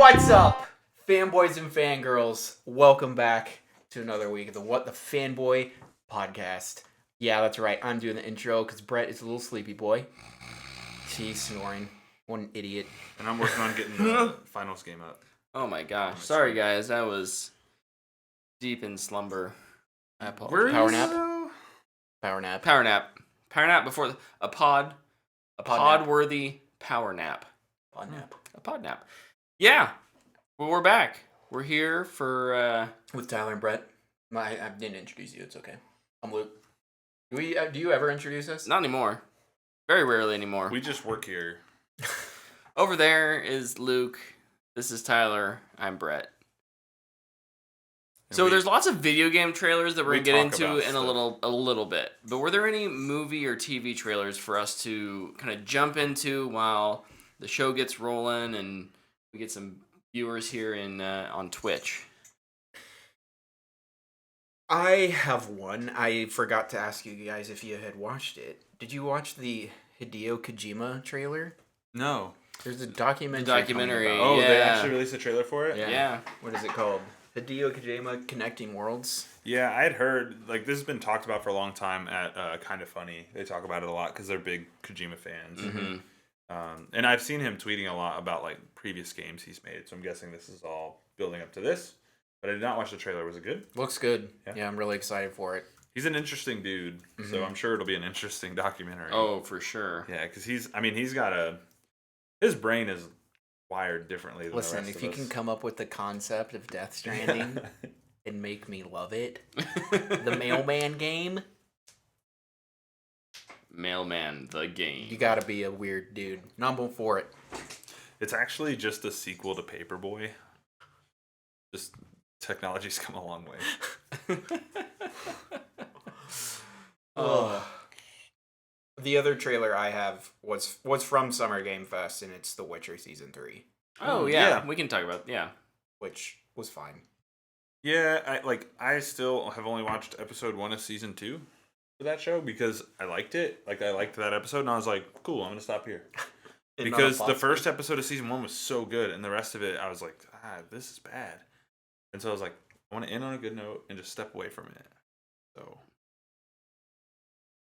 What's up, fanboys and fangirls? Welcome back to another week of the What the Fanboy podcast. Yeah, that's right. I'm doing the intro because Brett is a little sleepy boy. He's snoring. What an idiot. And I'm working on getting the finals game up. Oh my gosh. Sorry, guys. I was deep in slumber. I apologize. Where Power is nap? though? Power nap. Power nap. Power nap before a pod-worthy power nap. Pod nap. A pod nap. Yeah. Well, we're back. We're here for... With Tyler and Brett. I didn't introduce you. It's okay. I'm Luke. Do you ever introduce us? Not anymore. Very rarely anymore. We just work here. Over there is Luke. This is Tyler. I'm Brett. So there's lots of video game trailers that we're going to get into in a little bit. But were there any movie or TV trailers for us to kind of jump into while the show gets rolling and we get some viewers here in on Twitch? I have one. I forgot to ask you guys if you had watched it. Did you watch the Hideo Kojima trailer? No. There's a documentary. Oh, yeah. they actually released a trailer for it? Yeah. What is it called? Hideo Kojima Connecting Worlds. Yeah, I had heard, like, this has been talked about for a long time at Kind of Funny. They talk about it a lot because they're big Kojima fans. Mm-hmm. And I've seen him tweeting a lot about, like, previous games he's made. So I'm guessing this is all building up to this. But I did not watch the trailer. Was it good? Looks good. Yeah. Yeah, I'm really excited for it. He's an interesting dude. Mm-hmm. So I'm sure it'll be an interesting documentary. Oh, for sure. Yeah, because he's got his brain is wired differently than Listen, the rest if of you us. can come up with the concept of Death Stranding and make me love it, the mailman game, Mailman, the game. you gotta be a weird dude. Number for it. It's actually just a sequel to Paperboy. Just technology's come a long way. The other trailer I have was from Summer Game Fest, and it's The Witcher Season 3, Oh, yeah. We can talk about which was fine. Yeah, I still have only watched episode 1 of season 2 for that show because I liked it. Like, I liked that episode, and I was like, cool, I'm gonna stop here. Because the first episode of season 1 was so good, and the rest of it, I was like, this is bad. And so I was like, I want to end on a good note and just step away from it. So,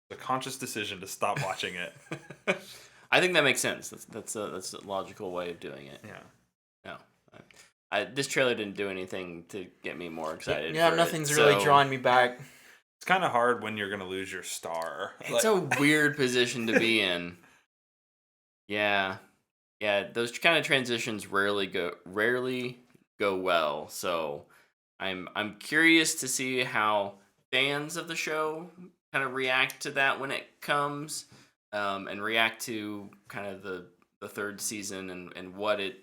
the conscious decision to stop watching it. I think that makes sense. That's a logical way of doing it. Yeah. No, this trailer didn't do anything to get me more excited. Yeah, for nothing's it, really so drawing me back. It's kind of hard when you're gonna lose your star. It's a weird position to be in. Yeah, those kind of transitions rarely go well. So I'm curious to see how fans of the show kind of react to that when it comes, and react to kind of the third season and what it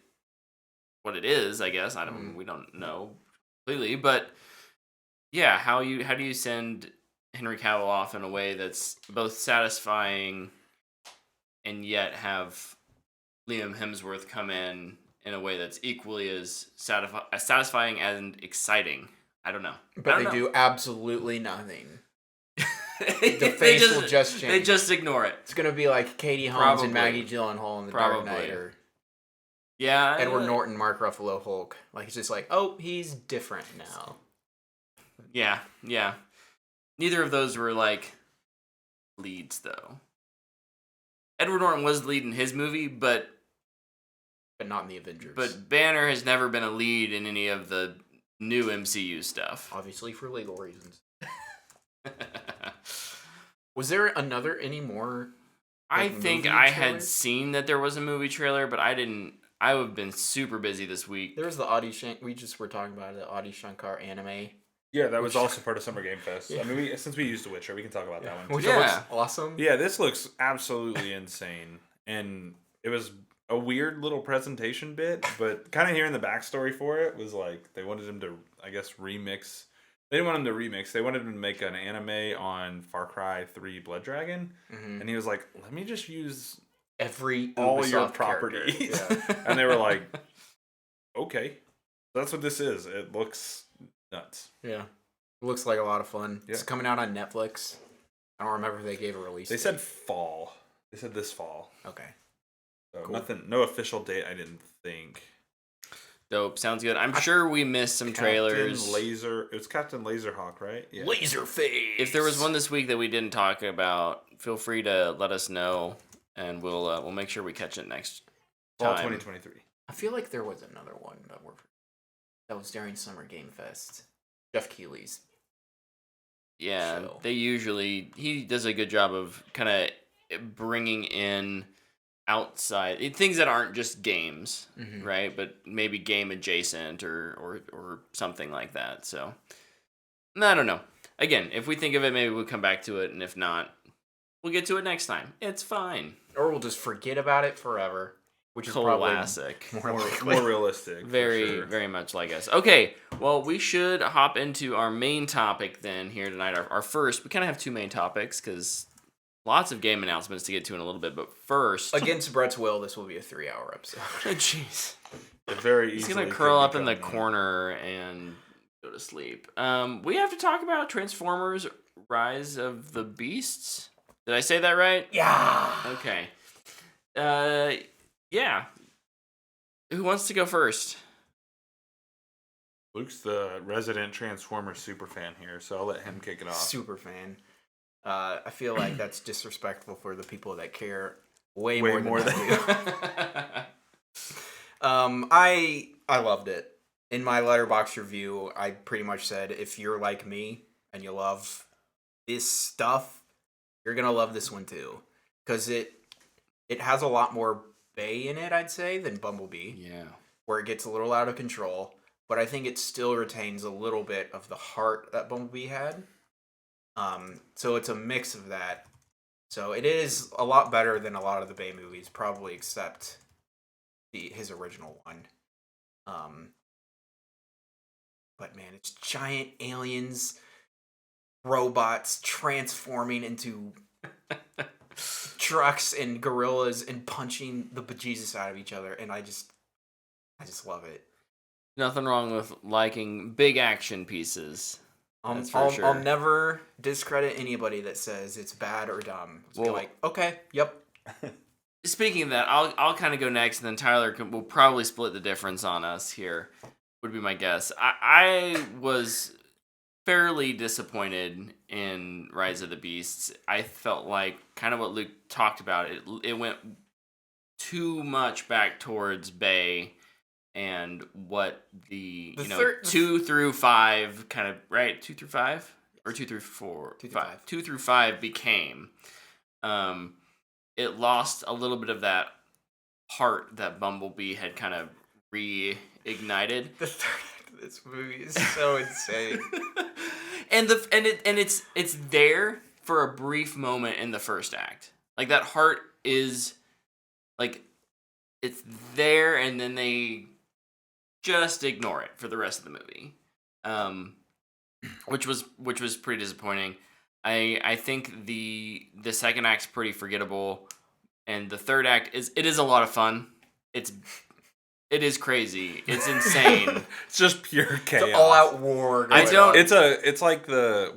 is. I guess we don't know completely, but yeah, how do you send Henry Cavill off in a way that's both satisfying and yet have Liam Hemsworth come in a way that's equally as satisfying and exciting? I don't know. But they do absolutely nothing. The face will just change. They just ignore it. It's gonna be like Katie Holmes and Maggie Gyllenhaal in The Dark Knight, or Edward Norton, Mark Ruffalo, Hulk. Like, it's just like, oh, he's different now. Yeah. Neither of those were like leads, though. Edward Norton was the lead in his movie, but not in the Avengers. But Banner has never been a lead in any of the new MCU stuff. Obviously for legal reasons. Was there any more? I think I had seen that there was a movie trailer, but I didn't. I have been super busy this week. There was the Adi we just were talking about the Adi Shankar anime. Yeah, that was also part of Summer Game Fest. Yeah. I mean, since we used The Witcher, we can talk about that one. Which looks awesome. Yeah, this looks absolutely insane. And it was a weird little presentation bit, but kind of hearing the backstory for it was like, they wanted him to, I guess, remix. They didn't want him to remix. They wanted him to make an anime on Far Cry 3 Blood Dragon. Mm-hmm. And he was like, let me just use all Ubisoft your properties. Yeah. And they were like, okay. That's what this is. It looks nuts. Yeah. It looks like a lot of fun. Yeah. It's coming out on Netflix. I don't remember if they gave a release date. They said fall. They said this fall. Okay. So cool. No official date, I didn't think. Dope. Sounds good. I'm sure we missed some trailers. It's Captain Laserhawk, right? Yeah. Laserface. If there was one this week that we didn't talk about, feel free to let us know, and we'll make sure we catch it next Fall time. 2023. I feel like there was another one that was during Summer Game Fest. Jeff Keighley's. Yeah, show. he does a good job of kind of bringing in outside things that aren't just games, right? But maybe game adjacent or something like that. So I don't know. Again, if we think of it, maybe we'll come back to it, and if not, we'll get to it next time. It's fine. Or we'll just forget about it forever, which is Classic. probably More realistic. Very much like us. Okay, well, we should hop into our main topic then here tonight. Our first, we kind of have two main topics because lots of game announcements to get to in a little bit. But first, Against Brett's will, this will be a 3-hour episode. jeez, He's gonna curl up in the corner and go to sleep. We have to talk about Transformers: Rise of the Beasts. Did I say that right? Yeah. Okay. Yeah. Who wants to go first? Luke's the resident Transformers superfan here, so I'll let him kick it off. Super fan. I feel like that's disrespectful for the people that care way more than I do. I loved it. In my Letterboxd review, I pretty much said, if you're like me and you love this stuff, you're gonna love this one too, because it has a lot more Bay in it, I'd say, than Bumblebee. Yeah. Where it gets a little out of control, but I think it still retains a little bit of the heart that Bumblebee had. So it's a mix of that. So it is a lot better than a lot of the Bay movies, probably except his original one. But man, it's giant aliens, robots transforming into trucks and gorillas and punching the bejesus out of each other, and I just love it. Nothing wrong with liking big action pieces. That's for sure. I'll never discredit anybody that says it's bad or dumb. Just be like, okay, yep. Speaking of that, I'll kind of go next, and then Tyler will probably split the difference on us here, would be my guess. I was fairly disappointed in Rise of the Beasts. I felt like kind of what Luke talked about. It went too much back towards Bay and what the 2 through 5 kind of, right? 2 through 5 or 2 through 4? 2 through 5. 2 through 5 became. It lost a little bit of that heart that Bumblebee had kind of reignited. The third act of this movie is so insane. And it's there for a brief moment in the first act. Like, that heart is like, it's there, and then they just ignore it for the rest of the movie, which was pretty disappointing. I think the second act's pretty forgettable, and the third act is a lot of fun. It is crazy. It's insane. It's just pure chaos. It's an all-out war. It's like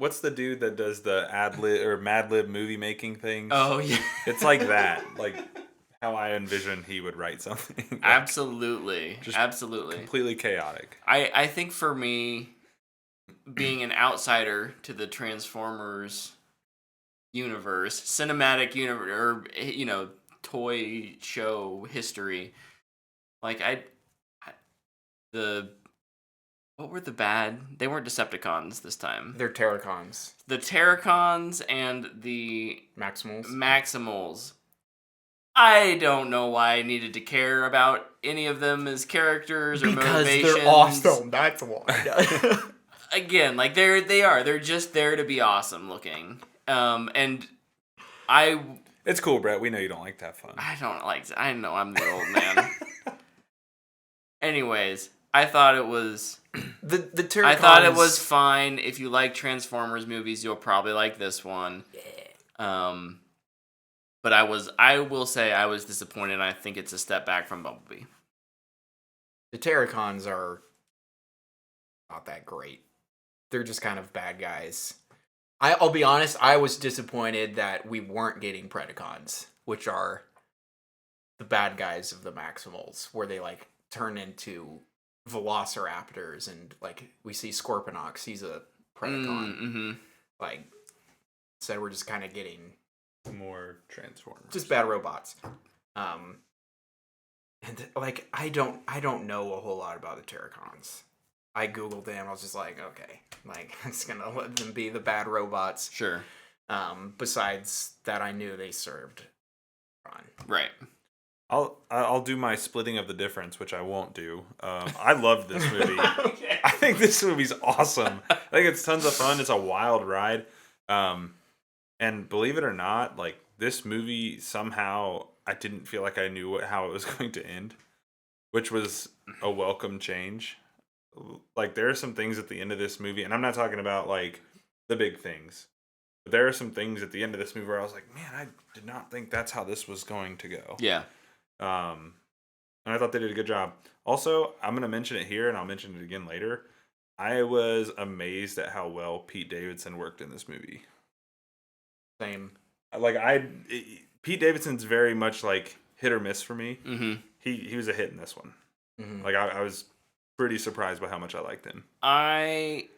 what's the dude that does the ad-lib or Mad Lib movie making things? Oh yeah, it's like that. Like how I envision he would write something. Like, absolutely. Completely chaotic. I think for me, being an outsider to the Transformers universe, cinematic universe, or toy show history, like what were the bad? They weren't Decepticons this time. They're Terracons. The Terracons and the Maximals. I don't know why I needed to care about any of them as characters or motivations. Because they're awesome. That's why. Again, like they're just there to be awesome looking. And it's cool, Brett. We know you don't like that fun. I know I'm the old man. Anyways, I thought it was the Terracons. I thought it was fine. If you like Transformers movies, you'll probably like this one. Yeah. But I will say I was disappointed, and I think it's a step back from Bumblebee. The Terracons are not that great. They're just kind of bad guys. I'll be honest, I was disappointed that we weren't getting Predacons, which are the bad guys of the Maximals, where they like turn into velociraptors, and like we see Scorponok, he's a Predacon. Mm-hmm. Like, said we're just kind of getting more Transformers. just bad robots. And like I don't know a whole lot about the Terracons. I googled them. I was just like, okay, like I'm just gonna let them be the bad robots. Sure. Besides that, I knew they served Ron. Right. I'll do my splitting of the difference, which I won't do. I love this movie. Okay. I think this movie's awesome. I think it's tons of fun. It's a wild ride. And believe it or not, like this movie somehow I didn't feel like I knew how it was going to end, which was a welcome change. Like there are some things at the end of this movie, and I'm not talking about like the big things. But there are some things at the end of this movie where I was like, man, I did not think that's how this was going to go. Yeah. And I thought they did a good job. Also, I'm going to mention it here, and I'll mention it again later. I was amazed at how well Pete Davidson worked in this movie. Same. Like Pete Davidson's very much like hit or miss for me. Mm-hmm. He was a hit in this one. Mm-hmm. Like I was pretty surprised by how much I liked him. I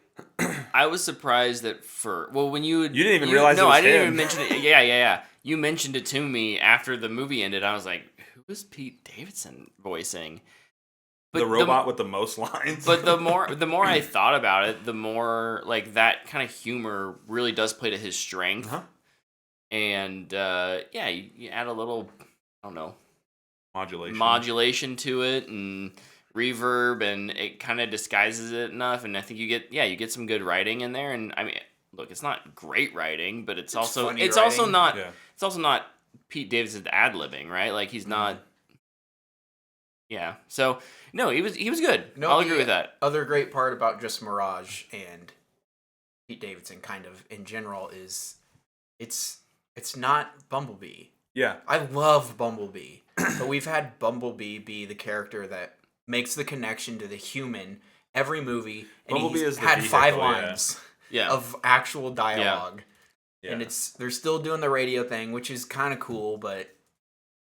was surprised that when you didn't even realize it was I didn't him. even mention it. Yeah. You mentioned it to me after the movie ended. I was like, who was Pete Davidson voicing? But the robot with the most lines. But the more I thought about it, the more like that kind of humor really does play to his strength. Uh-huh. And you add a little, I don't know, modulation to it and reverb, and it kind of disguises it enough. And I think you get some good writing in there. And I mean, look, it's not great writing, but it's also not Pete Davidson's ad-libbing, right? Like he's not. Yeah. So no, he was good. No, I'll agree with that. Other great part about just Mirage and Pete Davidson, kind of in general, is it's not Bumblebee. Yeah. I love Bumblebee, but we've had Bumblebee be the character that makes the connection to the human every movie, and Bumblebee he's is the had vehicle, 5 lines Yeah. of actual dialogue. Yeah. And they're still doing the radio thing, which is kind of cool, but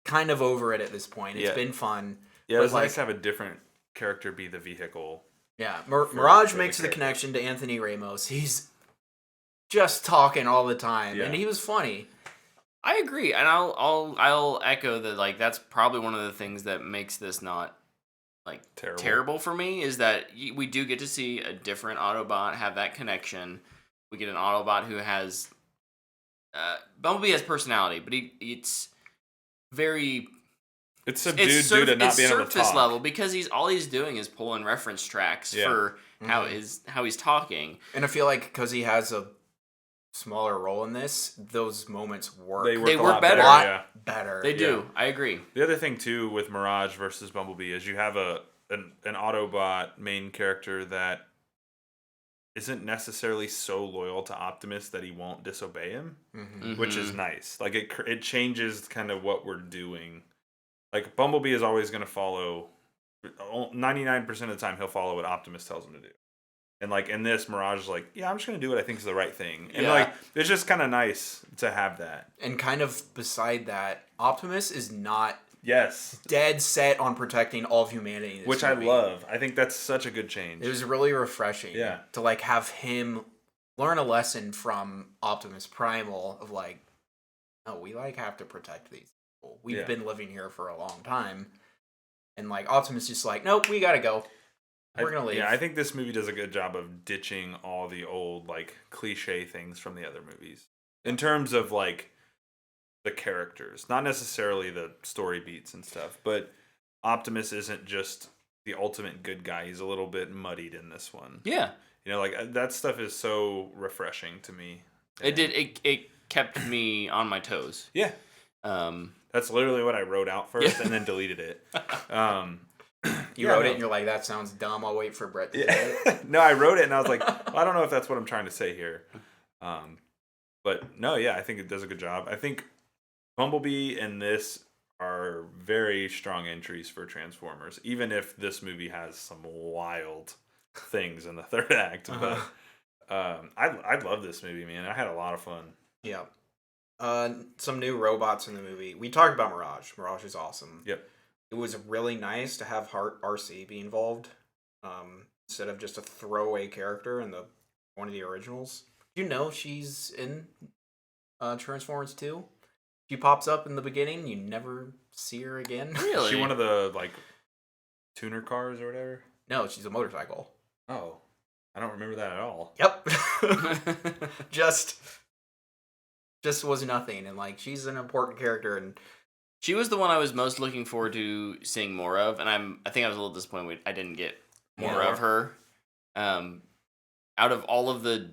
kind of over it at this point. It's been fun. Yeah, it's like, nice to have a different character be the vehicle. Yeah, Mirage for makes the character. connection to Anthony Ramos. He's just talking all the time, Yeah. and he was funny. I agree, and I'll echo that. Like that's probably one of the things that makes this not like terrible for me is that we do get to see a different Autobot have that connection. We get an Autobot who has Bumblebee has personality, but it's very. It's subdued due to not being able to surface talk. level because he's doing is pulling reference tracks for how he's talking. And I feel like because he has a smaller role in this, those moments work. They They work work a lot better. better. Yeah. better. They do. I agree. The other thing too with Mirage versus Bumblebee is you have an Autobot main character that isn't necessarily so loyal to Optimus that he won't disobey him, which is nice. Like it changes kind of what we're doing. Like Bumblebee is always going to follow 99% of the time he'll follow what Optimus tells him to do. And like in this, Mirage is like, yeah, I'm just going to do what I think is the right thing. And like it's just kind of nice to have that. And kind of beside that, Optimus is not Yes. dead set on protecting all of humanity in this Which movie. I love. I think that's such a good change. It was really refreshing to like have him learn a lesson from Optimus Primal of like, oh, we like have to protect these people. We've been living here for a long time. And like Optimus just like, nope, we gotta go. We're gonna leave. Yeah, I think this movie does a good job of ditching all the old like cliche things from the other movies. In terms of like the characters, not necessarily the story beats and stuff, but Optimus isn't just the ultimate good guy. He's a little bit muddied in this one. Yeah. You know, like that stuff is so refreshing to me. It did. It kept me on my toes. Yeah. That's literally what I wrote out first and then deleted it. You wrote it and you're like, that sounds dumb. I'll wait for Brett to say it. No, I wrote it and I was like, well, I don't know if that's what I'm trying to say here. But no, yeah, I think it does a good job. I think Bumblebee and this are very strong entries for Transformers, even if this movie has some wild things in the third act. But I love this movie, man. I had a lot of fun. Yeah. Some new robots in the movie. We talked about Mirage. Mirage is awesome. Yep. It was really nice to have RC be involved. instead of just a throwaway character in one of the originals. You know she's in Transformers 2. She pops up in the beginning. You never see her again. Really? Is she one of the tuner cars or whatever? No, she's a motorcycle. Oh, I don't remember that at all. Yep. just was nothing, and she's an important character, and she was the one I was most looking forward to seeing more of, and I think I was a little disappointed I didn't get more of her. Out of all of the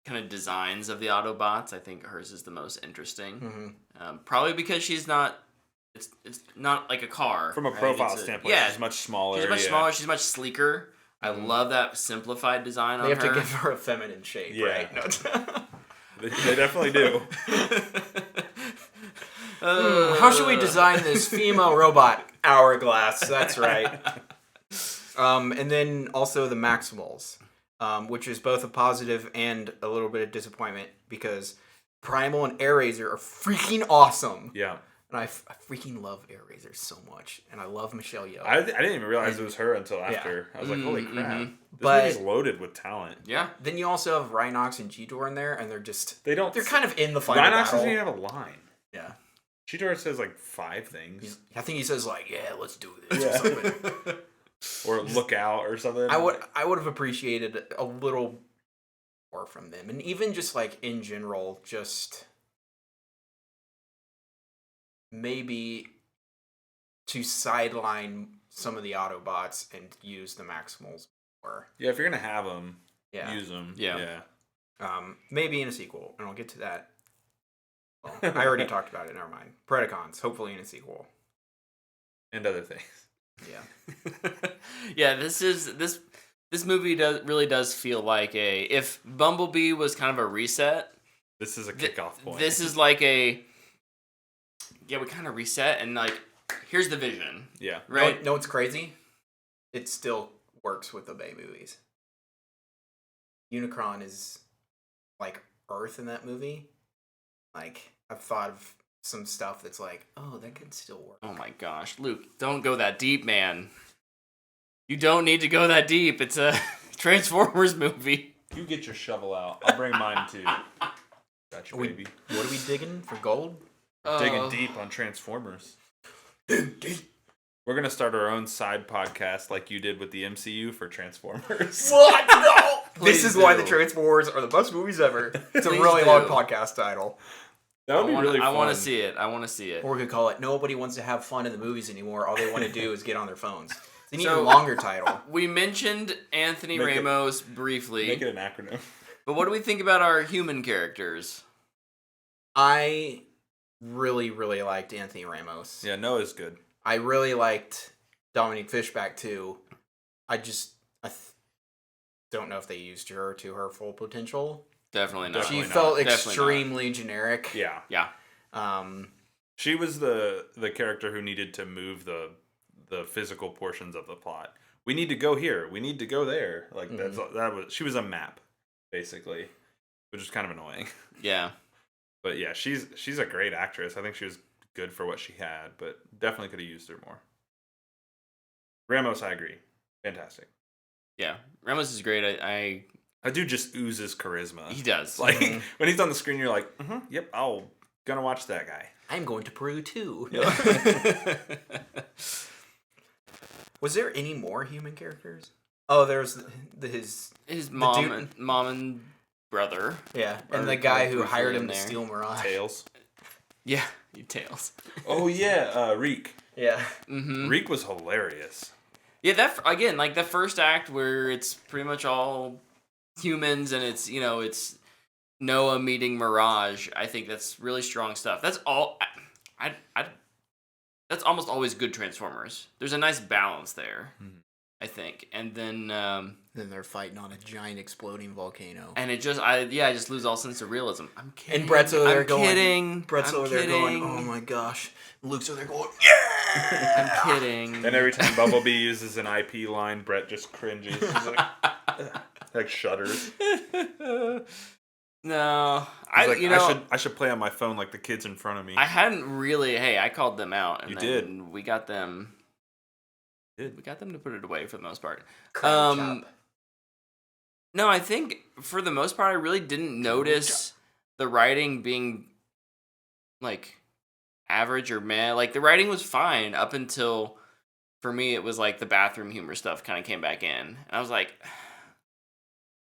kind of designs of the Autobots, I think hers is the most interesting. Probably because she's not. It's not like a car. From a profile standpoint, she's much smaller. She's much smaller. She's much sleeker. I love that simplified design on her. They have to give her a feminine shape, right? No, they definitely do. How should we design this female robot? Hourglass. That's right. And then also the Maximals, which is both a positive and a little bit of disappointment because Primal and Airazor are freaking awesome. Yeah. And I freaking love Airazor so much. And I love Michelle Yeoh. I didn't even realize it was her until after. Yeah. I was like, holy crap. This movie's loaded with talent. Yeah. Then you also have Rhinox and G-Dor in there, and they're kind of in the final Rhinox battle. doesn't even have a line. Yeah. G-Dor says 5 things. I think he says yeah, let's do this or something. Or look out or something. I would have appreciated a little more from them. And even just in general, just maybe to sideline some of the Autobots and use the Maximals more. Yeah, if you're going to have them, use them. Yeah. Maybe in a sequel, and I'll get to that. Well, I already talked about it, never mind. Predacons, hopefully in a sequel. And other things. Yeah. Yeah, this movie really does feel like if Bumblebee was kind of a reset, this is a kickoff point. This is we kind of reset and here's the vision. Yeah. Right? No, it's crazy. It still works with the Bay movies. Unicron is Earth in that movie. I've thought of some stuff that's that could still work. Oh my gosh, Luke, don't go that deep, man. You don't need to go that deep. It's a Transformers movie. You get your shovel out. I'll bring mine too. Gotcha, baby. What are we digging for gold? Digging deep on Transformers. We're going to start our own side podcast like you did with the MCU for Transformers. What? No! This is why do. the Transformers are the best movies ever. It's a Please really do. long podcast title. That would be really fun. I want to see it. Or we could call it Nobody Wants to Have Fun in the Movies Anymore. All they want to do is get on their phones. They need a longer title. We mentioned Anthony Ramos briefly. Make it an acronym. But what do we think about our human characters? I really, really liked Anthony Ramos. Yeah, Noah's good. I really liked Dominique Fishback too. I don't know if they used her to her full potential. Definitely not. She felt extremely generic. Yeah. She was the character who needed to move the physical portions of the plot. We need to go here. We need to go there. She was a map, basically, which is kind of annoying. Yeah. But yeah, she's a great actress. I think she was good for what she had, but definitely could have used her more. Ramos, I agree. Fantastic. Yeah, Ramos is great. I dude just oozes charisma. He does. When he's on the screen, you're like, yep, gonna watch that guy. I'm going to Peru too. Yeah. Was there any more human characters? Oh, there's his mom and brother. Yeah, and the guy who hired him to steal Mirage. Tails. Yeah, Tails. Oh yeah, Reek. Yeah. Mm-hmm. Reek was hilarious. Yeah, that again, the first act where it's pretty much all humans and it's it's Noah meeting Mirage. I think that's really strong stuff. That's all. That's almost always good Transformers. There's a nice balance there, I think. And then they're fighting on a giant exploding volcano. And it I just lose all sense of realism. I'm kidding. And Brett's over there going. Kidding. Brett's over there going. Oh my gosh. Luke's over there going. Yeah. I'm kidding. And every time Bumblebee uses an IP line, Brett just cringes. He's like shudders. No, I should play on my phone like the kids in front of me. I hadn't really. Hey, I called them out. And you did. We got them. Good. We got them to put it away for the most part. Crab chop. No, I think for the most part, I really didn't notice the writing being like average or meh. Like the writing was fine up until, for me, it was like the bathroom humor stuff kind of came back in, and I was like,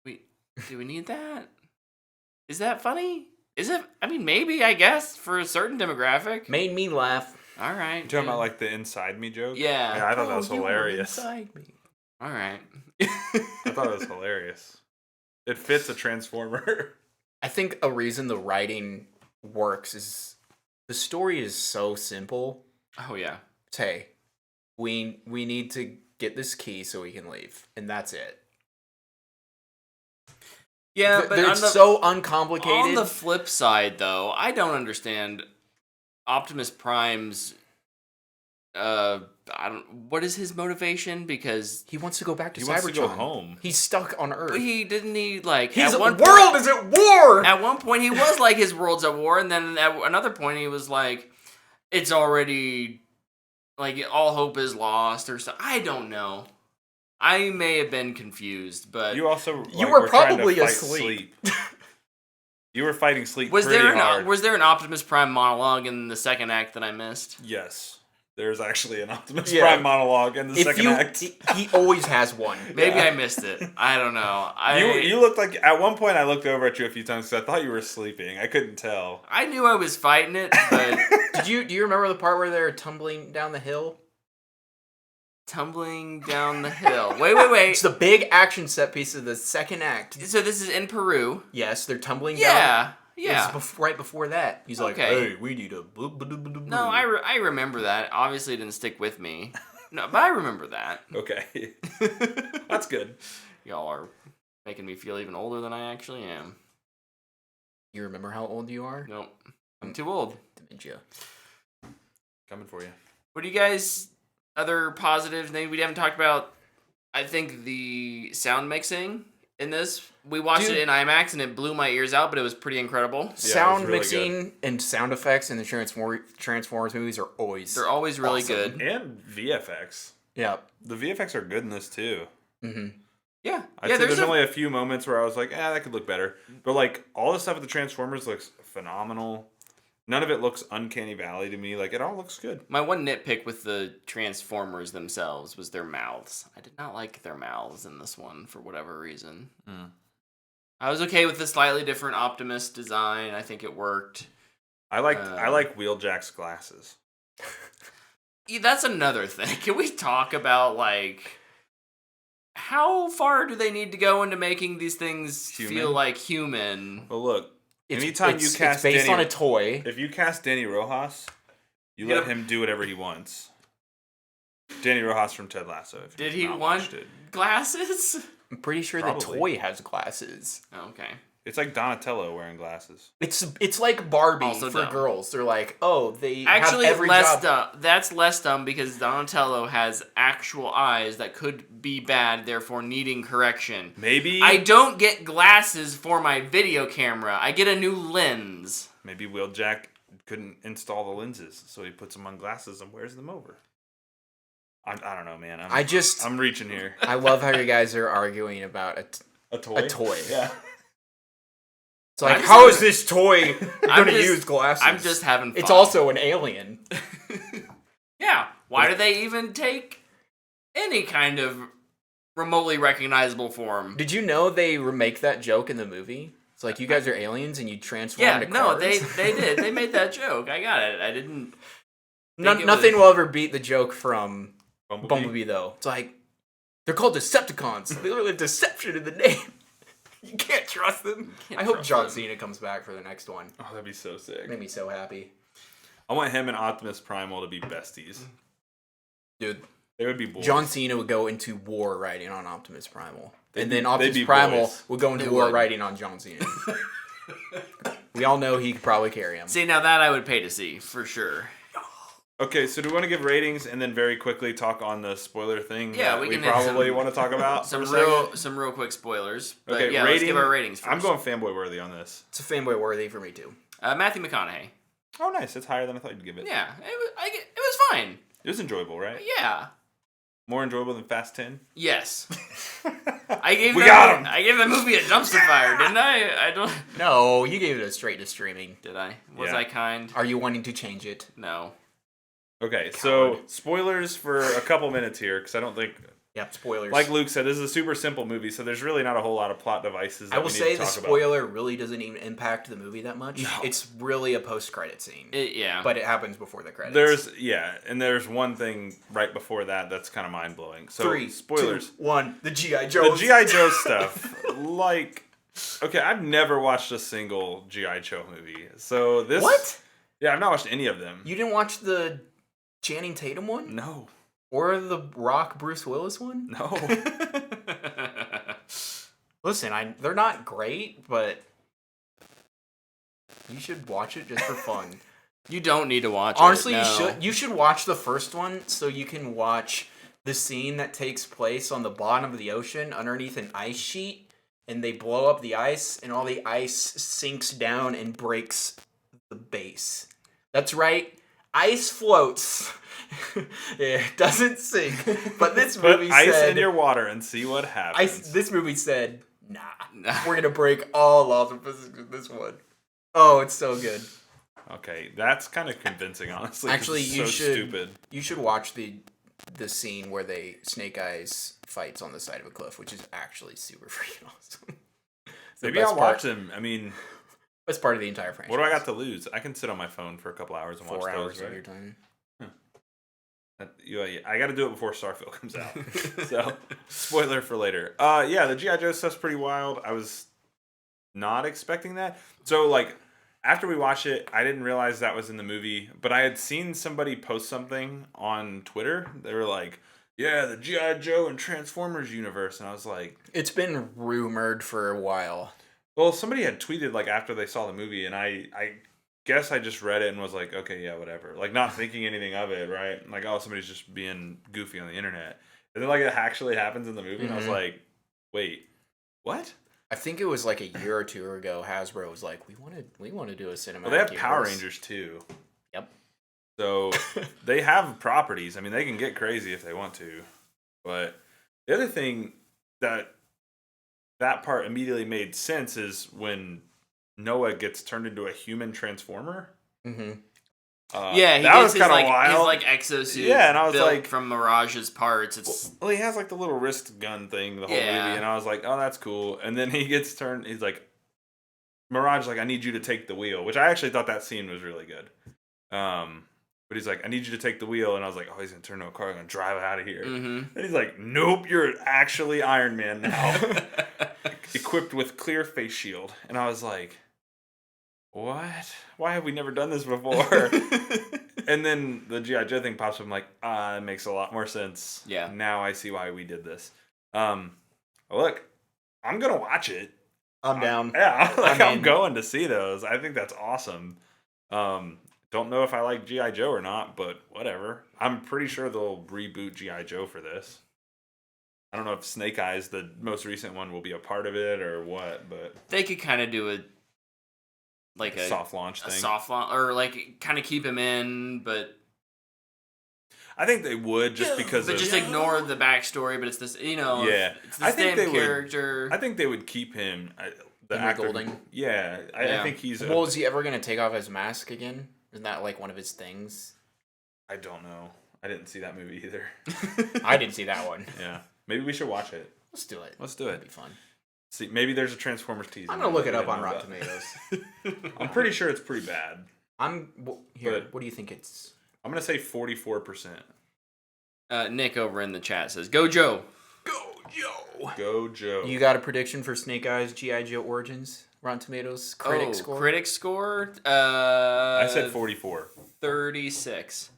do we need that? Is that funny? Is it? I mean, maybe, I guess, for a certain demographic. Made me laugh. All right. You talking about like the inside me joke? Yeah. I thought that was you were hilarious. inside me. All right. I thought it was hilarious. It fits a Transformer. I think a reason the writing works is the story is so simple. Oh, yeah. It's, hey, we need to get this key so we can leave, and that's it. Yeah, but it's so uncomplicated. On the flip side, though, I don't understand Optimus Prime's. What is his motivation? Because he wants to go back to He Cybertron. wants to go home. He's stuck on Earth. he didn't need like His at one world point, is at war. At one point, he was like his world's at war, and then at another point, he was like, it's already like all hope is lost or something. I don't know. I may have been confused, but You also You like, were trying to probably fight asleep. sleep. You were fighting sleep was pretty there hard. was there an Optimus Prime monologue in the second act that I missed? Yes. There's actually an Optimus Yeah. Prime monologue in the second act. He always has one. Maybe Yeah. I missed it. I don't know. You looked like, at one point I looked over at you a few times because I thought you were sleeping. I couldn't tell. I knew I was fighting it, but Do you remember the part where they're tumbling down the hill? tumbling down the hill. Wait. It's the big action set piece of the second act. So this is in Peru. Yes, they're tumbling down. Yeah. It's right before that. He's like, Okay. hey, we need a... No, I remember that. Obviously, it didn't stick with me. No, but I remember that. Okay. That's good. Y'all are making me feel even older than I actually am. You remember how old you are? Nope. I'm too old. Dementia. Coming for you. What do you guys... Other positives maybe we haven't talked about? I think the sound mixing in this. We watched it in IMAX and it blew my ears out, but it was pretty incredible. Sound really mixing and sound effects in the Transformers movies are always... They're always really awesome. good. And VFX. Yeah. The VFX are good in this too. Mm-hmm. Yeah. I'd say there's only a few moments where I was like, that could look better. But like all the stuff with the Transformers looks phenomenal. None of it looks Uncanny Valley to me. Like, it all looks good. My one nitpick with the Transformers themselves was their mouths. I did not like their mouths in this one for whatever reason. I was okay with the slightly different Optimus design. I think it worked. I like Wheeljack's glasses. Yeah, that's another thing. Can we talk about, like, how far do they need to go into making these things feel like human? Well, look. It's cast based Danny, on a toy. If you cast Danny Rojas, you let him do whatever he wants. Danny Rojas from Ted Lasso. Did he want glasses? I'm pretty sure Probably. the toy has glasses. Okay. It's like Donatello wearing glasses. It's like Barbie Also for dumb. girls. They're like, oh, they Actually, have every less job. dumb. That's less dumb because Donatello has actual eyes that could be bad, therefore needing correction. Maybe I don't get glasses for my video camera. I get a new lens. Maybe Wheeljack couldn't install the lenses, so he puts them on glasses and wears them over. I don't know, man. I'm reaching here. I love how you guys are arguing about A toy. a toy. Yeah. It's like, I'm how just- is this toy going to use glasses? I'm just having fun. It's also an alien. Yeah. Why do they even take any kind of remotely recognizable form? Did you know they remake that joke in the movie? It's like, you guys are aliens and you transform Yeah, into no, cars? they did. They made that joke. I got it. I didn't... Nothing will ever beat the joke from Bumblebee. Bumblebee, though. It's like, they're called Decepticons. They literally have deception in the name. You can't trust them. Can't I hope trust John them. Cena comes back for the next one. Oh, that'd be so sick. Made me so happy. I want him and Optimus Primal to be besties. Dude, They would be boys. John Cena would go into war riding on Optimus Primal. And They'd then be Optimus Primal boys. would go into They war would. riding on John Cena. We all know he could probably carry him. See, now that I would pay to see, for sure. Okay, so do we want to give ratings and then very quickly talk on the spoiler thing? Yeah, that we we can hit probably some- want to talk about. Some for a second? real quick spoilers. But Okay, yeah, let's give our ratings first. I'm going fanboy worthy on this. It's a fanboy worthy for me, too. Matthew McConaughey. Oh, nice. It's higher than I thought you'd give it. Yeah, it was fine. It was enjoyable, right? Yeah. More enjoyable than Fast 10? Yes. I gave We got him! I gave that movie a dumpster fire, didn't I? I don't. No, you gave it a straight to streaming. Did I? Was Yeah. I kind? Are you wanting to change it? No. Okay, so Coward. spoilers for a couple minutes here, because I don't think... Yep, spoilers. Like Luke said, this is a super simple movie, so there's really not a whole lot of plot devices that I will we need say to the talk about. spoiler really doesn't even impact the movie that much. No. It's really a post-credit scene. Yeah. But it happens before the credits. There's one thing right before that that's kind of mind-blowing. So, 3, spoilers. 2, 1. The G.I. Joe. The G.I. Joe stuff, like... Okay, I've never watched a single G.I. Joe movie. So this... What? Yeah, I've not watched any of them. You didn't watch the Channing Tatum one? No. Or the Rock Bruce Willis one? No. Listen, they're not great, but you should watch it just for fun. You don't need to watch Honestly, it. No. you should watch the first one so you can watch the scene that takes place on the bottom of the ocean underneath an ice sheet, and they blow up the ice, and all the ice sinks down and breaks the base. That's right. Ice floats. It doesn't sink. But this Put movie ice said... in your water and see what happens. This movie said, nah, we're gonna break all laws of physics with this one. Oh, it's so good. Okay, that's kind of convincing, honestly. 'cause Actually, it's you so should stupid. you should watch the scene where Snake Eyes fights on the side of a cliff, which is actually super freaking awesome. It's the Maybe best I'll part- watch them. I mean, Best part of the entire franchise. what do I got to lose? I can sit on my phone for a couple hours and 4 watch hours those, of right? your time. I got to do it before Starfield comes out. So, spoiler for later. Yeah, the G.I. Joe stuff's pretty wild. I was not expecting that. So, like, after we watched it, I didn't realize that was in the movie, but I had seen somebody post something on Twitter. They were like, yeah, the G.I. Joe and Transformers universe. And I was like... It's been rumored for a while. Well, somebody had tweeted, like, after they saw the movie, and I guess I just read it and was like, okay, yeah, whatever. Like, not thinking anything of it, right? Like, oh, somebody's just being goofy on the internet. And then, like, it actually happens in the movie, and I was like, wait, what? I think it was like a year or two ago. Hasbro was like, "We want to do a cinematic." Well, they have Power universe." Rangers, too. Yep. So, they have properties. I mean, they can get crazy if they want to. But the other thing that part immediately made sense is when Noah gets turned into a human transformer. Mm-hmm. Yeah, he that gets was kind of his wild. like exosuit. Yeah, and I was built like- from Mirage's parts. It's Well, he has like the little wrist gun thing the whole movie, Yeah. and I was like, oh, that's cool. And then he gets turned. He's like, Mirage, like, I need you to take the wheel, which I actually thought that scene was really good. But he's like, I need you to take the wheel, and I was like, oh, he's gonna turn into a car, gonna drive out of here. mm-hmm. And he's like, nope, you're actually Iron Man now, equipped with clear face shield. And I was like, what? Why have we never done this before? And then the G.I. Joe thing pops up. I'm like, it makes a lot more sense. Yeah. Now I see why we did this. Look, I'm gonna watch it. I'm down. Yeah, like, I'm I'm in. going to see those. I think that's awesome. Don't know if I like G.I. Joe or not, but whatever. I'm pretty sure they'll reboot G.I. Joe for this. I don't know if Snake Eyes, the most recent one, will be a part of it or what, but They could kind of do a soft launch thing. soft launch, or like kind of keep him in, but I think they would just because of... just ignore the backstory. But it's this, Yeah. it's the I think same they would- character. I think they would keep him. The Henry actor, Golding? Yeah, I Yeah. think he's... Well, is he ever gonna take off his mask again? Isn't that like one of his things? I don't know. I didn't see that movie either. I didn't see that one. Yeah. Maybe we should watch it. Let's do it. Let's do That'd it. be fun. See, maybe there's a Transformers teaser. I'm gonna look it up on know Rotten about. Tomatoes. I'm pretty sure it's pretty bad. Here. But- What do you think it's? I'm gonna say 44%. Nick over in the chat says, "Go Joe." Go Joe. Go Joe. You got a prediction for Snake Eyes G.I. Joe Origins? Rotten Tomatoes critic score. Critic score. I said 44. 36.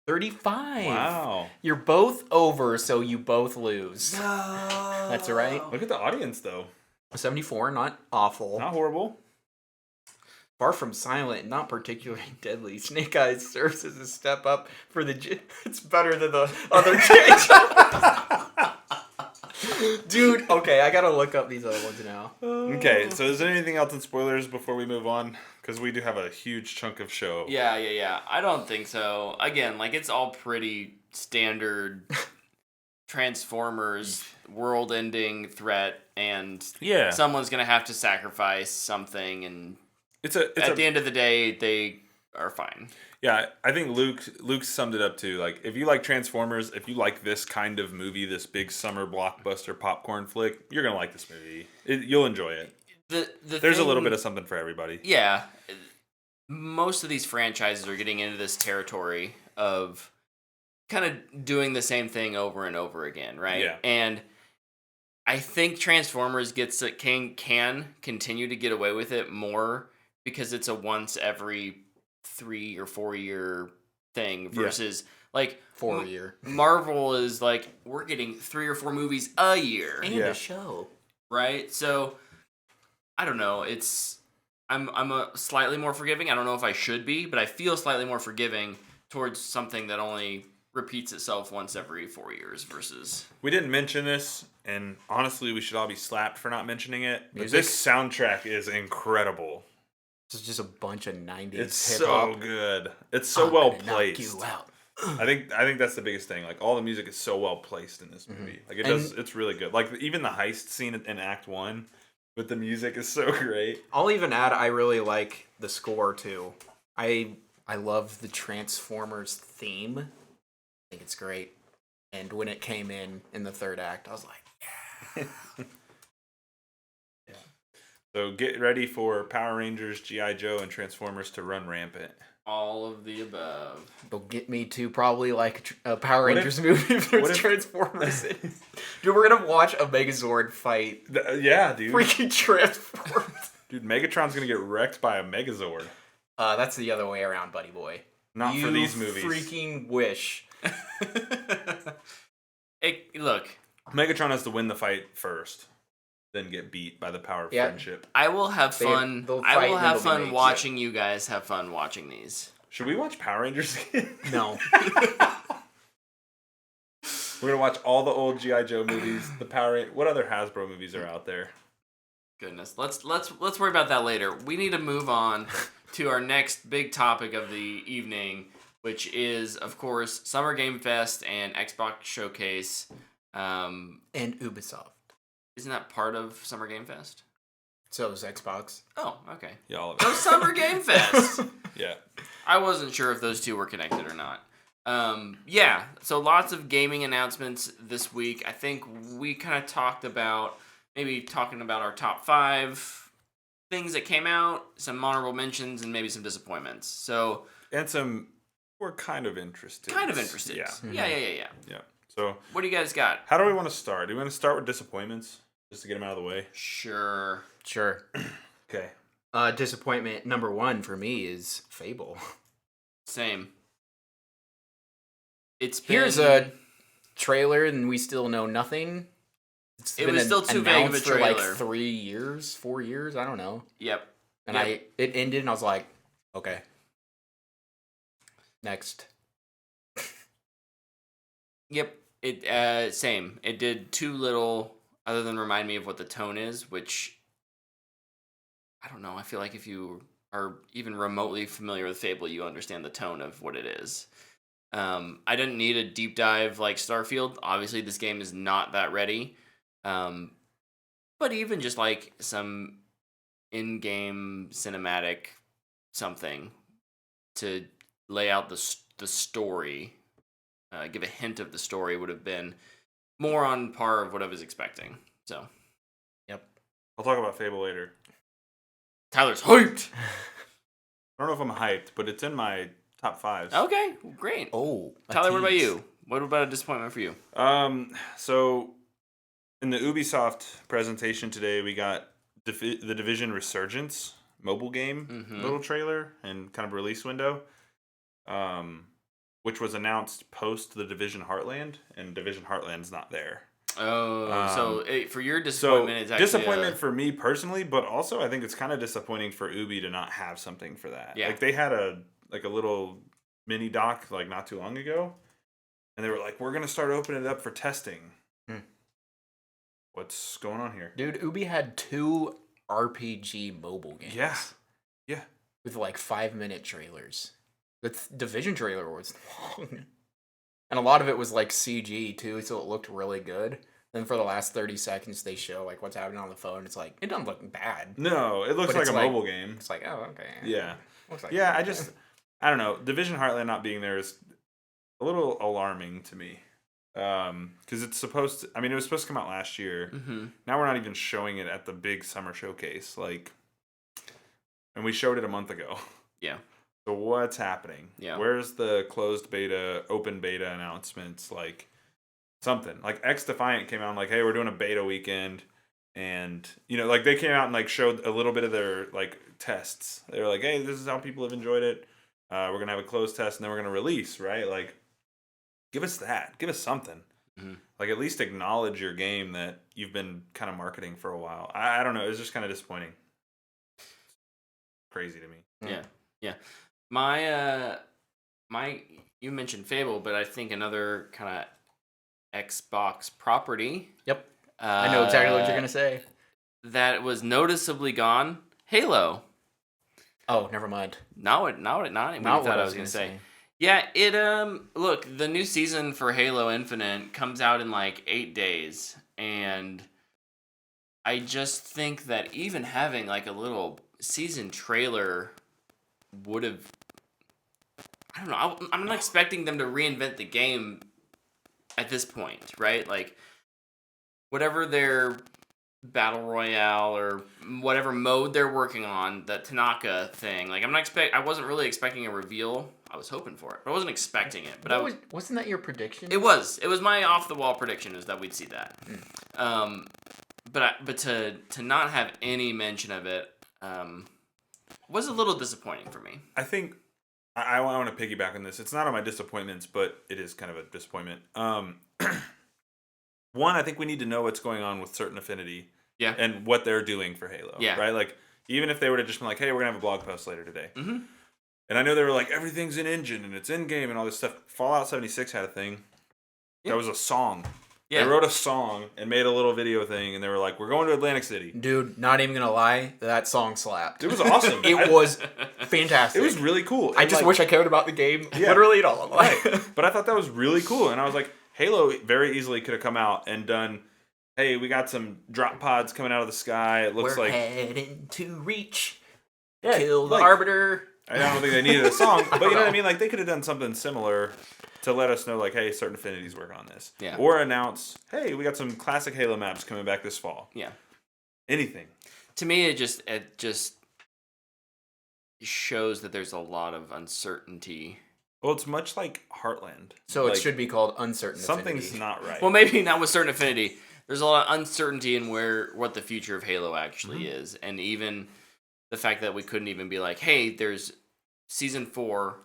35. Wow. You're both over, so you both lose. That's all right. Look at the audience though. 74, not awful. Not horrible. Far from silent, not particularly deadly. Snake Eyes serves as a step up for it's better than the other J. Dude, okay, I gotta look up these other ones now. Okay, so is there anything else in spoilers before we move on? Because we do have a huge chunk of show. Yeah. I don't think so. Again, like it's all pretty standard Transformers world-ending threat, and Yeah. someone's gonna have to sacrifice something, and It's at the end of the day, they are fine. Yeah, I think Luke summed it up too. Like, if you like Transformers, if you like this kind of movie, this big summer blockbuster popcorn flick, you're gonna like this movie. You'll enjoy it. There's a little bit of something for everybody. Yeah, most of these franchises are getting into this territory of kind of doing the same thing over and over again, right? Yeah. And I think Transformers can continue to get away with it more because it's a once every 3 or 4 year thing versus like 4 year. Marvel is like, we're getting 3 or 4 movies a year And a show. right? So I don't know. I'm a slightly more forgiving. I don't know if I should be, but I feel slightly more forgiving towards something that only repeats itself once every 4 years versus. We didn't mention this, and honestly, we should all be slapped for not mentioning it. But Music? this soundtrack is incredible. It's just a bunch of 90s It's hip-hop. so good. It's so well Gonna knock placed. you out. I think that's the biggest thing. Like, all the music is so well placed in this movie. Like, it's really good. Like, even the heist scene in Act 1 with the music is so great. I'll even add, I really like the score too. I love the Transformers theme. I think it's great. And when it came in the third act, I was like, yeah. So get ready for Power Rangers, G.I. Joe, and Transformers to run rampant. All of the above. They'll get me to probably like a Power What Rangers movie if there's Transformers in. Dude, we're gonna watch a Megazord fight Yeah, dude. freaking Transformers. Dude, Megatron's gonna get wrecked by a Megazord. That's the other way around, buddy boy. Not you for these movies. Freaking wish. Hey, look, Megatron has to win the fight first, then get beat by the power of friendship. I will have fun. they'll I fight will and have they'll be fun mates, watching you guys have fun watching these. Should we watch Power Rangers again? No. We're gonna watch all the old G.I. Joe movies. What other Hasbro movies are out there? Goodness, let's worry about that later. We need to move on to our next big topic of the evening, which is, of course, Summer Game Fest and Xbox Showcase. And Ubisoft. Isn't that part of Summer Game Fest? So is Xbox. Oh, okay. Yeah, all of So it. Summer Game Fest. Yeah. I wasn't sure if those two were connected or not. Yeah, so lots of gaming announcements this week. I think we kind of talked about talking about our top 5 things that came out, some honorable mentions, and maybe some disappointments. So And we're kind of interested. kind of interested. Yeah. Yeah. Yeah. So What do you guys got? how do we want to start? Do we want to start with disappointments? Just to get them out of the way? Sure. Sure. Okay. Disappointment number 1 for me is Fable. Same. Here's a trailer and we still know nothing. It was still too vague of a announced for like trailer. 3 years, 4 years, I don't know. Yep. And it ended and I was like, okay. Next. Yep. It same. It did too little other than remind me of what the tone is, which I don't know. I feel like if you are even remotely familiar with Fable, you understand the tone of what it is. I didn't need a deep dive like Starfield. Obviously, this game is not that ready. But even just like some in-game cinematic something to lay out the story, give a hint of the story would have been more on par of what I was expecting. So, Yep. I'll talk about Fable later. Tyler's hyped. I don't know if I'm hyped, but it's in my top 5s. Okay, great. Oh, Tyler, what about you? What about a disappointment for you? So in the Ubisoft presentation today, we got the Division Resurgence mobile game little trailer and kind of release window, which was announced post the Division Heartland, and Division Heartland's not there. Oh, for your disappointment, it's actually disappointment for me personally, but also I think it's kind of disappointing for Ubi to not have something for that. Yeah. Like they had a little mini doc like not too long ago, and they were like, "We're gonna start opening it up for testing." What's going on here? Dude, Ubi had 2 RPG mobile games. Yeah. With like 5-minute trailers. The Division trailer was long. And a lot of it was like CG too, so it looked really good. Then for the last 30 seconds, they show like what's happening on the phone. It's like it doesn't look bad. No, it looks But like it's a like- mobile game. It's like, oh, okay. Yeah. Looks like Yeah, a game. I don't know. Division Heartland not being there is a little alarming to me. Because it's supposed to, I mean, it was supposed to come out last year. Mm-hmm. Now we're not even showing it at the big summer showcase. And we showed it a month ago. Yeah. So what's happening? Yeah. Where's the closed beta, open beta announcements? Like something. Like X Defiant came out and like, hey, we're doing a beta weekend. And, like they came out and like showed a little bit of their like tests. They were like, hey, this is how people have enjoyed it. We're going to have a closed test and then we're going to release, right? Like, give us that. Give us something. Mm-hmm. Like at least acknowledge your game that you've been kind of marketing for a while. I don't know. It was just kind of disappointing. Crazy to me. Yeah. My you mentioned Fable, but I think another kind of Xbox property. Yep. I know exactly what you're gonna to say. That was noticeably gone. Halo. Oh, never mind. Not what you thought I was gonna say. Yeah, it look, the new season for Halo Infinite comes out in like 8 days, and I just think that even having like a little season trailer would have, I don't know, I'm not expecting them to reinvent the game at this point, right? Like whatever their battle royale or whatever mode they're working on, that Tanaka thing, like I wasn't really expecting a reveal. I was hoping for it, but I wasn't expecting it. But wasn't that your prediction? It was my off the wall prediction is that we'd see that. But to not have any mention of it was a little disappointing for me. I think I want to piggyback on this. It's not on my disappointments, but it is kind of a disappointment. One, I think we need to know what's going on with Certain Affinity. Yeah. And what they're doing for Halo. Yeah. Right? Like, even if they would have just been like, hey, we're going to have a blog post later today. Mm-hmm. And I know they were like, everything's in engine and it's in game and all this stuff. Fallout 76 had a thing. Yeah. That was a song. Yeah. They wrote a song and made a little video thing, and they were like, we're going to Atlantic City. Dude, not even gonna lie, that song slapped. It was awesome. It was fantastic. It was really cool. I just wish I cared about the game Yeah. literally at all. Right. But I thought that was really cool. And I was like, Halo very easily could have come out and done, hey, we got some drop pods coming out of the sky. It looks We're like heading to reach. Yeah, Kill the like- Arbiter. I don't think they needed a song, but you know what I mean? Like, they could have done something similar to let us know, like, hey, Certain Affinity's working on this. Yeah. Or announce, hey, we got some classic Halo maps coming back this fall. Yeah. Anything. To me, it just shows that there's a lot of uncertainty. Well, it's much like Heartland. So Like, it should be called Uncertain something's Affinity. not right. Well, maybe not with Certain Affinity. There's a lot of uncertainty in what the future of Halo actually is, and even the fact that we couldn't even be like, hey, there's Season 4.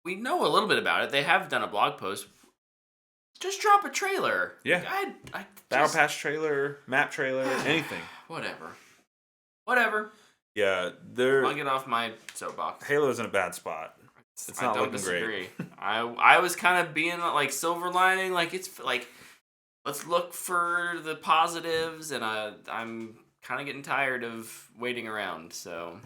We know a little bit about it. They have done a blog post. Just drop a trailer. Yeah. I Battle just, Pass trailer, map trailer, anything. Whatever. Yeah, I'll get off my soapbox. Halo's in a bad spot. It's not I don't looking disagree. great. I was kind of being like silver lining, like it's like let's look for the positives, and I'm kind of getting tired of waiting around. So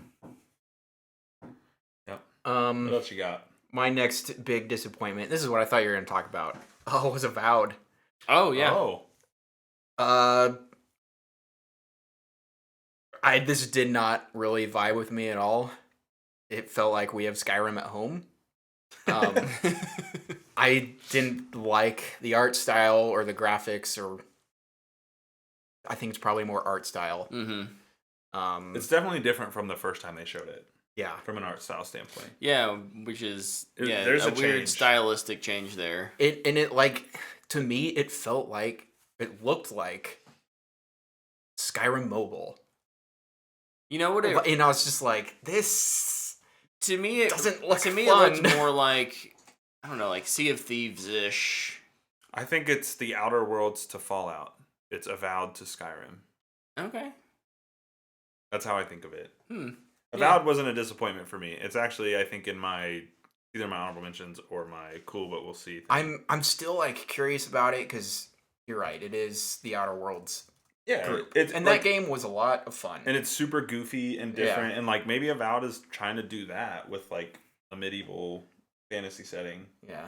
What Um, else you got? my next big disappointment. This is what I thought you were gonna talk about. Oh, was Avowed. oh yeah, Oh, This did not really vibe with me at all. It felt like we have Skyrim at home. I didn't like the art style or the graphics, or I think it's probably more art style. mm-hmm. it's definitely different from the first time they showed it, Yeah, from an art style standpoint. Yeah, which is There's a a weird change. stylistic change there. it like, to me it felt like, it looked like Skyrim Mobile. You know what? And I was just like, this To me, it doesn't look to me fun. it looked more like, I don't know, like Sea of Thieves ish. I think it's the Outer Worlds to Fallout. It's Avowed to Skyrim. Okay. That's how I think of it. Yeah. Avowed wasn't a disappointment for me. It's actually, I think, in either my honorable mentions or my cool but we'll see thing. I'm still like curious about it, because you're right, it is the Outer Worlds group. And like, that game was a lot of fun. and it's super goofy and different, and like maybe Avowed is trying to do that with like a medieval fantasy setting. Yeah.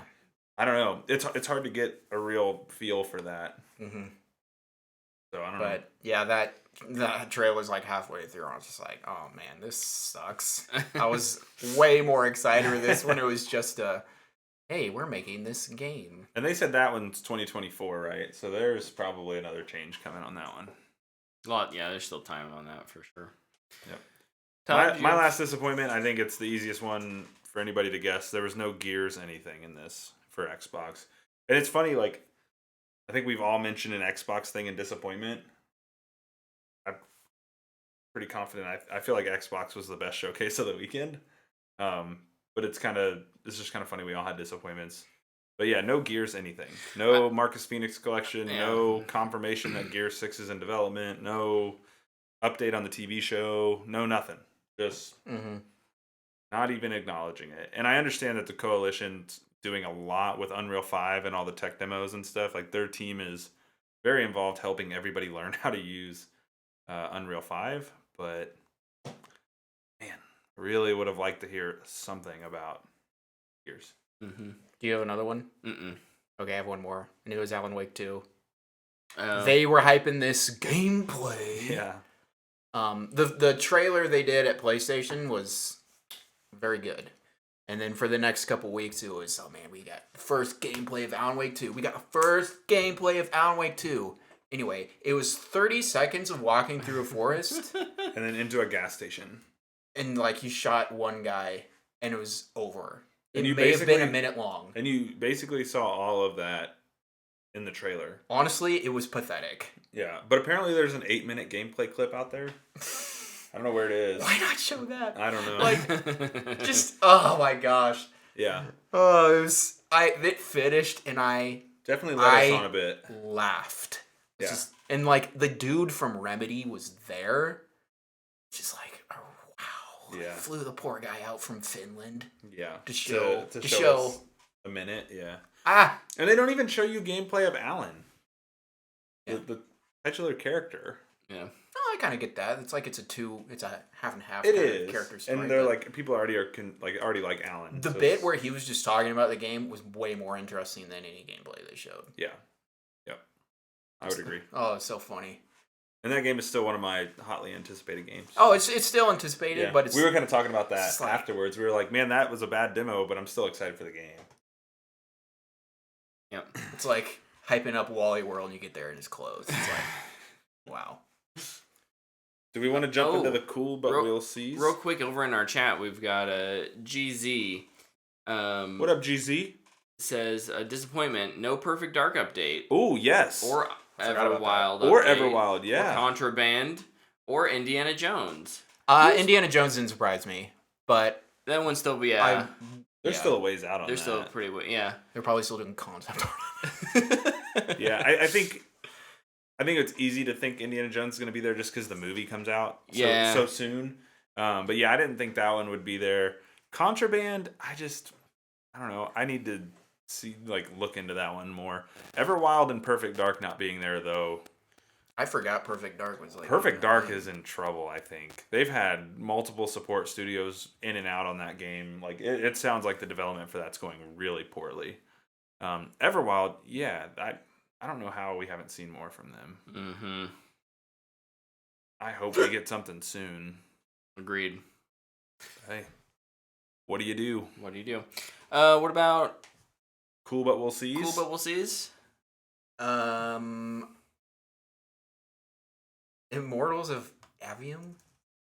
I don't know. It's hard to get a real feel for that. Mm-hmm. So I don't know. But yeah, that trailer's like halfway through. I was just like, oh man, this sucks. I was way more excited for this when it was just hey, we're making this game. And they said that one's 2024, right? So there's probably another change coming on that one. Well, yeah, there's still time on that for sure. Yep. Todd, My last disappointment, I think it's the easiest one for anybody to guess. There was no Gears anything in this for Xbox. And it's funny, like, I think we've all mentioned an Xbox thing in disappointment. I'm pretty confident. I feel like Xbox was the best showcase of the weekend. But it's just kind of funny we all had disappointments. But yeah, no Gears anything. No Marcus Phoenix collection. Yeah. No confirmation that Gears 6 is in development. No update on the TV show. No nothing. Just not even acknowledging it. And I understand that the Coalition's doing a lot with Unreal 5 and all the tech demos and stuff. Like, their team is very involved helping everybody learn how to use Unreal 5. But, man, really would have liked to hear something about Gears. Mm-hmm. Do you have another one? Mm-mm. Okay, I have one more. And it was Alan Wake 2. Oh. They were hyping this gameplay. Yeah. The trailer they did at PlayStation was very good. And then for the next couple weeks, it was, oh man, we got first gameplay of Alan Wake 2. We got the first gameplay of Alan Wake 2. Anyway, it was 30 seconds of walking through a forest. And then into a gas station. And like you shot one guy and it was over. It And you may have been a basically- minute long. And you basically saw all of that in the trailer. Honestly, it was pathetic. Yeah. But apparently there's an 8-minute gameplay clip out there. I don't know where it is. Why not show that? I don't know. Like, just, oh my gosh. yeah. Oh, it finished and I Definitely let us on a bit. laughed. Yeah. And like the dude from Remedy was there. Just like, oh, wow. Yeah. Flew the poor guy out from Finland. Yeah. To show. To to show show. us a minute. Yeah. Ah. And they don't even show you gameplay of Alan. Yeah. The titular character. Yeah. Oh, I kind of get that. It's like it's a half and half It kind is. of character story. And they're but like, people already like Alan. the so bit it's- where he was just talking about the game was way more interesting than any gameplay they showed. Yeah. Yep. I would agree. Oh, it's so funny. And that game is still one of my hotly anticipated games. Oh, it's still anticipated, Yeah. but it's we were kind of talking about that it's like- afterwards. We were like, man, that was a bad demo, but I'm still excited for the game. Yep. it's like hyping up Wally World and you get there and it's closed. It's like, wow. Do we want to jump Oh, into the cool but we'll see? Real quick, over in our chat, we've got GZ. What up, GZ? Says a disappointment. No Perfect Dark update. Oh, yes. Or Forgot about Everwild. Or update, Everwild, yeah. Or Contraband. Or Indiana Jones. Indiana Jones didn't surprise me, but That one still be They're still a ways out on They're that. still pretty yeah. they're probably still doing concept art. Yeah, I think it's easy to think Indiana Jones is going to be there just because the movie comes out so soon. But yeah, I didn't think that one would be there. Contraband, I don't know. I need to look into that one more. Everwild and Perfect Dark not being there though. I forgot Perfect Dark was like Perfect Dark is in trouble, I think. They've had multiple support studios in and out on that game. Like it sounds like the development for that's going really poorly. Everwild, yeah, I don't know how we haven't seen more from them. Mm-hmm. I hope we get something soon. Agreed. Hey, what do you do? What do you do? What about Cool but we'll see. Cool but we'll sees? Immortals of Avium.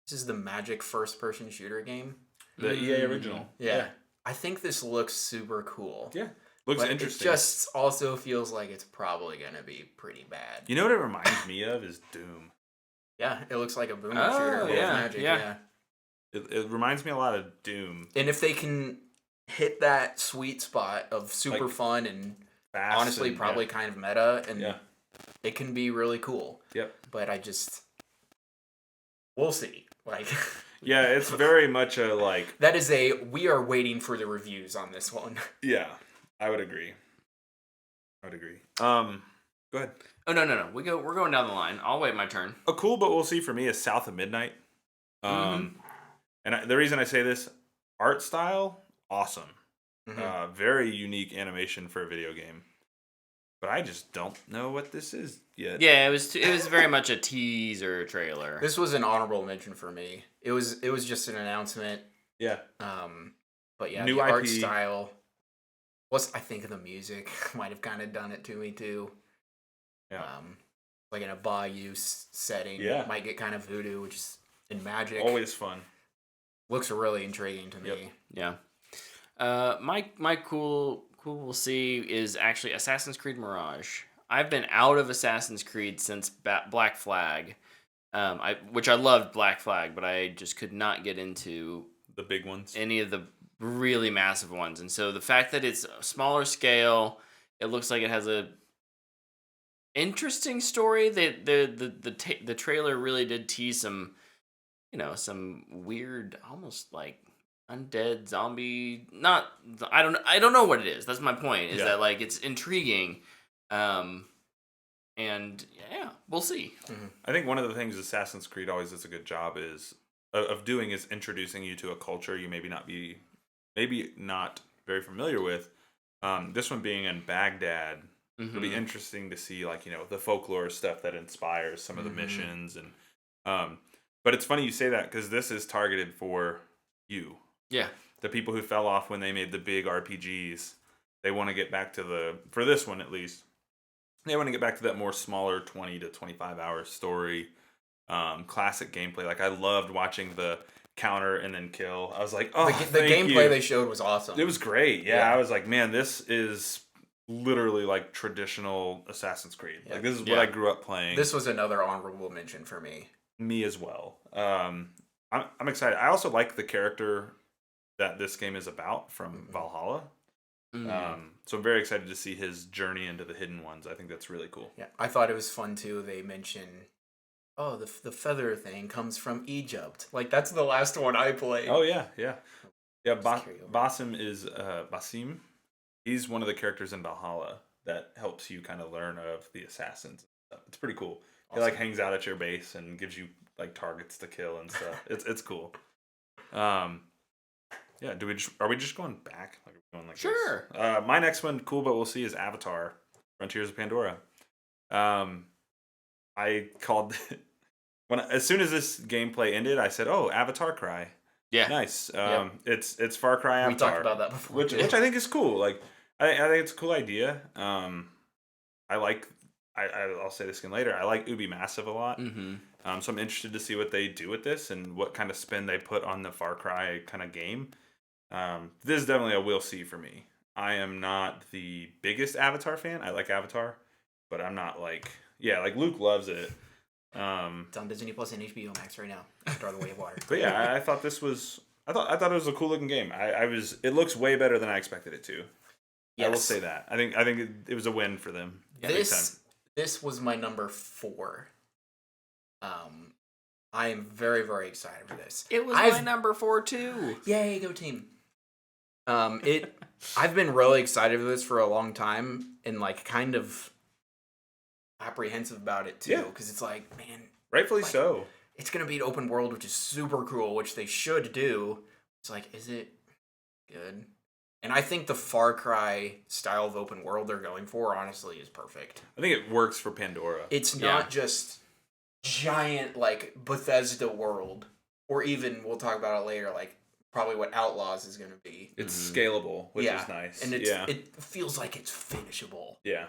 This is the Magic first-person shooter game. The EA original. Yeah. I think this looks super cool. Yeah. Looks but interesting. It just also feels like it's probably gonna be pretty bad. You know what it reminds me of is Doom. Yeah, it looks like a boomer Oh, shooter with yeah, magic. yeah. Yeah. It reminds me a lot of Doom. And if they can hit that sweet spot of super Like, fun and Fast honestly and, probably yeah. kind of meta, and Yeah. it can be really cool. Yep. But we'll see. Like, Yeah, it's very much a like. that is we are waiting for the reviews on this one. Yeah, I would agree. Go ahead. Oh no. We're going down the line. I'll wait my turn. A cool but we'll see for me is South of Midnight. And the reason I say this, art style, awesome. Very unique animation for a video game. But I just don't know what this is yet. Yeah, it was very much a teaser trailer. This was an honorable mention for me. It was just an announcement. Yeah. But yeah, New the art IP. style. I think of the music might have kind of done it to me too. Yeah. Like in a bayou setting. Yeah. Might get kind of voodoo, which is in magic. Always fun. Looks really intriguing to me. Yeah. My cool we'll see is actually Assassin's Creed Mirage. I've been out of Assassin's Creed since Black Flag. Which I loved Black Flag, but I just could not get into the big ones. Any of the really massive ones. And so the fact that it's a smaller scale, it looks like it has a interesting story. The trailer really did tease some, some weird, almost like undead zombie. I don't know what it is. That's my point. Is that like it's intriguing, and yeah, we'll see. Mm-hmm. I think one of the things Assassin's Creed always does a good job of doing is introducing you to a culture you maybe not very familiar with. This one being in Baghdad. It'll be interesting to see, like, the folklore stuff that inspires some of the missions. And but it's funny you say that, because this is targeted for you. Yeah. The people who fell off when they made the big RPGs. They want to get back to for this one at least, they want to get back to that more smaller 20 to 25 hour story. Classic gameplay. Like, I loved watching the counter and then kill. I was like, oh, the gameplay they showed was awesome. It was great. Yeah. I was like, man, this is literally like traditional Assassin's Creed. Like, this is what I grew up playing. This was another honorable mention for me. Me as well. I'm excited. I also like the character that this game is about from Valhalla. So I'm very excited to see his journey into the Hidden Ones. I think that's really cool. Yeah, I thought it was fun too. They mentioned, the feather thing comes from Egypt. Like, that's the last one I played. Oh yeah. Basim. He's one of the characters in Valhalla that helps you kind of learn of the assassins. It's pretty cool. Awesome. He like hangs out at your base and gives you like targets to kill and stuff. It's cool. Yeah. Are we just going back? Like, are we going like sure. This? My next one, cool, but we'll see, is Avatar: Frontiers of Pandora. I called as soon as this gameplay ended, I said, "Oh, Avatar Cry." Yeah. Nice. It's Far Cry Avatar. We talked about that before, which I think is cool. Like, I think it's a cool idea. I'll say this again later. I like Ubi Massive a lot. So I'm interested to see what they do with this and what kind of spin they put on the Far Cry kind of game. This is definitely a we'll see for me. I am not the biggest Avatar fan. I like Avatar, but I'm not like Luke loves it. It's on Disney Plus and HBO Max right now. Star the Way of Water. But yeah, I thought this was. I thought it was a cool looking game. It looks way better than I expected it to. Yes. I will say that. I think it was a win for them. This was my number 4. I am very, very excited for this. It was my number 4 too. Yay, go team. I've been really excited for this for a long time, and like kind of apprehensive about it too, because it's like, man, rightfully so. It's gonna be an open world, which is super cool, which they should do. It's like, is it good? And I think the Far Cry style of open world they're going for, honestly, is perfect. I think it works for Pandora. It's not just giant, like, Bethesda world, or even, we'll talk about it later, like, probably what Outlaws is going to be. It's scalable, which is nice. And it feels like it's finishable. Yeah.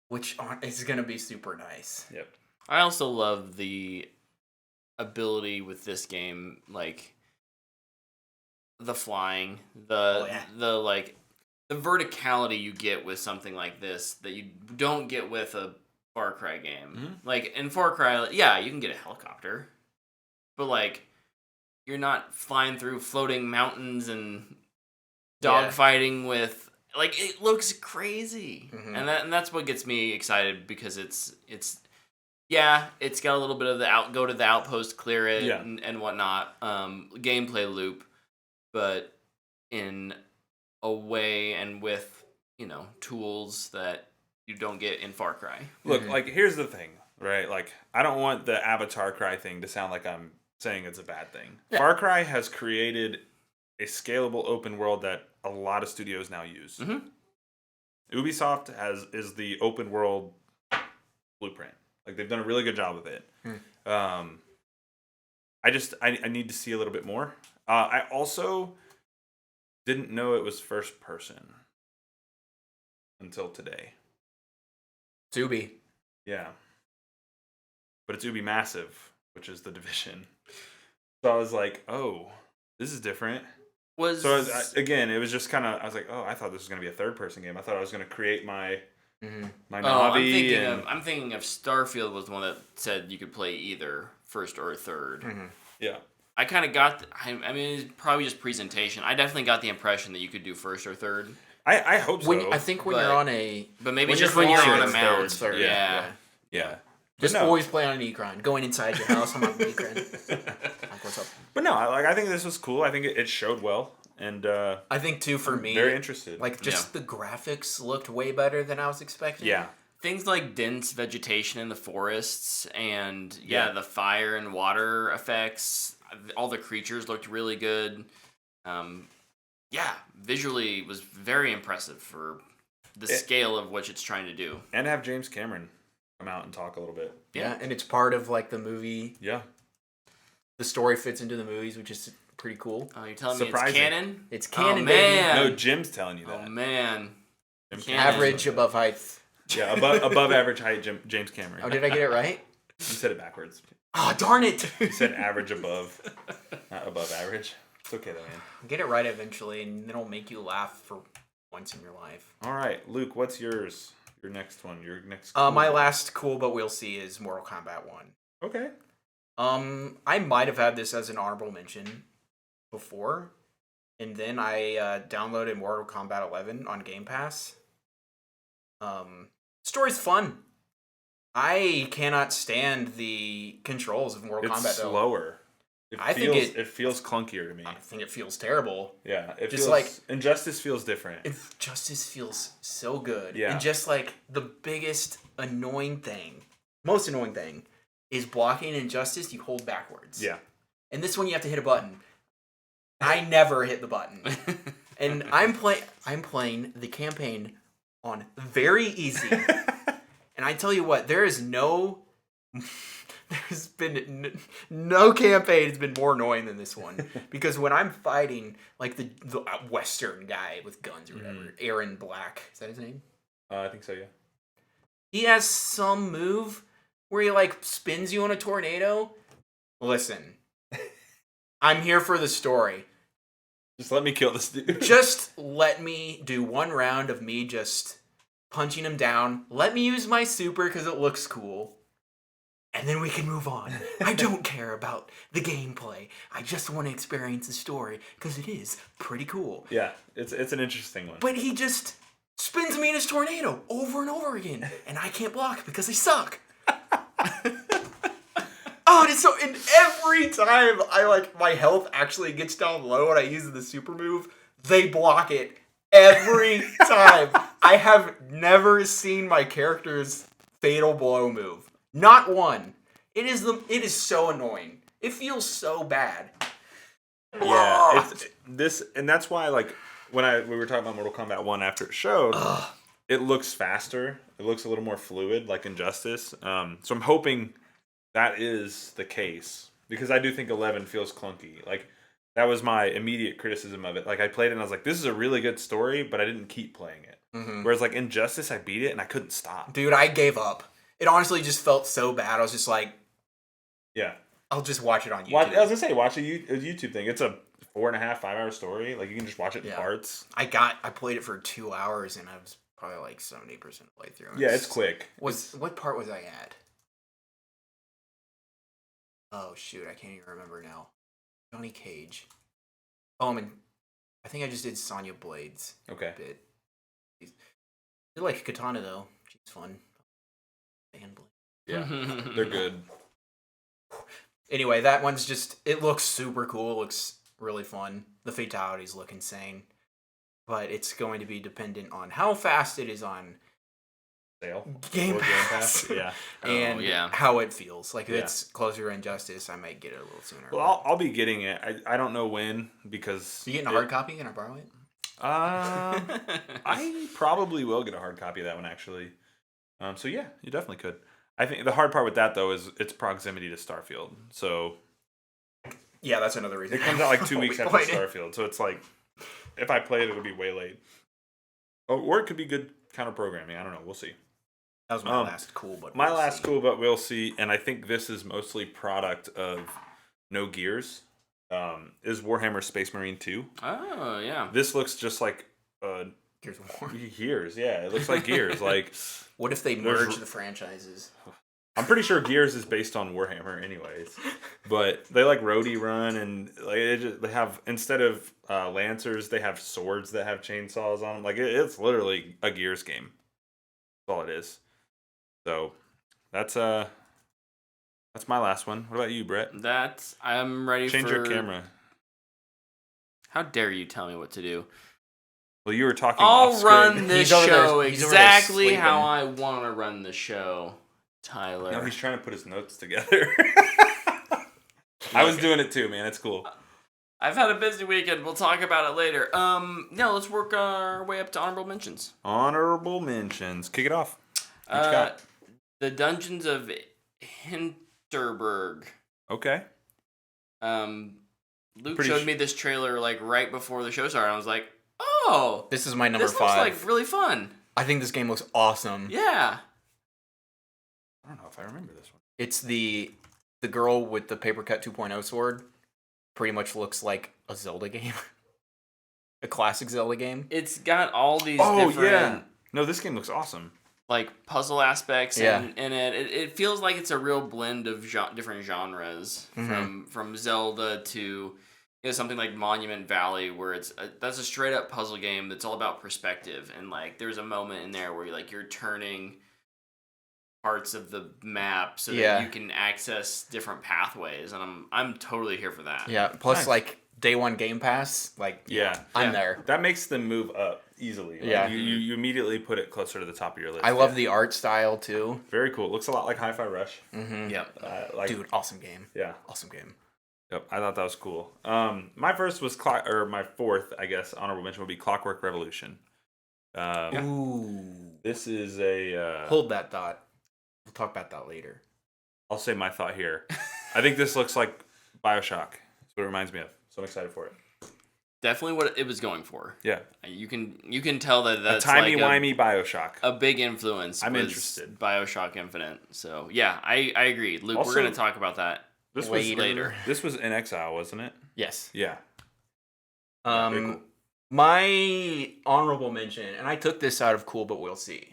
Which is going to be super nice. Yep. I also love the ability with this game, like, the flying, the verticality you get with something like this that you don't get with a Far Cry game. Like, in Far Cry, you can get a helicopter, but like, you're not flying through floating mountains and dogfighting with, like, it looks crazy. And that's what gets me excited, because it's got a little bit of go to the outpost, clear it, and whatnot, gameplay loop, but in a way and with, tools that you don't get in Far Cry. Look, like, here's the thing, right? Like, I don't want the Avatar Cry thing to sound like I'm saying it's a bad thing. Yeah. Far Cry has created a scalable open world that a lot of studios now use. Mm-hmm. Ubisoft is the open world blueprint. Like they've done a really good job with it. I need to see a little bit more. I also didn't know it was first person until today. It's Ubi. Yeah. But it's Ubi Massive, which is the division. So I was like, oh, this is different. Again, it was just kind of, I was like, oh, I thought this was going to be a third-person game. I thought I was going to create my Navi. I'm thinking of Starfield was the one that said you could play either first or third. Mm-hmm. Yeah. I kind of got, I mean, it's probably just presentation. I definitely got the impression that you could do first or third. I hope so. I think when you're on a... But maybe when just you're when you're flying, on a it's mount. third, third. Yeah. Just always play on an Ecron. Going inside your house, I'm on an Ecron. Like, what's up? But no, I think this was cool. I think it showed well. And I think, too, for me... very interested. Like, just the graphics looked way better than I was expecting. Yeah. Things like dense vegetation in the forests and, the fire and water effects. All the creatures looked really good. Visually was very impressive for the scale of what it's trying to do. And have James Cameron come out and talk a little bit. Yeah, and it's part of, like, the movie. Yeah. The story fits into the movies, which is pretty cool. Oh, you're telling me it's canon? It's canon, oh, baby. man. No, Jim's telling you that. Oh, man. Average above height. Yeah, above average height, James Cameron. Oh, did I get it right? You said it backwards. Oh, darn it. You said average above, not above average. It's okay, though, man. Get it right eventually, and it'll make you laugh for once in your life. All right, Luke, what's yours? Your next one. Your next. My last cool, but we'll see is Mortal Kombat 1. Okay. I might have had this as an honorable mention before, and then I downloaded Mortal Kombat 11 on Game Pass. Story's fun. I cannot stand the controls of Mortal Kombat. It's slower. It feels clunkier to me. I think it feels terrible. Yeah, it just feels like Injustice feels different. Injustice feels so good. Yeah. And just like the biggest most annoying thing is blocking Injustice. You hold backwards. Yeah. And this one you have to hit a button. I never hit the button. And I'm playing the campaign on very easy. And I tell you what, there's been no campaign has been more annoying than this one. Because when I'm fighting like the Western guy with guns or whatever, Aaron Black, is that his name? I think so, yeah. He has some move where he like spins you in a tornado. Listen, I'm here for the story. Just let me kill this dude. Just let me do one round of me just punching him down. Let me use my super because it looks cool. And then we can move on. I don't care about the gameplay. I just want to experience the story because it is pretty cool. Yeah, it's an interesting one. But he just spins me in his tornado over and over again. And I can't block because they suck. Oh, it's so... And every time my health actually gets down low and I use the super move, they block it every time. I have never seen my character's fatal blow move. Not one. It is so annoying. It feels so bad. Yeah, and that's why like when we were talking about Mortal Kombat 1 after it showed, it looks faster. It looks a little more fluid, like Injustice. So I'm hoping that is the case because I do think 11 feels clunky. Like that was my immediate criticism of it. Like I played it and I was like, this is a really good story, but I didn't keep playing it. Mm-hmm. Whereas like Injustice, I beat it and I couldn't stop. Dude, I gave up. It honestly just felt so bad. I was just like, yeah, I'll just watch it on YouTube. I was gonna say, watch a YouTube thing. It's a 4.5, 5 hour story. Like you can just watch it in parts. I played it for 2 hours and I was probably like 70% way through. Yeah, it's quick. What part was I at? Oh shoot, I can't even remember now. Johnny Cage. Oh, I think I just did Sonya Blades. Okay. A bit. I like Katana though. She's fun. Yeah, they're good. Anyway, that one's just... It looks super cool. It looks really fun. The fatalities look insane. But it's going to be dependent on how fast it is on sale. Game Or Pass. Yeah. And yeah. how it feels. Like, if Yeah. it's closer to Injustice, I might get it a little sooner. Well, I'll be getting it. I don't know when because you getting a hard copy? Can I borrow it? I probably will get a hard copy of that one actually. So yeah, you definitely could. I think the hard part with that though is its proximity to Starfield. So Yeah, that's another reason. it comes out like 2 weeks after Played it. Starfield. So it's like if I play it, it'll be way late. Oh, or it could be good counter programming. I don't know. We'll see. That was my last cool, but My we'll last see. cool, but we'll see. And I think this is mostly product of no Gears. Is Warhammer Space Marine 2. Oh, yeah. This looks just like Gears of War. Gears. Yeah, it looks like Gears. Like, What if they merge the franchises? I'm pretty sure Gears is based on Warhammer, anyways. But they like roadie run and like they have instead of lancers, they have swords that have chainsaws on them. Like it's literally a Gears game. That's all it is. So that's my last one. What about you, Brett? I'm ready Change for... your camera. How dare you tell me what to do? Well, you were talking. I'll off run screen. this He's over there- show he's over there exactly sleeping. how I want to run the show, Tyler. No, he's trying to put his notes together. I was doing it too, man. It's cool. I've had a busy weekend. We'll talk about it later. No, let's work our way up to honorable mentions. Honorable mentions. Kick it off. What you got? The Dungeons of Hinterberg. Okay. Luke Pretty showed me this trailer like right before the show started. I was like, "Oh, This is my number this 5. looks like really fun." I think this game looks awesome. Yeah. I don't know if I remember this one. It's the girl with the paper cut 2.0 sword. Pretty much looks like a Zelda game. A classic Zelda game. It's got all these Oh, different yeah. No, this game looks awesome. like puzzle aspects Yeah. in it. It feels like it's a real blend of different genres from Zelda to something like Monument Valley, where that's a straight up puzzle game that's all about perspective, and like there's a moment in there where you're turning parts of the map so that you can access different pathways, and I'm totally here for that. Yeah. Plus, Nice. like, day one Game Pass. Like, Yeah. I'm Yeah. there. That makes them move up easily. Like, Yeah. You immediately put it closer to the top of your list. I love the art style, too. Very cool. It looks a lot like Hi-Fi Rush. Mm-hmm. Yep. Like, Dude, awesome game. Yeah. Awesome game. Yep. I thought that was cool. My first was my fourth, I guess, honorable mention would be Clockwork Revolution. Ooh. This is a... Hold that thought. We'll talk about that later. I'll say my thought here. I think this looks like Bioshock. That's what it reminds me of. So I'm excited for it. Definitely what it was going for. Yeah. You can tell that's a timey-wimey like Bioshock. a big influence. I'm was interested. BioShock Infinite. So yeah, I agree. Luke, Also, we're gonna talk about that This was later. This was In Exile, wasn't it? Yes. Yeah. Very cool. My honorable mention, and I took this out of Cool But We'll See.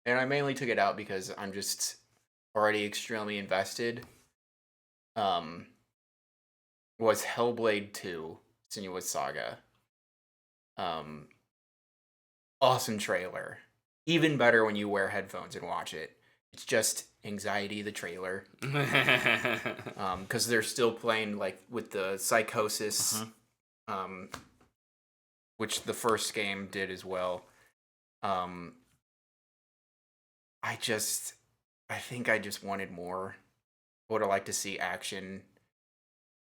And I mainly took it out because I'm just already extremely invested. Was Hellblade 2, Senua's Saga. Awesome trailer. Even better when you wear headphones and watch it. It's just anxiety, the trailer. Because they're still playing like with the psychosis, which the first game did as well. I think I just wanted more. I would have liked to see action.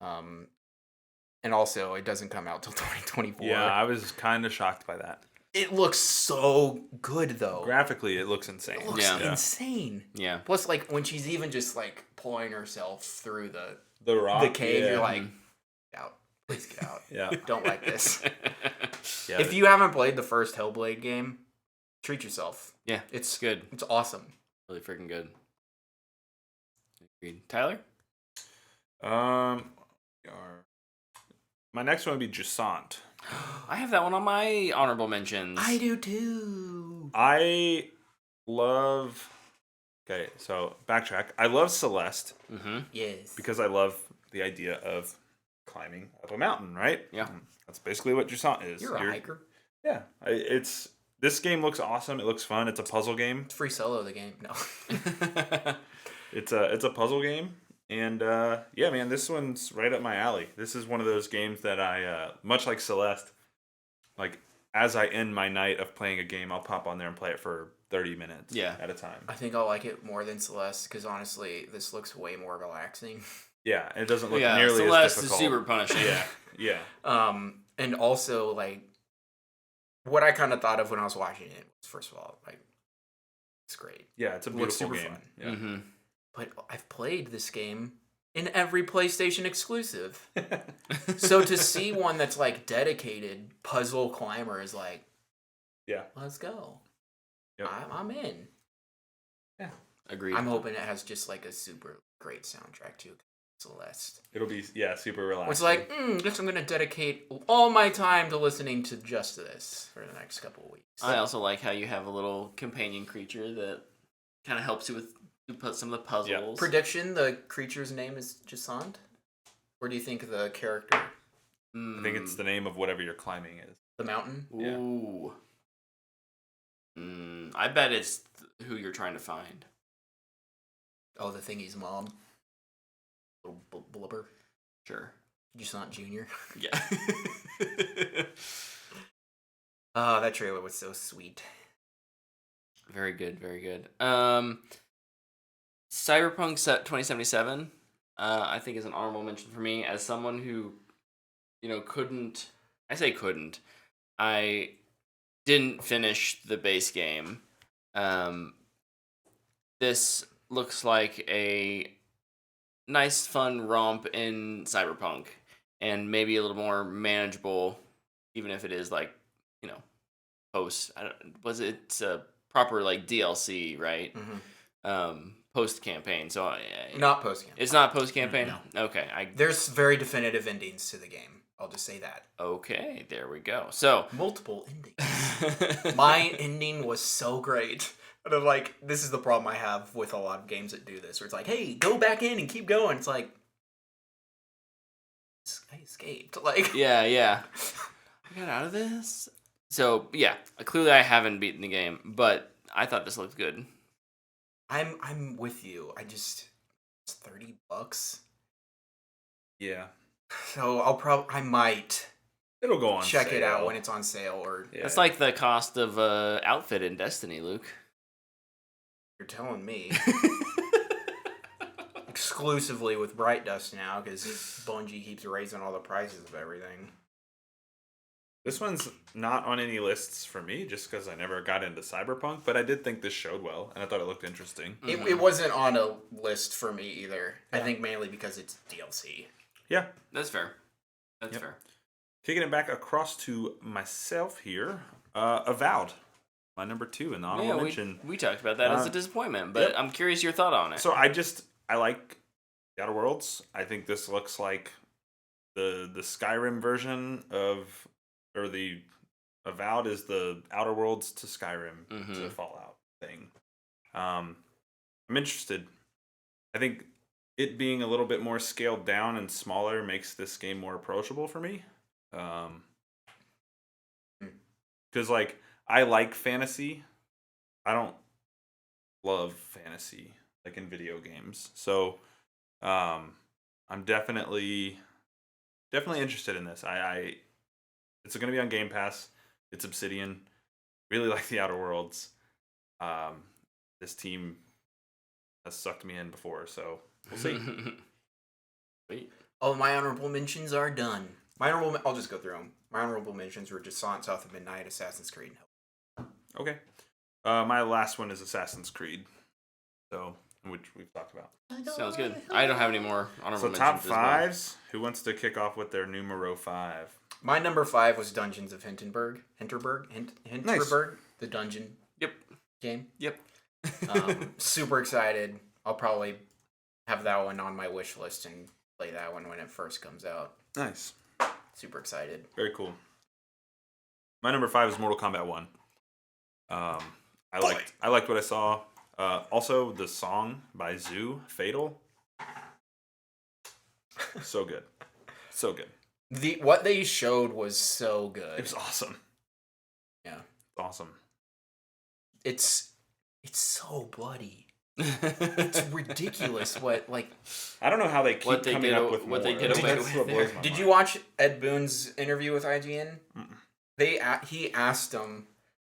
And also, it doesn't come out till 2024. Yeah, I was kind of shocked by that. It looks so good, though. Graphically, it looks insane. It looks insane. Yeah. Plus, like, when she's even just, like, pulling herself through The rock. the cave, yeah. you're like, get out. Please get out. Yeah. Don't like this. Yeah. If you haven't played the first Hellblade game, treat yourself. Yeah, It's good. It's awesome. Really freaking good. Agreed. Tyler? My next one would be Jusant. I have that one on my honorable mentions. I do too. I love. Okay, so backtrack. I love Celeste Mm-hmm. Yes. because I love the idea of climbing up a mountain, right? Yeah. That's basically what Jusant is. You're a hiker. Yeah. This game looks awesome. It looks fun. It's a puzzle game. It's free solo, the game. No. It's a puzzle game. And yeah, man, this one's right up my alley. This is one of those games that I, much like Celeste, like as I end my night of playing a game, I'll pop on there and play it for 30 minutes at a time. I think I'll like it more than Celeste because honestly, this looks way more relaxing. Yeah, it doesn't look Yeah, nearly Celeste as is difficult. super punishing. Yeah. And also like what I kind of thought of when I was watching it was, first of all, like it's great. Yeah, it's a Looks beautiful super game. fun. Yeah. Mm-hmm. But I've played this game in every PlayStation exclusive. So to see one that's like dedicated puzzle climber is like, yeah, let's go. Yep. I'm in. Yeah, Agreed. I'm hoping it has just like a super great soundtrack too. Celeste. it'll be super relaxing. It's like, guess I'm gonna dedicate all my time to listening to just this for the next couple of weeks. I also like how you have a little companion creature that kind of helps you with some of the puzzles. Prediction: the creature's name is Jasant. Or do you think the character, I think it's the name of whatever you're climbing is. the mountain? Yeah. Ooh. I bet it's who you're trying to find. Oh, the thingy's mom. Little blubber. Sure. Jasant Jr. Yeah. Oh, that trailer was so sweet. Very good, very good. Cyberpunk 2077, I think is an honorable mention for me as someone who, couldn't. I say couldn't. I didn't finish the base game. This looks like a nice, fun romp in Cyberpunk, and maybe a little more manageable, even if it is like, post. It's a proper like DLC, right? Mm-hmm. Post campaign. So Not post campaign. it's not post campaign. No. Okay, There's very definitive endings to the game. I'll just say that. Okay, there we go. So Multiple endings. My ending was so great. And I'm like, this is the problem I have with a lot of games that do this, where it's like, hey, go back in and keep going. It's like, I escaped. Like, yeah. I got out of this. So yeah, clearly I haven't beaten the game, but I thought this looked good. I'm with you. It's $30. Yeah. So I might It'll go on check it sale. out when it's on sale, or Yeah. That's like the cost of outfit in Destiny, Luke. you're telling me. Exclusively with Bright Dust now, because Bungie keeps raising all the prices of everything. This one's not on any lists for me, just because I never got into Cyberpunk, but I did think this showed well, and I thought it looked interesting. It wasn't on a list for me either. I think mainly because it's DLC. Yeah. That's fair. That's fair. Kicking it back across to myself here, Avowed, my number 2 in the honorable mention. We talked about that as a disappointment, but I'm curious your thought on it. So I like the Outer Worlds. I think this looks like the Skyrim version of, or the Avowed is the Outer Worlds to Skyrim to Fallout thing. I'm interested. I think it being a little bit more scaled down and smaller makes this game more approachable for me. Because I like fantasy. I don't love fantasy like in video games. So I'm definitely interested in this. It's going to be on Game Pass. It's Obsidian. Really like the Outer Worlds. This team has sucked me in before, so we'll see. Wait. Oh, my honorable mentions are done. I'll just go through them. My honorable mentions were Jasant, South of Midnight, Assassin's Creed. Okay. My last one is Assassin's Creed, which we've talked about. Sounds good. I don't have any more honorable So mentions. top as well. fives. Who wants to kick off with their numero 5? My number 5 was Dungeons of Hinterberg, Nice. the dungeon Yep. game. Yep. Super excited. I'll probably have that one on my wish list and play that one when it first comes out. Nice. Super excited. Very cool. My number 5 is Mortal Kombat 1. I liked what I saw. Also, the song by Zoo, Fatal. So good. So good. What they showed was so good. It was awesome. Yeah. Awesome. It's so bloody. It's ridiculous I don't know how they keep What they coming get up with what they more. get away That's with what there. blows my Did mind. you watch Ed Boon's interview with IGN? Mm-mm. he asked him,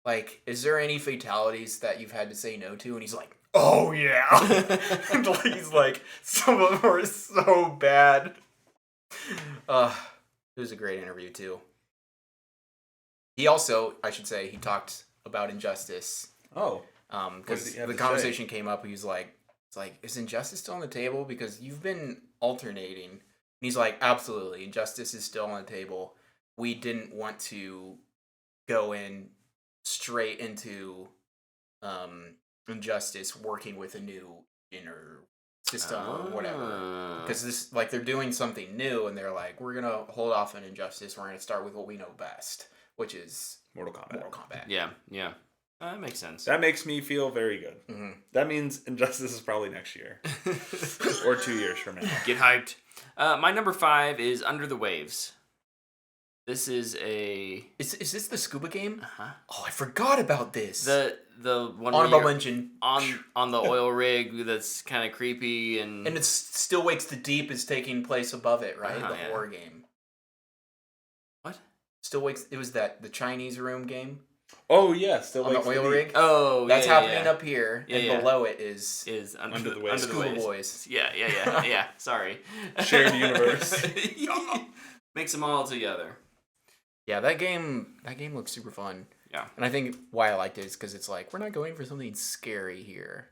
like, is there any fatalities that you've had to say no to? And he's like, oh yeah. And he's like, some of them are so bad. It was a great interview too. He also, I should say, he talked about Injustice. Oh. Because the conversation came up. He was like, "It's like, is Injustice still on the table? Because you've been alternating." And he's like, "Absolutely, Injustice is still on the table. We didn't want to go in straight into Injustice working with a new inner system or whatever. Because this, like, they're doing something new, and they're like, we're gonna hold off on Injustice. We're gonna start with what we know best, which is Mortal Kombat. Yeah. That makes sense. That makes me feel very good. Mm-hmm. That means Injustice is probably next year. Or 2 years from now. Get hyped. My number 5 is Under the Waves. This is a... Is this the scuba game? Uh-huh. Oh, I forgot about this. The one honorable mention on the oil rig that's kind of creepy and it's Still Wakes the Deep is taking place above it, right? The yeah. horror game. What? Still Wakes. It was the Chinese room game. Oh yeah, Still on Wakes the oil rig. Oh, that's happening up here, yeah, and below it is Under the Waves. Scuba Boys. Yeah. Sorry. Shared universe. Mix them all together. Yeah, that game looks super fun. Yeah. And I think why I liked it is because it's like, we're not going for something scary here.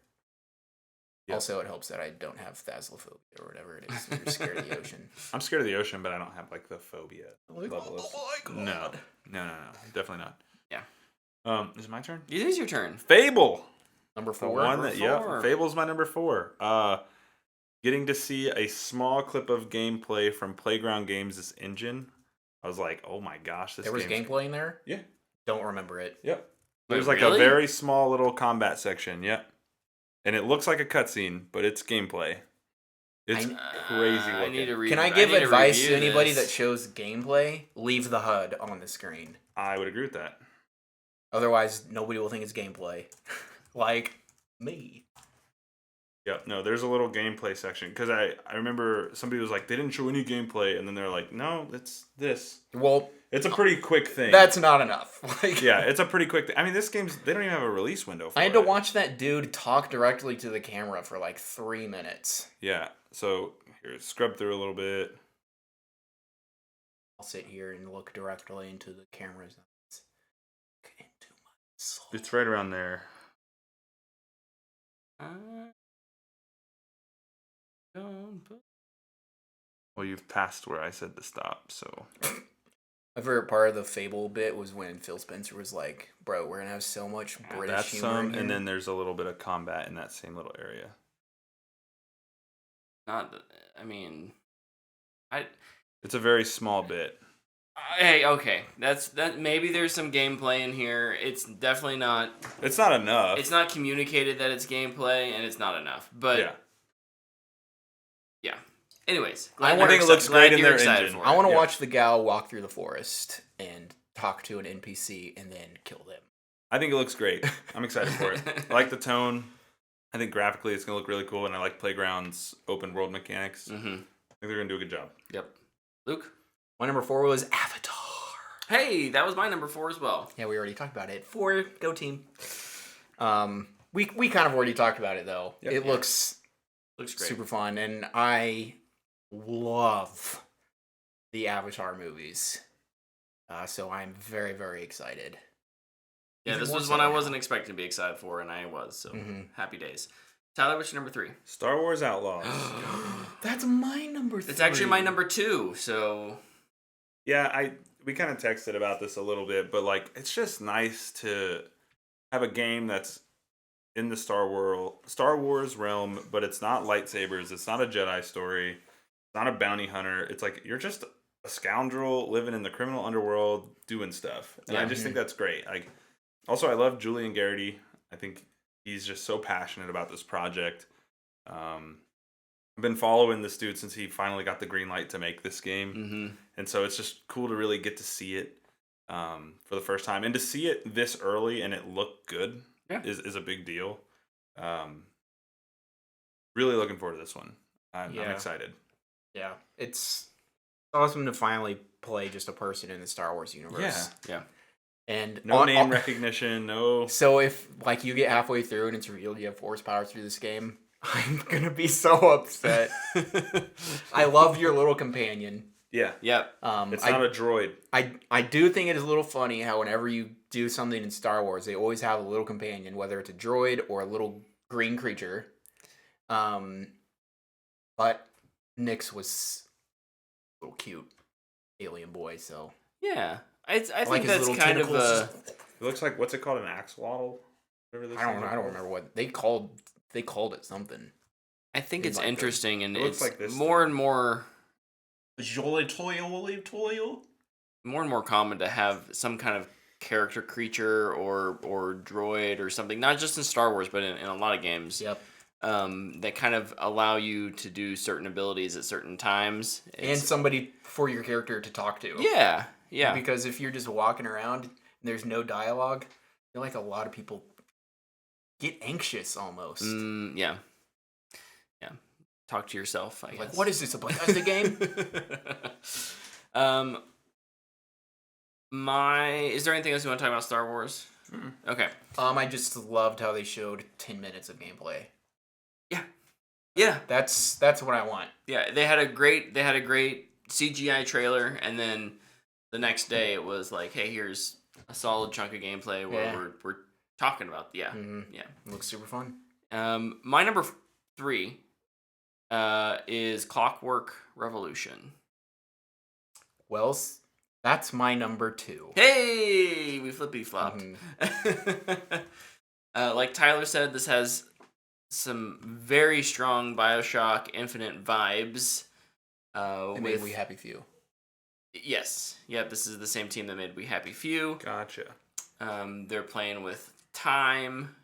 Yep. Also, it helps that I don't have thalassophobia or whatever it is. You're scared of the ocean. I'm scared of the ocean, but I don't have like the phobia like, level. No, definitely not. Yeah. Is it my turn? It is your turn. Fable. Number 4. Fable's my number 4. Getting to see a small clip of gameplay from Playground Games' engine. I was like, oh my gosh, there was gameplay in there? Yeah. Don't remember it. Yep. There's like a very small little combat section. Yep. And it looks like a cutscene, but it's gameplay. It's crazy looking. I need to Can I give advice to anybody that shows gameplay? Leave the HUD on the screen. I would agree with that. Otherwise, nobody will think it's gameplay. Like me. Yep. No, there's a little gameplay section. Because I remember somebody was like, they didn't show any gameplay. And then they're like, no, it's this. Well, it's a pretty quick thing. That's not enough. Yeah, it's a pretty quick thing. I mean, this game's... They don't even have a release window for it. I had to watch that dude talk directly to the camera for like 3 minutes. Yeah. So, here, scrub through a little bit. I'll sit here and look directly into the camera's eyes. Into my soul. It's right around there. Well, you've passed where I said to stop, so... My favorite part of the Fable bit was when Phil Spencer was like, bro, we're going to have so much British humor in here. And then there's a little bit of combat in that same little area. It's a very small bit. Hey, okay. That. Maybe there's some gameplay in here. It's definitely not... It's not enough. It's not communicated that it's gameplay, and it's not enough. But... Yeah. Anyways, I think it looks great in their engine. I want to watch the gal walk through the forest and talk to an NPC and then kill them. I think it looks great. I'm excited for it. I like the tone. I think graphically it's going to look really cool, and I like Playground's open world mechanics. Mm-hmm. I think they're going to do a good job. Yep. Luke? My number 4 was Avatar. Hey, that was my number 4 as well. Yeah, we already talked about it. 4, go team. We kind of already talked about it, though. Yep. It looks great. Super fun, and I love the Avatar movies. So I'm very, very excited. Yeah, this was one I wasn't expecting to be excited for, and I was, so happy days. Tyler, what's your number 3? Star Wars Outlaws. That's my number 3. It's actually my number 2, so... Yeah, we kind of texted about this a little bit, but like it's just nice to have a game that's in the Star Wars realm, but it's not lightsabers, it's not a Jedi story, it's not a bounty hunter. It's like you're just a scoundrel living in the criminal underworld doing stuff. And I just think that's great. Like, also, I love Julian Garrity. I think he's just so passionate about this project. I've been following this dude since he finally got the green light to make this game. And so it's just cool to really get to see it for the first time. And to see it this early and it look good is a big deal. Really looking forward to this one. I'm excited. Yeah, it's awesome to finally play just a person in the Star Wars universe. Yeah. And No name recognition, no. So if like you get halfway through and it's revealed you have force powers through this game, I'm gonna be so upset. I love your little companion. Yeah. Yep. It's not a droid. I do think it is a little funny how whenever you do something in Star Wars, they always have a little companion, whether it's a droid or a little green creature. But Nyx was a little cute alien boy, so Yeah. I like think his that's little kind of tentacles. It looks like, what's it called, an axolotl? I don't remember what they called it something. I think it's like the- interesting, and it looks it's like this more thing. and more Toil. more and more common to have some kind of character creature or droid or something, not just in Star Wars, but in a lot of games. Yep. That kind of allow you to do certain abilities at certain times. And somebody for your character to talk to. Yeah. Yeah. Because if you're just walking around and there's no dialogue, I feel like a lot of people get anxious almost. Yeah. Yeah. Talk to yourself, I guess. Like, what is this, a Bethesda game? Is there anything else you want to talk about Star Wars? Mm-mm. Okay. I just loved how they showed 10 minutes of gameplay. Yeah. That's what I want. Yeah. They had a great CGI trailer, and then the next day it was like, hey, here's a solid chunk of gameplay where we're talking about. Yeah. Mm-hmm. Yeah. It looks super fun. My number 3 is Clockwork Revolution. Well, that's my number 2. Hey, we flippy flopped. Mhm. Like Tyler said, this has some very strong BioShock Infinite vibes. They made We Happy Few. Yes. Yep, this is the same team that made We Happy Few. Gotcha. They're playing with time,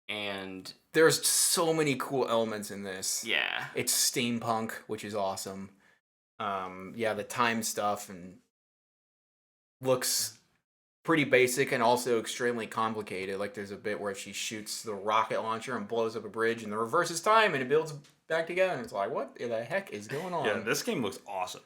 and There's so many cool elements in this. yeah. It's steampunk, which is awesome. The time stuff and looks pretty basic and also extremely complicated. Like there's a bit where she shoots the rocket launcher and blows up a bridge and the reverses time and it builds back together and it's like, what the heck is going on? Yeah, this game looks awesome.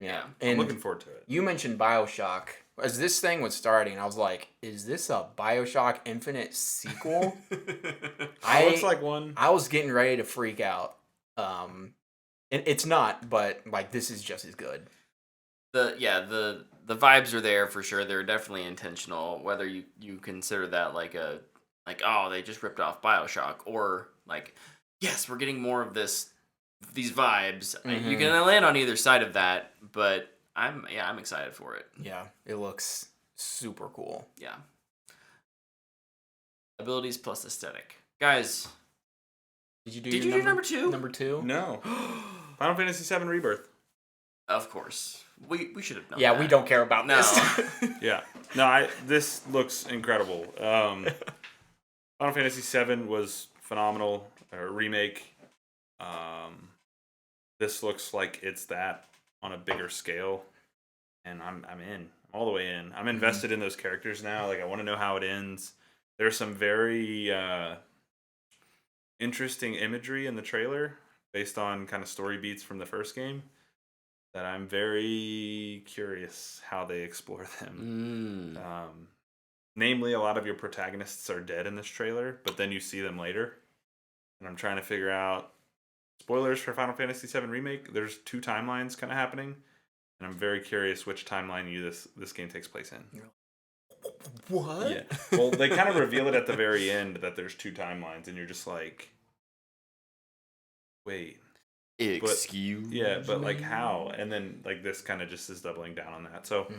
Yeah. I'm And looking forward to it. you mentioned BioShock. As this thing was starting, I was like, is this a BioShock Infinite sequel? It looks like one. I was getting ready to freak out. It's not, but like this is just as good. The vibes are there for sure. They're definitely intentional. Whether you consider that like oh, they just ripped off BioShock, or like, yes, we're getting more of these vibes. Mm-hmm. You can land on either side of that, but I'm excited for it. Yeah, it looks super cool. Yeah. Abilities plus aesthetic. Guys, Did you do did your you do number 2? Number 2? No. Final Fantasy VII Rebirth. Of course. We should have known. Yeah, that. we don't care about No. this. Yeah. No, this looks incredible. Final Fantasy VII was phenomenal. A remake. This looks like it's that on a bigger scale, and I'm in. I'm all the way in. I'm invested in those characters now. Like I want to know how it ends. There's some very interesting imagery in the trailer based on kind of story beats from the first game that I'm very curious how they explore them. Namely, a lot of your protagonists are dead in this trailer, but then you see them later. And I'm trying to figure out, spoilers for Final Fantasy VII Remake, there's 2 timelines kind of happening. And I'm very curious which timeline this game takes place in. What? Yeah. Well, they kind of reveal it at the very end that there's 2 timelines, and you're just like, wait. Excuse Yeah, but like how? And then like this kind of just is doubling down on that. So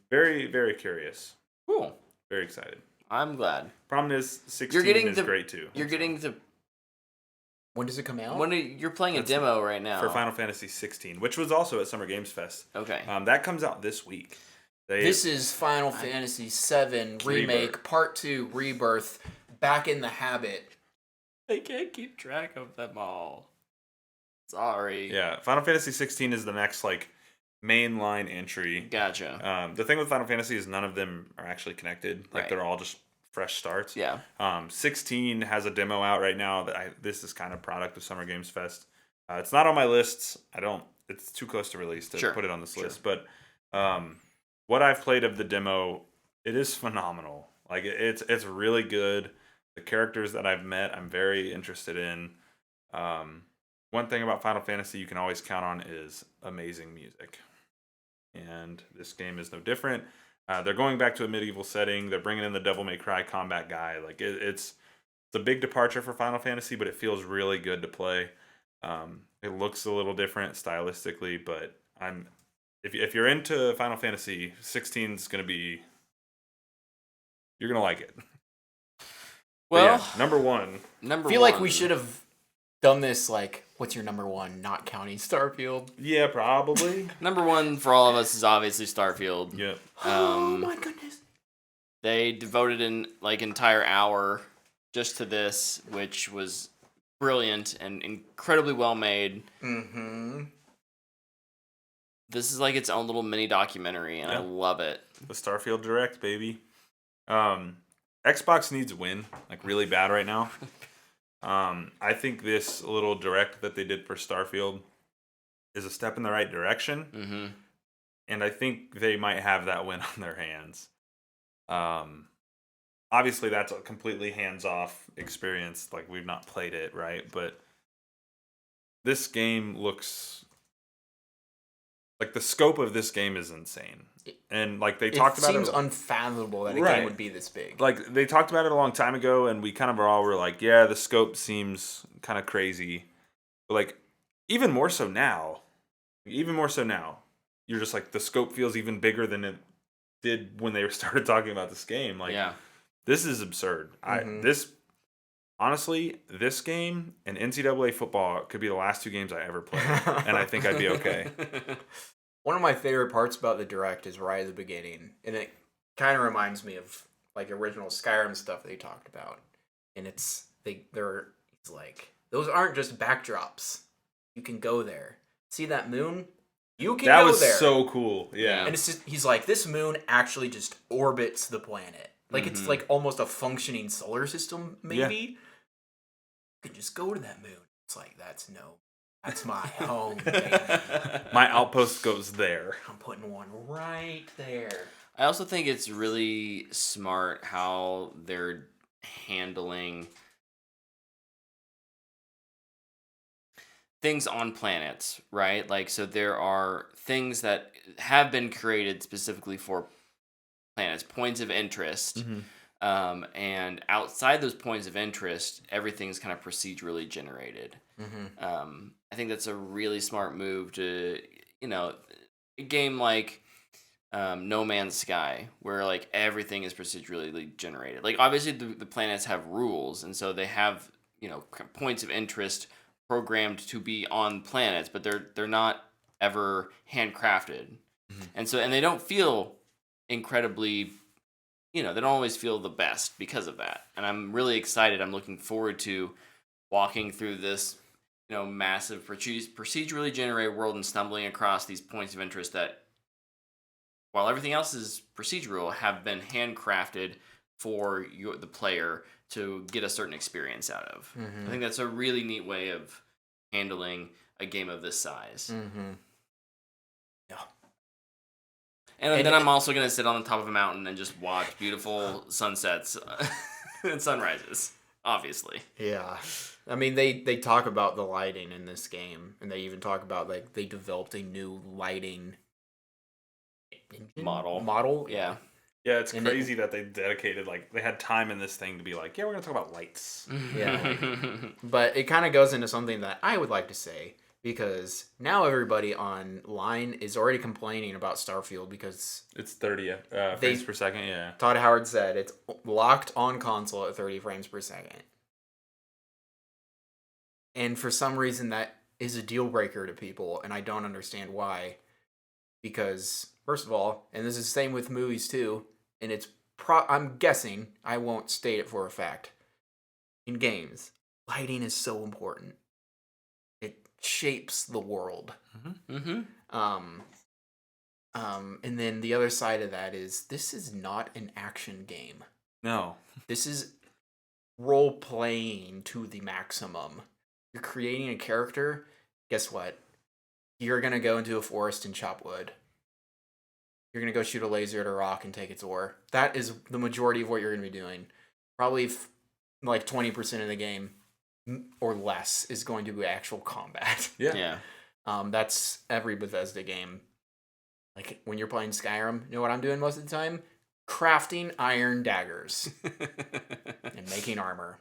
very, very curious. Cool. Very excited. I'm glad. Problem is 16 is great too. You're getting the When does it come out? you're playing a demo right now For Final Fantasy 16, which was also at Summer Games Fest. Okay. That comes out this week. This is Final Fantasy VII Remake Part 2 Rebirth, Back in the Habit. I can't keep track of them all. Sorry. Yeah, Final Fantasy 16 is the next like mainline entry. Gotcha. The thing with Final Fantasy is none of them are actually connected. Like Right. they're all just fresh starts. Yeah. 16 has a demo out right now that this is kind of product of Summer Games Fest. It's not on my lists. it's too close to release to Sure, put it on this sure. list. But what I've played of the demo, it is phenomenal. Like it's really good. The characters that I've met, I'm very interested in. One thing about Final Fantasy you can always count on is amazing music, and this game is no different. They're going back to a medieval setting. They're bringing in the Devil May Cry combat guy. Like it's a big departure for Final Fantasy, but it feels really good to play. It looks a little different stylistically, but if you're into Final Fantasy, 16 is gonna be, you're gonna like it. But Well, yeah, number one. number I feel one. like we should have done this, like, what's your number one, not counting Starfield? Yeah, probably. Number one for all of us is obviously Starfield. Yep. Oh my goodness. They devoted an entire hour just to this, which was brilliant and incredibly well made. Mm-hmm. This is like its own little mini documentary, and I love it. The Starfield Direct, baby. Xbox needs a win, like really bad right now. I think this little direct that they did for Starfield is a step in the right direction. Mm-hmm. And I think they might have that win on their hands. Obviously, that's a completely hands-off experience. Like, we've not played it, right? But this game looks... Like, the scope of this game is insane. And, like, they talked about it... It seems unfathomable that a Right. game would be this big. Like, they talked about it a long time ago, and we kind of all were like, yeah, the scope seems kind of crazy. But, like, even more so now, you're just like, the scope feels even bigger than it did when they started talking about this game. Like, Yeah. this is absurd. Honestly, this game and NCAA football could be the last two games I ever played, and I think I'd be okay. One of my favorite parts about the Direct is right at the beginning, and it kind of reminds me of like original Skyrim stuff they talked about. And it's like, those aren't just backdrops. You can go there. See that moon? You can That go was there. so cool. Yeah. And it's just, he's like, this moon actually just orbits the planet. Like, it's like almost a functioning solar system, maybe. You can just go to that moon. It's like, that's my home, baby. My outpost goes there. I'm putting one right there. I also think it's really smart how they're handling things on planets, right? Like, so there are things that have been created specifically for planets, points of interest. And outside those points of interest, everything's kind of procedurally generated. I think that's a really smart move to, a game like No Man's Sky, where like everything is procedurally generated. Like, obviously the planets have rules, and so they have, points of interest programmed to be on planets, but they're not ever handcrafted. And they don't feel incredibly, they don't always feel the best because of that. And I'm really excited. I'm looking forward to walking through this, massive procedurally generated world and stumbling across these points of interest that, while everything else is procedural, have been handcrafted for the player to get a certain experience out of. I think that's a really neat way of handling a game of this size. Yeah. And then I'm also going to sit on the top of a mountain and just watch beautiful sunsets and sunrises, obviously. Yeah. I mean, they talk about the lighting in this game, and they even talk about, like, they developed a new lighting model. Yeah. Yeah, it's crazy that they dedicated, like, they had time in this thing to be like, yeah, we're going to talk about lights. Yeah. But it kind of goes into something that I would like to say, because now everybody online is already complaining about Starfield because It's 30 frames per second, yeah. Todd Howard said it's locked on console at 30 frames per second. And for some reason that is a deal breaker to people, and I don't understand why. Because, first of all, and this is the same with movies too, and it's I'm guessing, I won't state it for a fact, in games, lighting is so important. It shapes the world. And then the other side of that is, this is not an action game. No. This is role-playing to the maximum. You're creating a character, guess what? you're gonna go into a forest and chop wood. You're gonna go shoot a laser at a rock and take its ore. That is the majority of what you're gonna be doing. Probably like 20% of the game or less is going to be actual combat. Yeah. That's every Bethesda game. Like when you're playing Skyrim, you know what I'm doing most of the time? Crafting iron daggers and making armor.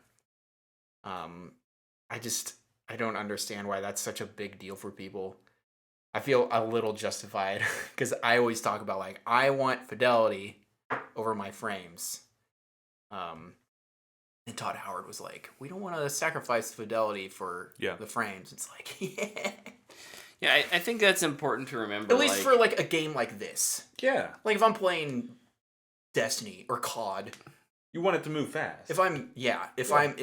I don't understand why that's such a big deal for people. I feel a little justified because I always talk about like I want fidelity over my frames. And Todd Howard was like, "We don't want to sacrifice fidelity for the frames." It's like, yeah. Yeah, I think that's important to remember. At least for like a game like this. Yeah. Like if I'm playing Destiny or COD, you want it to move fast. If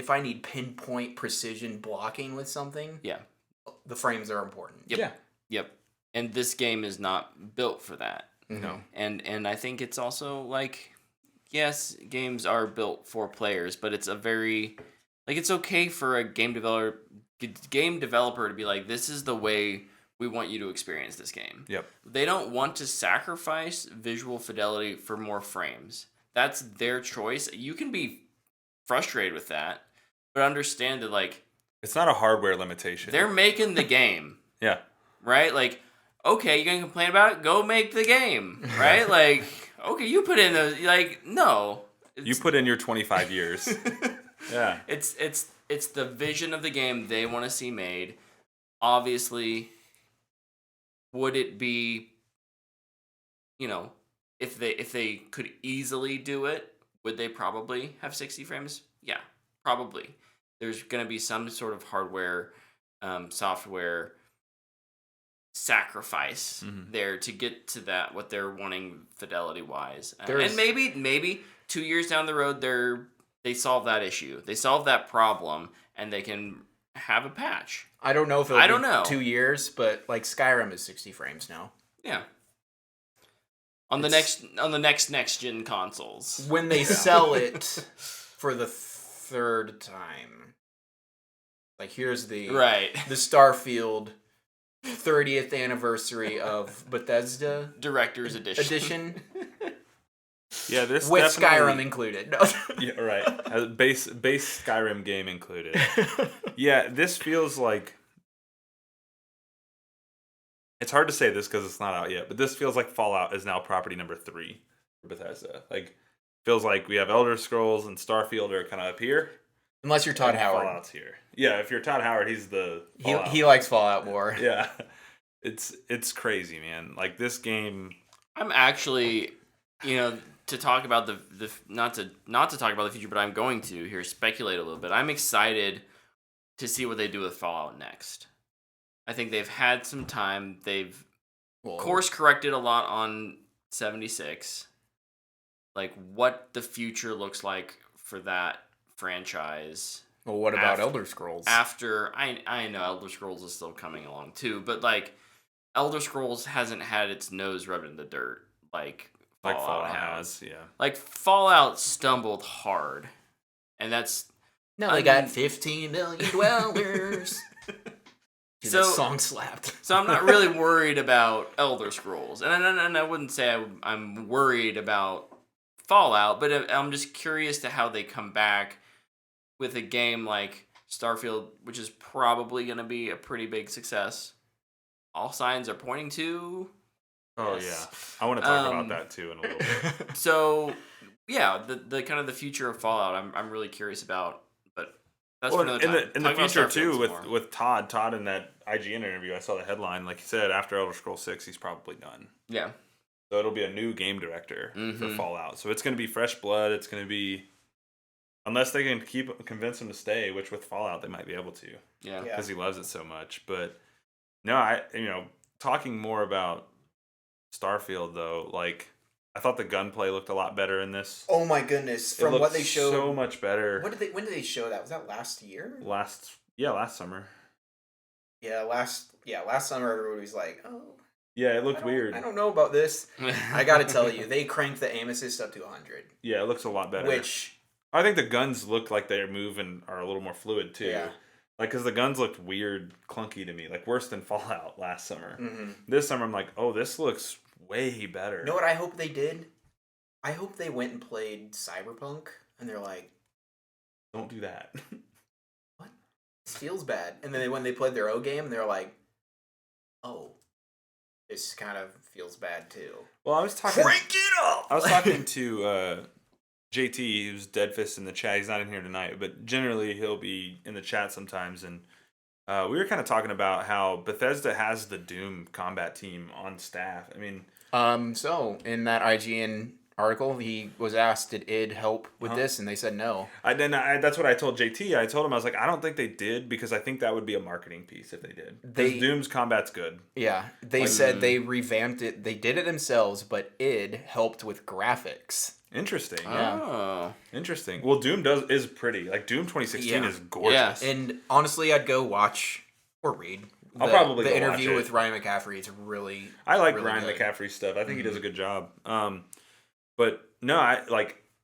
I need pinpoint precision blocking with something, the frames are important. Yep. And this game is not built for that. No. And I think it's also like, yes, games are built for players, but it's a very like it's okay for a game developer to be like, this is the way we want you to experience this game. Yep. They don't want to sacrifice visual fidelity for more frames. That's their choice. You can be frustrated with that, but understand that like it's not a hardware limitation. They're making the game. Yeah. Right? Like, okay, you're gonna complain about it? Go make the game. Right? Like, okay, you put in those no. You put in your 25 years. Yeah. It's the vision of the game they want to see made. Obviously, would it be, if they could easily do it, would they probably have 60 frames? Yeah, probably. There's going to be some sort of hardware, software sacrifice there to get to that, what they're wanting fidelity-wise. And maybe 2 years down the road, they solve that issue. They solve that problem, and they can have a patch. I don't know if it'll be 2 years, but like Skyrim is 60 frames now. Yeah. On the next gen consoles. When they sell it for the third time. Like here's the Starfield 30th anniversary of Bethesda Director's Edition. Yeah, this with Skyrim included. No. Yeah, right. Base Skyrim game included. Yeah, this feels like it's hard to say this because it's not out yet, but this feels like Fallout is now property number 3 for Bethesda. Like, feels like we have Elder Scrolls and Starfield are kind of up here. Unless you're Todd Howard. Fallout's here. Yeah, if you're Todd Howard, he's the Fallout. He likes Fallout more. Yeah, it's crazy, man. Like this game. I'm actually, to talk about the not to talk about the future, but I'm going to here speculate a little bit. I'm excited to see what they do with Fallout next. I think they've had some time. They've course corrected a lot on 76. Like what the future looks like for that franchise. Well, what about Elder Scrolls? After I know Elder Scrolls is still coming along too, but like Elder Scrolls hasn't had its nose rubbed in the dirt like Fallout has. Yeah. Like Fallout stumbled hard, and that's no. They got 15 million dwellers. Dude, that song slapped. So I'm not really worried about Elder Scrolls, and I wouldn't say I'm worried about Fallout, but I'm just curious to how they come back with a game like Starfield, which is probably going to be a pretty big success. All signs are pointing to. Oh yes. Yeah, I want to talk about that too in a little bit. So yeah, the kind of the future of Fallout, I'm really curious about, but that's for another time. In the future too, with Todd in that IGN interview, I saw the headline. Like he said, after Elder Scrolls 6, he's probably done. Yeah. So it'll be a new game director for Fallout. So it's going to be fresh blood. It's going to be, unless they can convince him to stay, which with Fallout they might be able to. Yeah. Because he loves it so much. But no, talking more about Starfield though, like I thought the gunplay looked a lot better in this. Oh my goodness! From what they showed, so much better. When did they show that? Was that last year? Last summer. Yeah, last summer everybody was like, oh. Yeah, it looked weird. I don't know about this. I gotta tell you, they cranked the aim assist up to 100. Yeah, it looks a lot better. Which I think the guns look like they move and are a little more fluid too. Yeah. Like, because the guns looked weird, clunky to me, like worse than Fallout last summer. Mm-hmm. This summer, I'm like, oh, this looks way better. You know what I hope they did? I hope they went and played Cyberpunk, and they're like, don't do that. what? This feels bad. And then when they played their O game, they're like, oh, this kind of feels bad too. Well, I was talking. Crank it up! I was talking to JT, who's Deadfist in the chat. He's not in here tonight, but generally he'll be in the chat sometimes. And we were kind of talking about how Bethesda has the Doom combat team on staff. I mean, So in that IGN article, he was asked, did id help with this? And they said no. That's what I told JT. I told him, I was like, I don't think they did, because I think that would be a marketing piece if they did. Because Doom's combat's good. Yeah, they said they revamped it. They did it themselves, but id helped with graphics. Interesting. Yeah. Oh. Interesting. Well, Doom is pretty. Like, Doom 2016 is gorgeous. Yeah. And honestly, I'd go watch or read. I'll probably the go interview watch it. with Ryan McCaffrey. It's really I like really Ryan good. McCaffrey's stuff. I think he does a good job. But no, I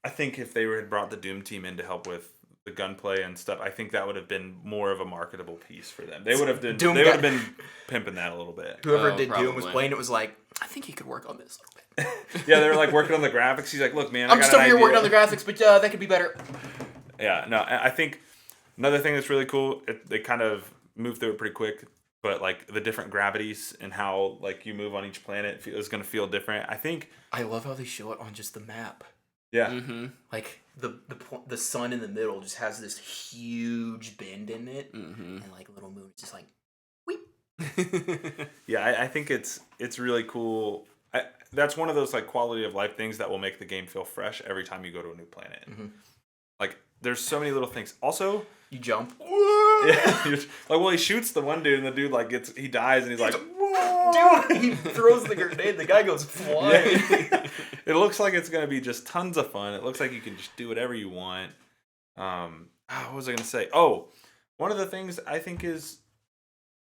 think if they had brought the Doom team in to help with the gunplay and stuff, I think that would have been more of a marketable piece for them. They would have been pimping that a little bit. Whoever did probably. Doom was playing it was like, I think he could work on this a little bit. Yeah, they were like working on the graphics. He's like, look, man, I'm just over here working on the graphics, but that could be better. Yeah, no, I think another thing that's really cool, they kind of moved through it pretty quick, but like the different gravities and how like you move on each planet is going to feel different. I think I love how they show it on just the map. Yeah. Mm-hmm. Like the sun in the middle just has this huge bend in it, Mm-hmm. and like little moon, just like, weep. Yeah, I think it's really cool. That's one of those like quality of life things that will make the game feel fresh every time you go to a new planet. Mhm. Like there's so many little things. Also, You jump. yeah, like well, he shoots the one dude, and the dude like he dies, and he's like, Dude, he throws the grenade. The guy goes flying. Yeah. It looks like it's gonna be just tons of fun. It looks like you can just do whatever you want. What was I gonna say? Oh, one of the things I think is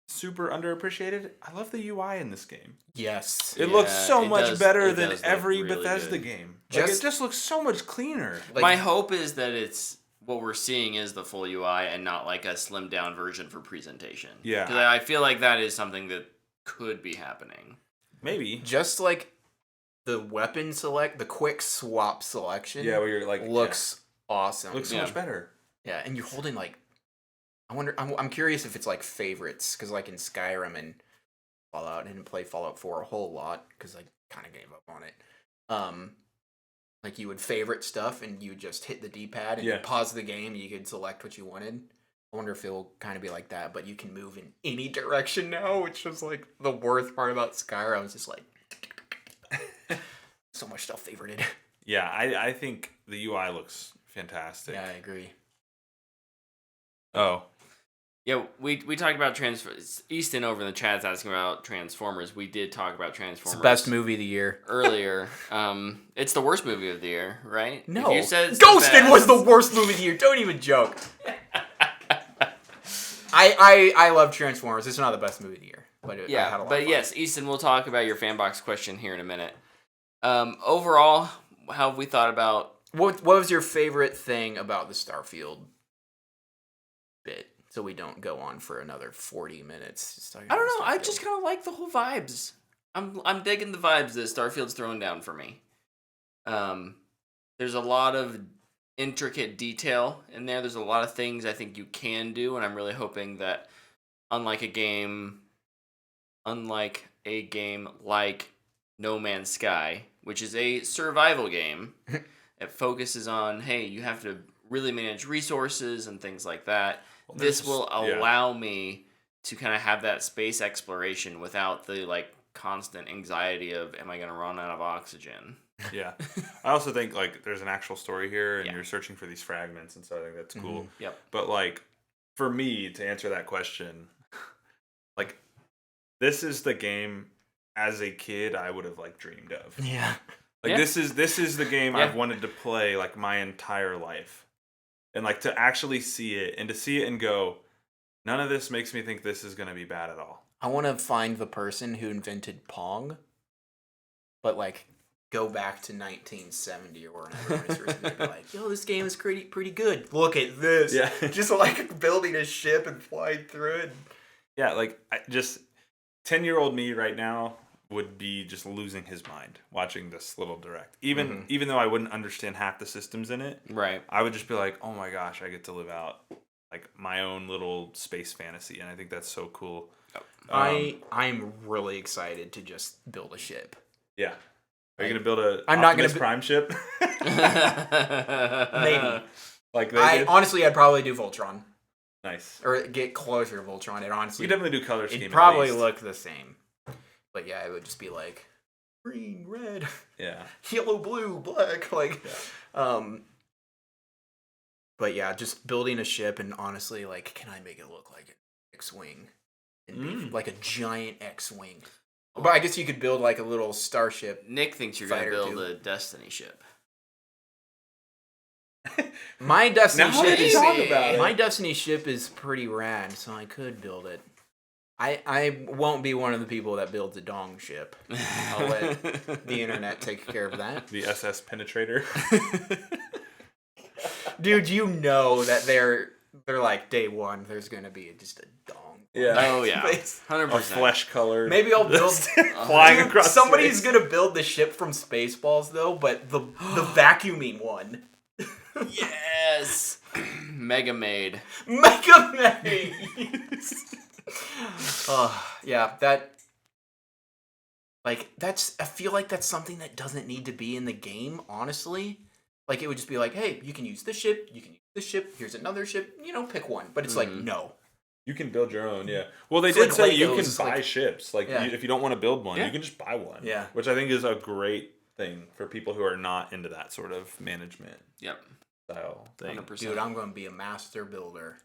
super underappreciated. I love the UI in this game. Yes. It looks so much better it than does look every really Bethesda good. game. Just- it just looks so much cleaner. Like, My hope is that it's what we're seeing is the full UI and not like a slimmed down version for presentation. Yeah. Because I feel like that is something that could be happening. Maybe. just like the weapon the quick swap selection. Yeah, where you're like looks awesome. looks so Yeah. much better. Yeah, and you're holding like, I wonder. I'm curious if it's like favorites, because like in Skyrim and Fallout, I didn't play Fallout 4 a whole lot because I kind of gave up on it. Like you would favorite stuff and you would just hit the D-pad and Yeah. you'd pause the game. You could select what you wanted. I wonder if it'll kind of be like that, but you can move in any direction now, which was like the worst part about Skyrim. I was just like, so much stuff favorited. Yeah, I think the UI looks fantastic. Yeah, I agree. Oh. Yeah, we talked about Easton over in the chat's asking about Transformers. We did talk about Transformers. It's the best movie of the year. Earlier. It's the worst movie of the year, right? No, If you said it's the Ghosted was best- the worst movie of the year. Don't even joke. I love Transformers. It's not the best movie of the year, but I had a Yeah, lot but of fun. yes, Easton, we'll talk about your Fanbox question here in a minute. Overall, how have we thought about... What was your favorite thing about the Starfield bit? So we don't go on for another 40 minutes. Just talking I don't about know, I Starfield. just kind of like the whole vibes. I'm digging the vibes that Starfield's throwing down for me. There's a lot of intricate detail in there. There's a lot of things I think you can do, and I'm really hoping that unlike a game like No Man's Sky, which is a survival game, it focuses on, hey, you have to really manage resources and things like that. Well, This will yeah. allow me to kind of have that space exploration without the like constant anxiety of, am I going to run out of oxygen? Yeah. I also think like there's an actual story here and Yeah. you're searching for these fragments, and so I think that's cool. Yep. But like for me to answer that question, like this is the game as a kid I would have like dreamed of. Yeah. Like Yeah. this is the game Yeah. I've wanted to play like my entire life. And like to actually see it and to see it and go, none of this makes me think this is going to be bad at all. I want to find the person who invented Pong, but like go back to 1970 or whenever it was first made, be like, yo, this game is pretty good. Look at this. Yeah. Just like building a ship and flying through it. Yeah, like just 10-year-old me right now would be just losing his mind watching this little direct. Even though I wouldn't understand half the systems in it, Right. I would just be like, oh my gosh, I get to live out like my own little space fantasy, and I think that's so cool. I'm really excited to just build a ship. Yeah. Are you gonna build a I'm not Optimus gonna Prime ship? Maybe. Like they did? Honestly, I'd probably do Voltron. Nice. Or get closer to Voltron. It honestly... You definitely do color scheme. It'd probably at least. look the same. But yeah, it would just be like green, red, Yeah. yellow, blue, black. Like, but yeah, just building a ship and honestly, like, can I make it look like an X-Wing? And be like a giant X-Wing. But I guess you could build like a little starship. Nick thinks you're going to Fighter build too. a Destiny ship. My Destiny Now ship that you is talk about it. my Destiny ship is pretty rad, so I could build it. I won't be one of the people that builds a dong ship. I'll let the internet take care of that. The SS Penetrator. Dude, you know that they're like day one. There's gonna be just a dong. Yeah. Oh, yeah. Space. 100%. A flesh colored. Maybe I'll build. flying Dude, across. somebody's space. gonna build the ship from Spaceballs though, but the vacuuming one. Yes! Mega Maid. Mega Man. Yeah, that. Like that's. I feel like that's something that doesn't need to be in the game. Honestly, like it would just be like, hey, you can use this ship. You can use this ship. Here's another ship. You know, pick one. But it's like no. You can build your own, yeah. Well, they It's did like say you Legos, can buy like- ships. Like, Yeah. if you don't want to build one, Yeah. you can just buy one. Yeah. Which I think is a great thing for people who are not into that sort of management Yep. style thing. 100%. Dude, I'm gonna be a master builder.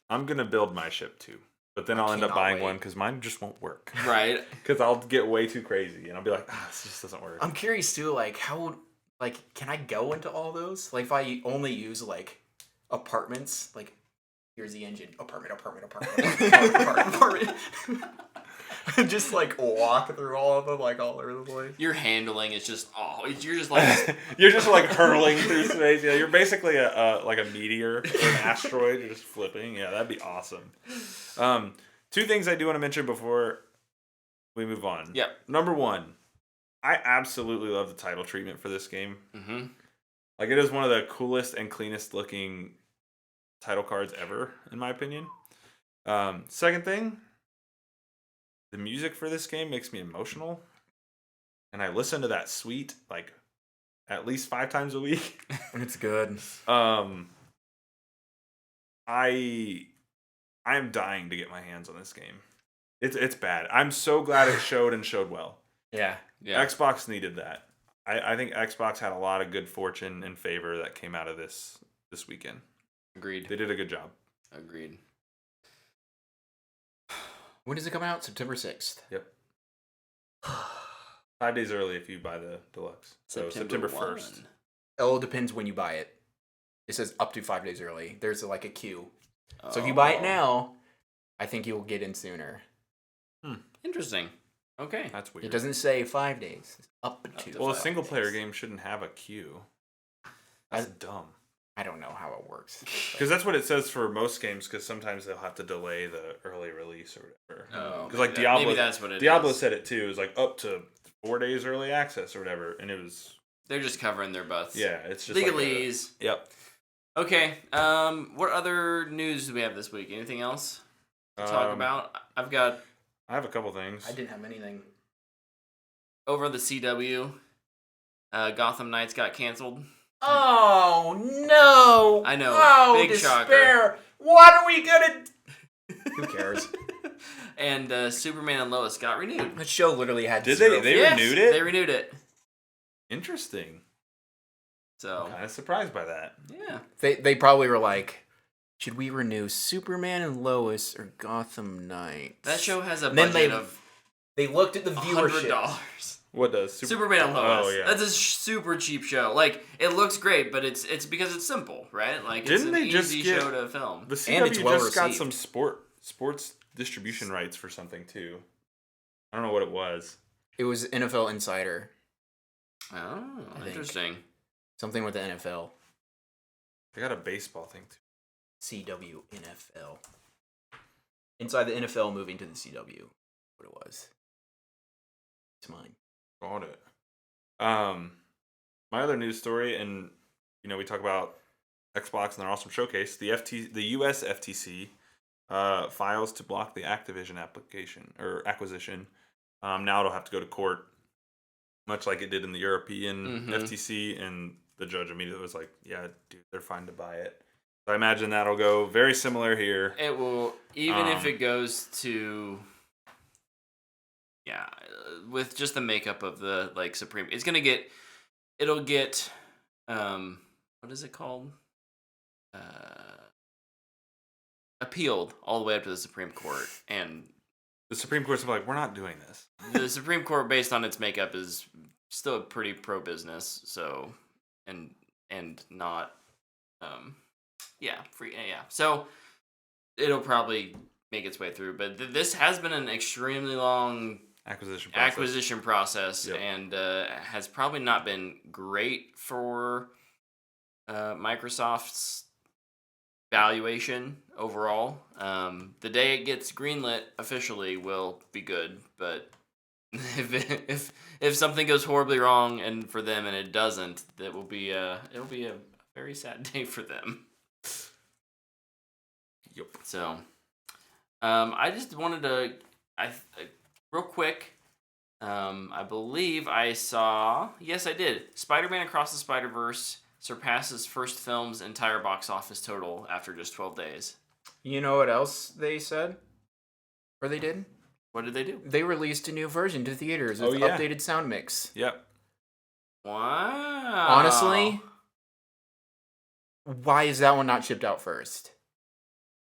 I'm going to build my ship too. But then I I'll end up cannot buying wait. one because mine just won't work. Right. Because I'll get way too crazy and I'll be like, this just doesn't work. I'm curious too, like how, like, can I go into all those? Like, if I only use like apartments, like here's the engine, apartment, just like walk through all of them, like all over the place. Your handling is just, you're just like, You're just like hurling through space. Yeah, you're basically like a meteor or an asteroid. You're just flipping. Yeah, that'd be awesome. Two things I do want to mention before we move on. Yep. Number one, I absolutely love the title treatment for this game. mm-hmm. Like, it is one of the coolest and cleanest looking title cards ever, in my opinion. Second thing, the music for this game makes me emotional. And I listen to that suite like at least 5 times a week. It's good. I am dying to get my hands on this game. It's bad. I'm so glad it showed and showed well. Yeah. Yeah. Xbox needed that. I think Xbox had a lot of good fortune and favor that came out of this weekend. Agreed. They did a good job. Agreed. When does it come out? September 6th. Yep. 5 days early if you buy the deluxe. So September 1st. It It all depends when you buy it. It says up to 5 days early. There's like a queue. So if you buy it now, I think you'll get in sooner. Interesting. Okay. That's weird. It doesn't say 5 days. It's up to. Well, a 5 single player days. game shouldn't have a queue. That's dumb. I don't know how it works. Because that's what it says for most games. Because sometimes they'll have to delay the early release or whatever. Oh, Because like maybe Diablo, maybe that's what it Diablo is. said it too. It was like up to 4 days early access or whatever, and it was They're just covering their butts. it's just like a- Legalese. yep. Okay. What other news do we have this week? Anything else to talk about? I've got I have a couple things. I didn't have anything. over the CW. Gotham Knights got canceled. Oh no! I know. Oh, Big despair! What are we gonna? Who cares? And Superman and Lois got renewed. That show literally had. Did zero they Yes, renewed it? They renewed it. Interesting. So I'm kind of surprised by that. yeah. They probably were like, should we renew Superman and Lois or Gotham Knights? That show has a And then budget of They looked at the viewership. $100. What does Superman and Lois. Oh yeah. That's a super cheap show. Like it looks great, but it's because it's simple, right? Like it's Didn't an they just easy get- show to film. The And CW it's well just got received. some sports distribution rights for something too. I don't know what it was. It was NFL Insider. Oh, think. interesting. Something with the NFL. They got a baseball thing too. CW NFL. Inside the NFL, moving to the CW. What it was. It's mine. Got it. My other news story, and we talk about Xbox and their awesome showcase. The US FTC files to block the Activision acquisition. Now it'll have to go to court, much like it did in the European FTC, and the judge immediately was like, "Yeah, dude, they're fine to buy it." So I imagine that'll go very similar here. It will, even if it goes to, with just the makeup of the Supreme, it'll get, what is it called? Appealed all the way up to the Supreme Court, and The Supreme Court's like, "We're not doing this." the Supreme Court, based on its makeup, is still pretty pro-business. So, and not, free. Yeah. So it'll probably make its way through. But this has been an extremely long acquisition process, Yep. and has probably not been great for Microsoft's valuation overall. The day it gets greenlit officially will be good, but if something goes horribly wrong and for them and it doesn't, it'll be a very sad day for them. Yep. So, I just wanted to, real quick, I believe I saw, yes I did, Spider-Man Across the Spider-Verse surpasses first film's entire box office total after just 12 days. You know what else they said? Or they did? What did they do? They released a new version to theaters with updated sound mix. Yep. Wow. Honestly, why is that one not shipped out first?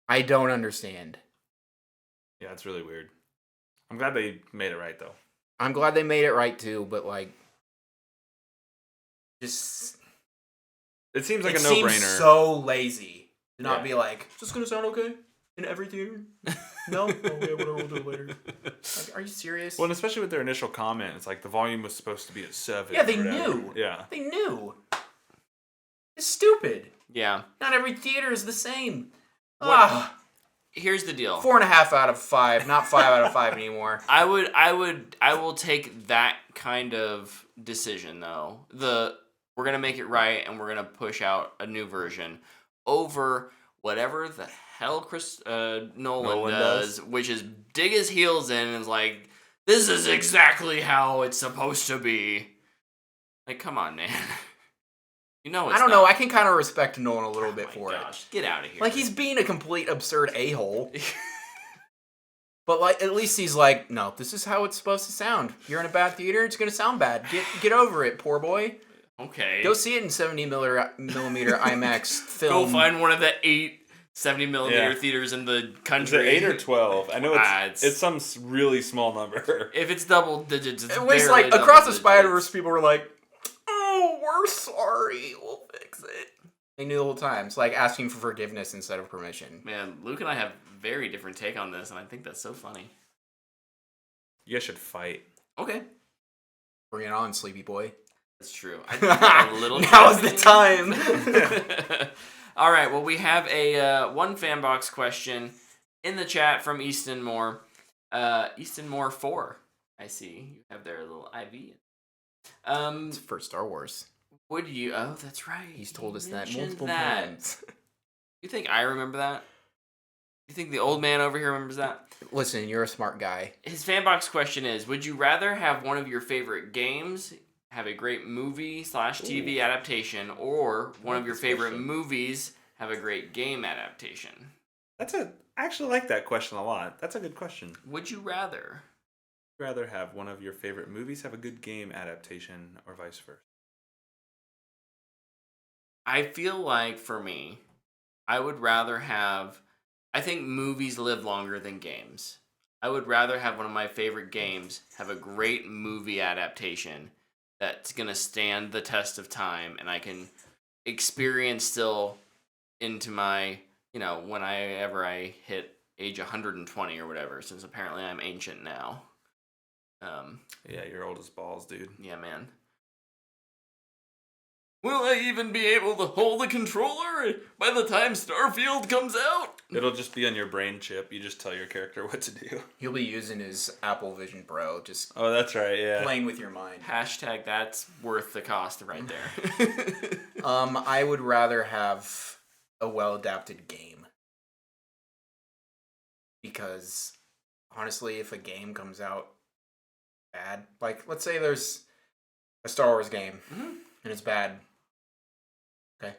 I don't understand. Yeah, it's really weird. I'm glad they made it right, though. I'm glad they made it right too, but just It seems like it a no-brainer. seems so lazy to not Yeah. be like, is this gonna sound okay in every theater? No? Oh, yeah, whatever, we'll do it later. Are you serious? Well, and especially with their initial comment, it's like the volume was supposed to be at 7. Yeah, they or whatever. knew. Yeah. They knew. It's stupid. Yeah. Not every theater is the same. What- Here's the deal. 4.5 out of 5, not 5 out of 5 anymore. I will take that kind of decision though. We're gonna make it right and we're gonna push out a new version over whatever the hell Chris Nolan does, which is dig his heels in and is like, this is exactly how it's supposed to be. Like, come on, man. It's I don't know. I can kind of respect Nolan a little bit for it. Get out of here. Like, he's being a complete absurd a-hole. But at least he's like, no, this is how it's supposed to sound. You're in a bad theater, it's gonna sound bad. Get over it, poor boy. Okay. Go see it in 70 millimeter IMAX film. Go find one of the 8 70 millimeter theaters in the Is country. it 8 or 12? I know it's some really small number. If it's double digits, it's It was barely like double Across the digits. Spider-Verse, people were like, "Oh, we're sorry. We'll fix it." They knew the whole time. It's like asking for forgiveness instead of permission. Man, Luke and I have very different take on this, and I think that's so funny. You guys should fight. Okay, Bring it on, sleepy boy. that's true. I think I'm a little. Now's the time. All right. Well, we have a one Fanbox question in the chat from Easton Moore. Easton Moore 4. I see you have their little IV. It's for Star Wars. Would you? Oh, that's right. He's told us He that mentioned multiple that. times. You think I remember that? You think the old man over here remembers that? Listen, you're a smart guy. His Fanbox question is, would you rather have one of your favorite games have a great movie/TV adaptation, or one of your favorite movies have a great game adaptation? I actually like that question a lot. That's a good question. Would you rather? Would you rather have one of your favorite movies have a good game adaptation, or vice versa? I feel like, for me, I would rather have... I think movies live longer than games. I would rather have one of my favorite games have a great movie adaptation that's going to stand the test of time, and I can experience still into my, whenever I hit age 120 or whatever, since apparently I'm ancient now. Yeah, you're old as balls, dude. Yeah, man. Will I even be able to hold the controller by the time Starfield comes out? It'll just be on your brain chip. You just tell your character what to do. He'll be using his Apple Vision Pro, just Oh, that's right. Yeah. playing with your mind. Hashtag that's worth the cost right there. I would rather have a well-adapted game. Because, honestly, if a game comes out bad, like, let's say there's a Star Wars game, and it's bad. Okay.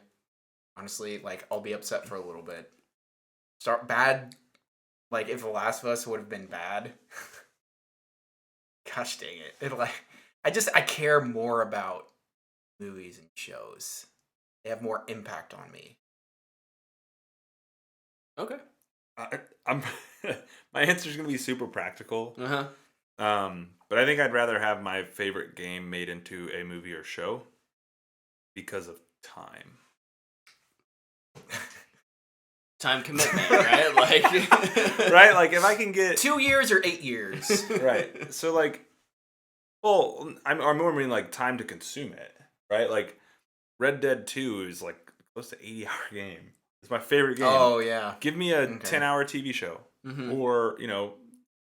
Honestly, like, I'll be upset for a little bit. Bad, like, if The Last of Us would have been bad, gosh dang it. I care more about movies and shows. They have more impact on me. Okay. I'm my answer's gonna be super practical. Uh-huh. But I think I'd rather have my favorite game made into a movie or show because of time. Time commitment, right? Like Right? Like if I can get 2 years or 8 years. right. So like, well, I'm more meaning like time to consume it, right? Like Red Dead 2 is like close to 80-hour game. It's my favorite game. Oh yeah. Give me a 10-hour TV show, Mhm. or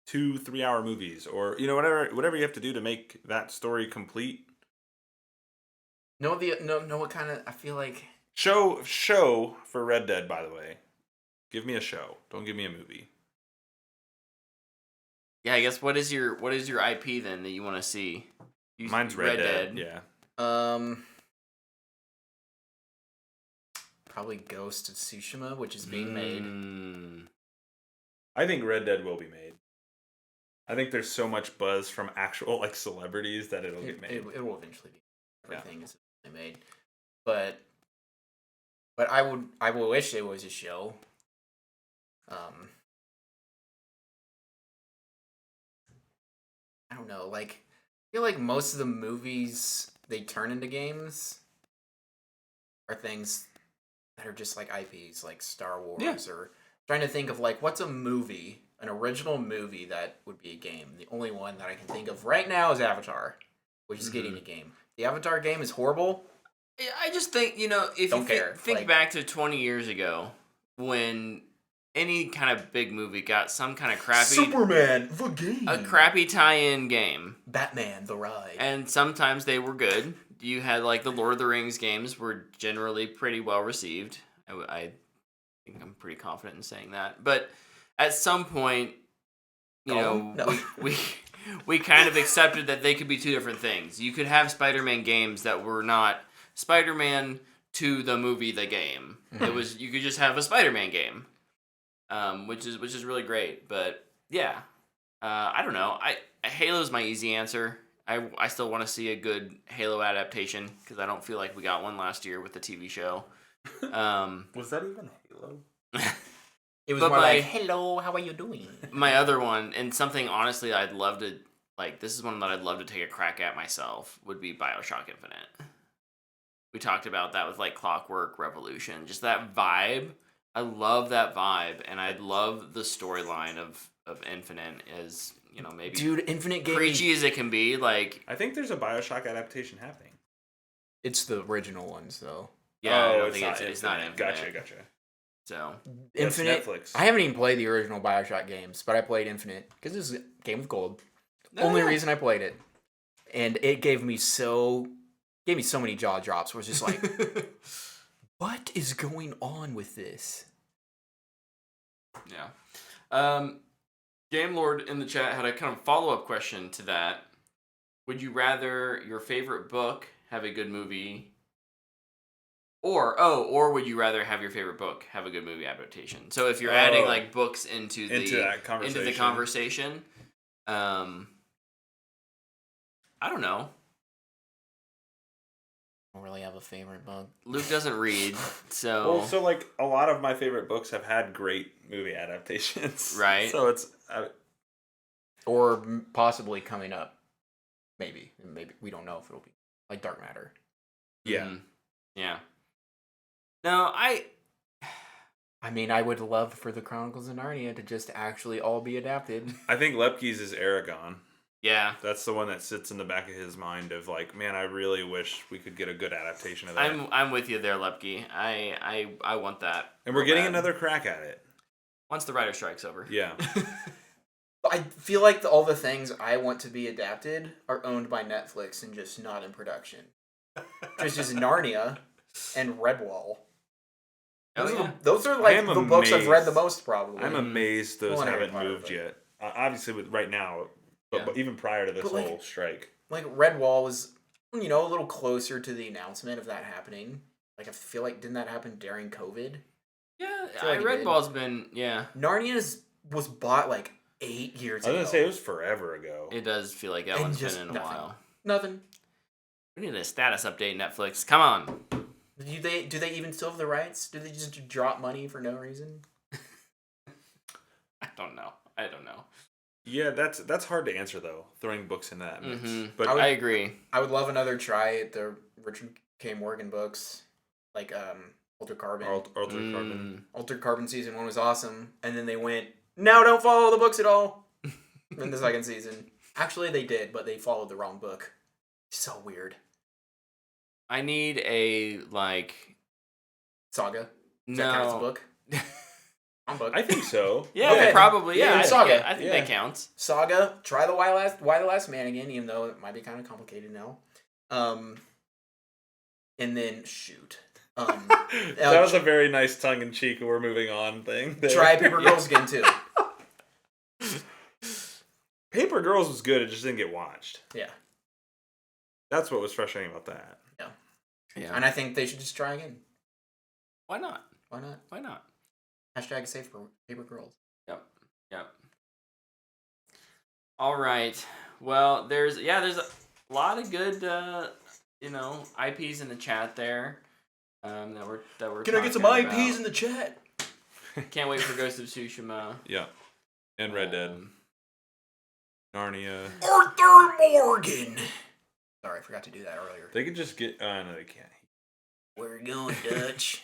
2 3-hour movies, or whatever you have to do to make that story complete. No, what kind of? I feel like Show for Red Dead, by the way. Give me a show. Don't give me a movie. Yeah, I guess what is your IP then that you want to see? Mine's Red Dead. Yeah. Probably Ghost of Tsushima, which is being made. I think Red Dead will be made. I think there's so much buzz from actual like celebrities that it'll get made. It will eventually be. Everything is made, but I will wish it was a show. I don't know. Like, I feel like most of the movies they turn into games are things that are just like IPs, like Star Wars, or trying to think of like what's a movie, an original movie that would be a game. The only one that I can think of right now is Avatar, which is getting a game. The Avatar game is horrible. I just think, if Don't you care. think Like- back to 20 years ago when any kind of big movie got some kind of crappy Superman, the game. a crappy tie-in game, Batman, the ride. and sometimes they were good. You had like the Lord of the Rings games were generally pretty well received. I think I'm pretty confident in saying that. But at some point, No. we kind of accepted that they could be two different things. You could have Spider-Man games that were not Spider-Man to the movie, the game. It was, you could just have a Spider-Man game, which is really great. But yeah, I don't know. Halo's my easy answer. I still want to see a good Halo adaptation because I don't feel like we got one last year with the TV show. Was that even Halo? It was But more my- like, hello, how are you doing? My other one, and something honestly I'd love to, like, this is one that I'd love to take a crack at myself, would be BioShock Infinite. We talked about that with, like, Clockwork Revolution. Just that vibe. I love that vibe, and I'd love the storyline of Infinite as, maybe Dude, Infinite Gaming. preachy as it can be. Like, I think there's a BioShock adaptation happening. It's the original ones, though. yeah, I Oh, don't think it's not Infinite. Gotcha. So, That's Infinite. Netflix. I haven't even played the original BioShock games, but I played Infinite because this is a game of gold. Only reason I played it, and it gave me so many jaw drops. Where it's just like, what is going on with this? yeah. Game Lord in the chat had a kind of follow-up question to that. Would you rather your favorite book have a good movie, or would you rather have your favorite book have a good movie adaptation? So if you're adding like books into that conversation. into the conversation, I don't know. I don't really have a favorite book. Luke doesn't read, so Well, so like a lot of my favorite books have had great movie adaptations, Right. So it's Or possibly coming up. Maybe we don't know if it'll be like Dark Matter. yeah. Mhm. Yeah. No, I mean, I would love for the Chronicles of Narnia to just actually all be adapted. I think Lepke's is Aragon. Yeah. That's the one that sits in the back of his mind of like, man, I really wish we could get a good adaptation of that. I'm with you there, Lepke. I want that. And we're real getting bad. another crack at it. Once the writer strike's over. Yeah. I feel like all the things I want to be adapted are owned by Netflix and just not in production. Which is Narnia and Redwall. Oh, Those are I like am the books I've read the amazed. most, probably. I'm amazed those Well, and Harry haven't Potter, moved but- yet. Obviously, with right now, but even prior to this But, like- whole strike. Like Redwall was, a little closer to the announcement of that happening. Like I feel like didn't that happen during COVID? Yeah, feel like it did. Redwall's been Narnia was bought like 8 years I was ago. gonna say it was forever ago. It does feel like that And one's just been in a nothing. while. Nothing. We need a status update, Netflix. Come on. Do they even still have the rights? Do they just drop money for no reason? I don't know. Yeah, that's hard to answer though. Throwing books into that mix, but I agree. I would love another try at the Richard K. Morgan books, like Altered Carbon. Altered Carbon. Altered Carbon season 1 was awesome, and then they went, "No, don't follow the books at all." In the second season, actually they did, but they followed the wrong book. So weird. I need a Saga. Does that count as a no. book? Wrong book. I think so. Yeah, Okay. probably. Yeah, Yeah, Saga. I think Yeah. that counts. Saga. Try the Why the Last Man again, even though it might be kind of complicated now. And then shoot. That was a very nice tongue-in-cheek "we're moving on" thing. there. Try Paper Girls again too. Paper Girls was good. It just didn't get watched. Yeah. That's what was frustrating about that. Yeah. And I think they should just try again. Why not? Why not? Why not? Hashtag save for Paper Girls. Yep. All right. Well, there's a lot of good IPs in the chat there. That we're Can I get some talking IPs about. in the chat? Can't wait for Ghost of Tsushima. Yeah. And Red Dead. Um, Narnia. Arthur Morgan. Sorry, I forgot to do that earlier. They could just get... no, they can't. Where you going, Dutch?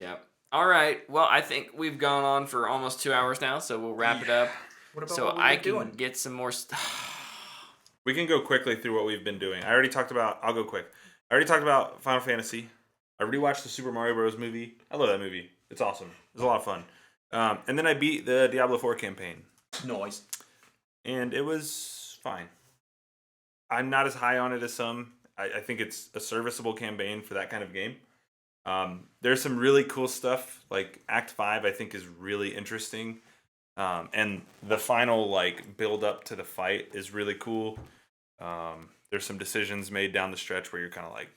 Yep. All right. Well, I think we've gone on for almost 2 hours now, so we'll wrap it up. What about So what we've I been can doing? get some more stuff. We can go quickly through what we've been doing. I already talked about... I'll go quick. I already talked about Final Fantasy. I rewatched the Super Mario Bros. Movie. I love that movie. It's awesome. It was a lot of fun. And then I beat the Diablo 4 campaign. Noise. And it was fine. I'm not as high on it as some. I think it's a serviceable campaign for that kind of game. There's some really cool stuff. Like Act 5, I think, is really interesting. And the final build up to the fight is really cool. There's some decisions made down the stretch where you're kind of like,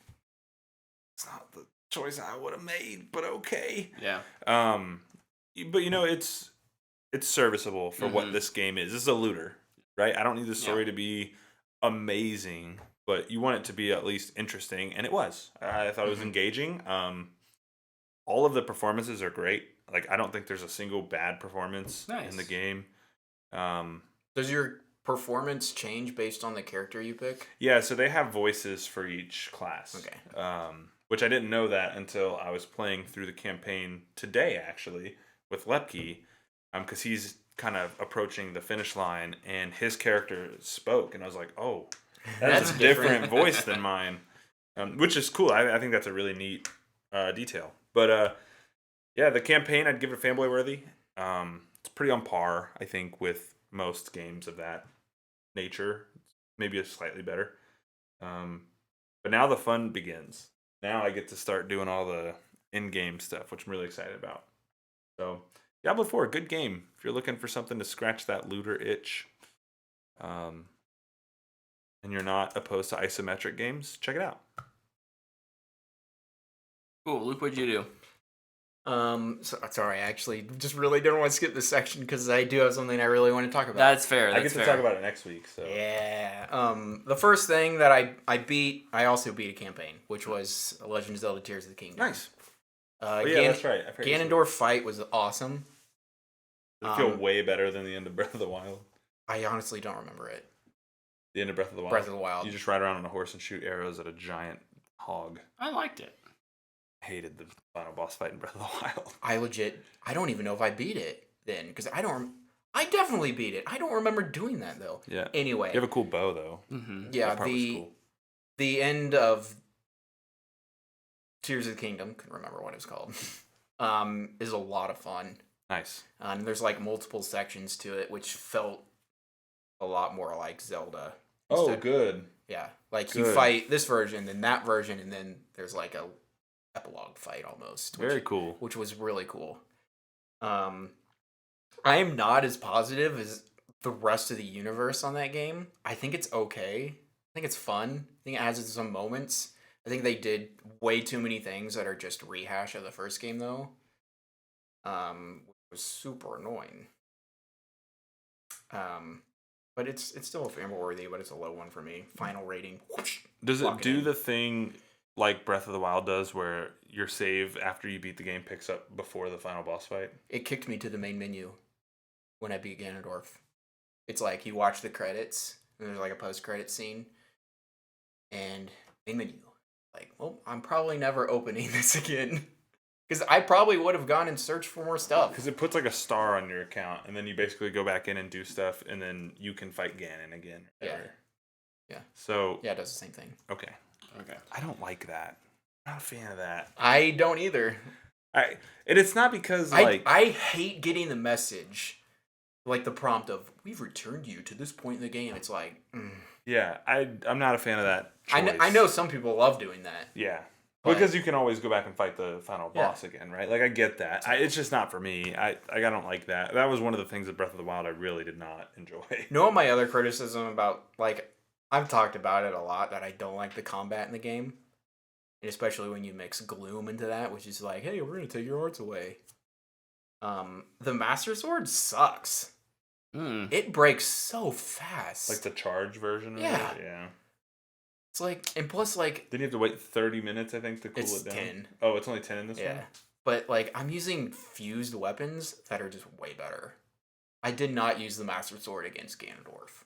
it's not the choice I would have made, but okay. Yeah. But it's serviceable for what this game is. This is a looter, right? I don't need the story to be amazing, but you want it to be at least interesting, and it was. I thought it was engaging. All of the performances are great. I don't think there's a single bad performance in the game. Does your performance change based on the character you pick? Yeah, so they have voices for each class. Okay. Which I didn't know that until I was playing through the campaign today, actually, with Lepke, because he's kind of approaching the finish line, and his character spoke, and I was like, oh, that's a different voice than mine, which is cool. I think that's a really neat detail. But yeah, the campaign, I'd give it a fanboy worthy. It's pretty on par, I think, with most games of that nature. Maybe it's slightly better. But now the fun begins. Now I get to start doing all the in-game stuff, which I'm really excited about. So, Diablo 4, good game. If you're looking for something to scratch that looter itch, and you're not opposed to isometric games, check it out. Cool. Luke, what'd you do? Sorry, I actually just really don't want to skip this section because I do have something I really want to talk about. That's fair. I get to talk about it next week. So Yeah. The first thing that I beat, I also beat a campaign, which was Legend of Zelda: Tears of the Kingdom. nice. Yeah, that's right. Ganondorf fight was awesome. Does it feel way better than the end of Breath of the Wild? I honestly don't remember it. The end of Breath of the Wild. Breath of the Wild. You just ride around on a horse and shoot arrows at a giant hog. I liked it. Hated the final boss fight in Breath of the Wild. I don't even know if I beat it then because I I definitely beat it. I don't remember doing that though. Yeah. Anyway, You have a cool bow though. Mm-hmm. yeah, That part was cool. the end of Tears of the Kingdom, couldn't remember what it was called, is a lot of fun. Nice. And there's like multiple sections to it, which felt a lot more like Zelda. Oh, instead. good. Yeah, like you Good. fight this version, then that version, and then there's like a epilogue fight almost. Very cool. Which was really cool. I am not as positive as the rest of the universe on that game. I think it's okay. I think it's fun. I think it has some moments. I think they did way too many things that are just rehash of the first game though. Which was super annoying. But it's still a fanboy worthy, but it's a low one for me. Final rating. Whoosh, Does it lock do in. the thing like Breath of the Wild does where your save after you beat the game picks up before the final boss fight? It kicked me to the main menu when I beat Ganondorf. It's like you watch the credits, and there's like a post-credit scene, and main menu. Like, well, I'm probably never opening this again. Because I probably would have gone and searched for more stuff. Because it puts like a star on your account, and then you basically go back in and do stuff, and then you can fight Ganon again. Yeah. Yeah. So Yeah, it does the same thing. okay, Okay. I don't like that. I'm not a fan of that. I don't either. And it's not because like I hate getting the message, like the prompt of "We've returned you to this point in the game." It's like, yeah, I'm not a fan of that. I know some people love doing that. Yeah. But- Because you can always go back and fight the final Yeah. boss again, right? Like I get that. It's just not for me. I don't like that. That was one of the things with Breath of the Wild I really did not enjoy. You know what my other criticism about, like, I've talked about it a lot, that I don't like the combat in the game. And especially when you mix Gloom into that, which is like, hey, we're going to take your hearts away. The Master Sword sucks. It breaks so fast. Like the charge version of Yeah. it? Yeah. It's like, and plus, like, Then you have to wait 30 minutes, I think, to cool it's it down. 10. Oh, it's only 10 in this Yeah. one? But, like, I'm using fused weapons that are just way better. I did not use the Master Sword against Ganondorf.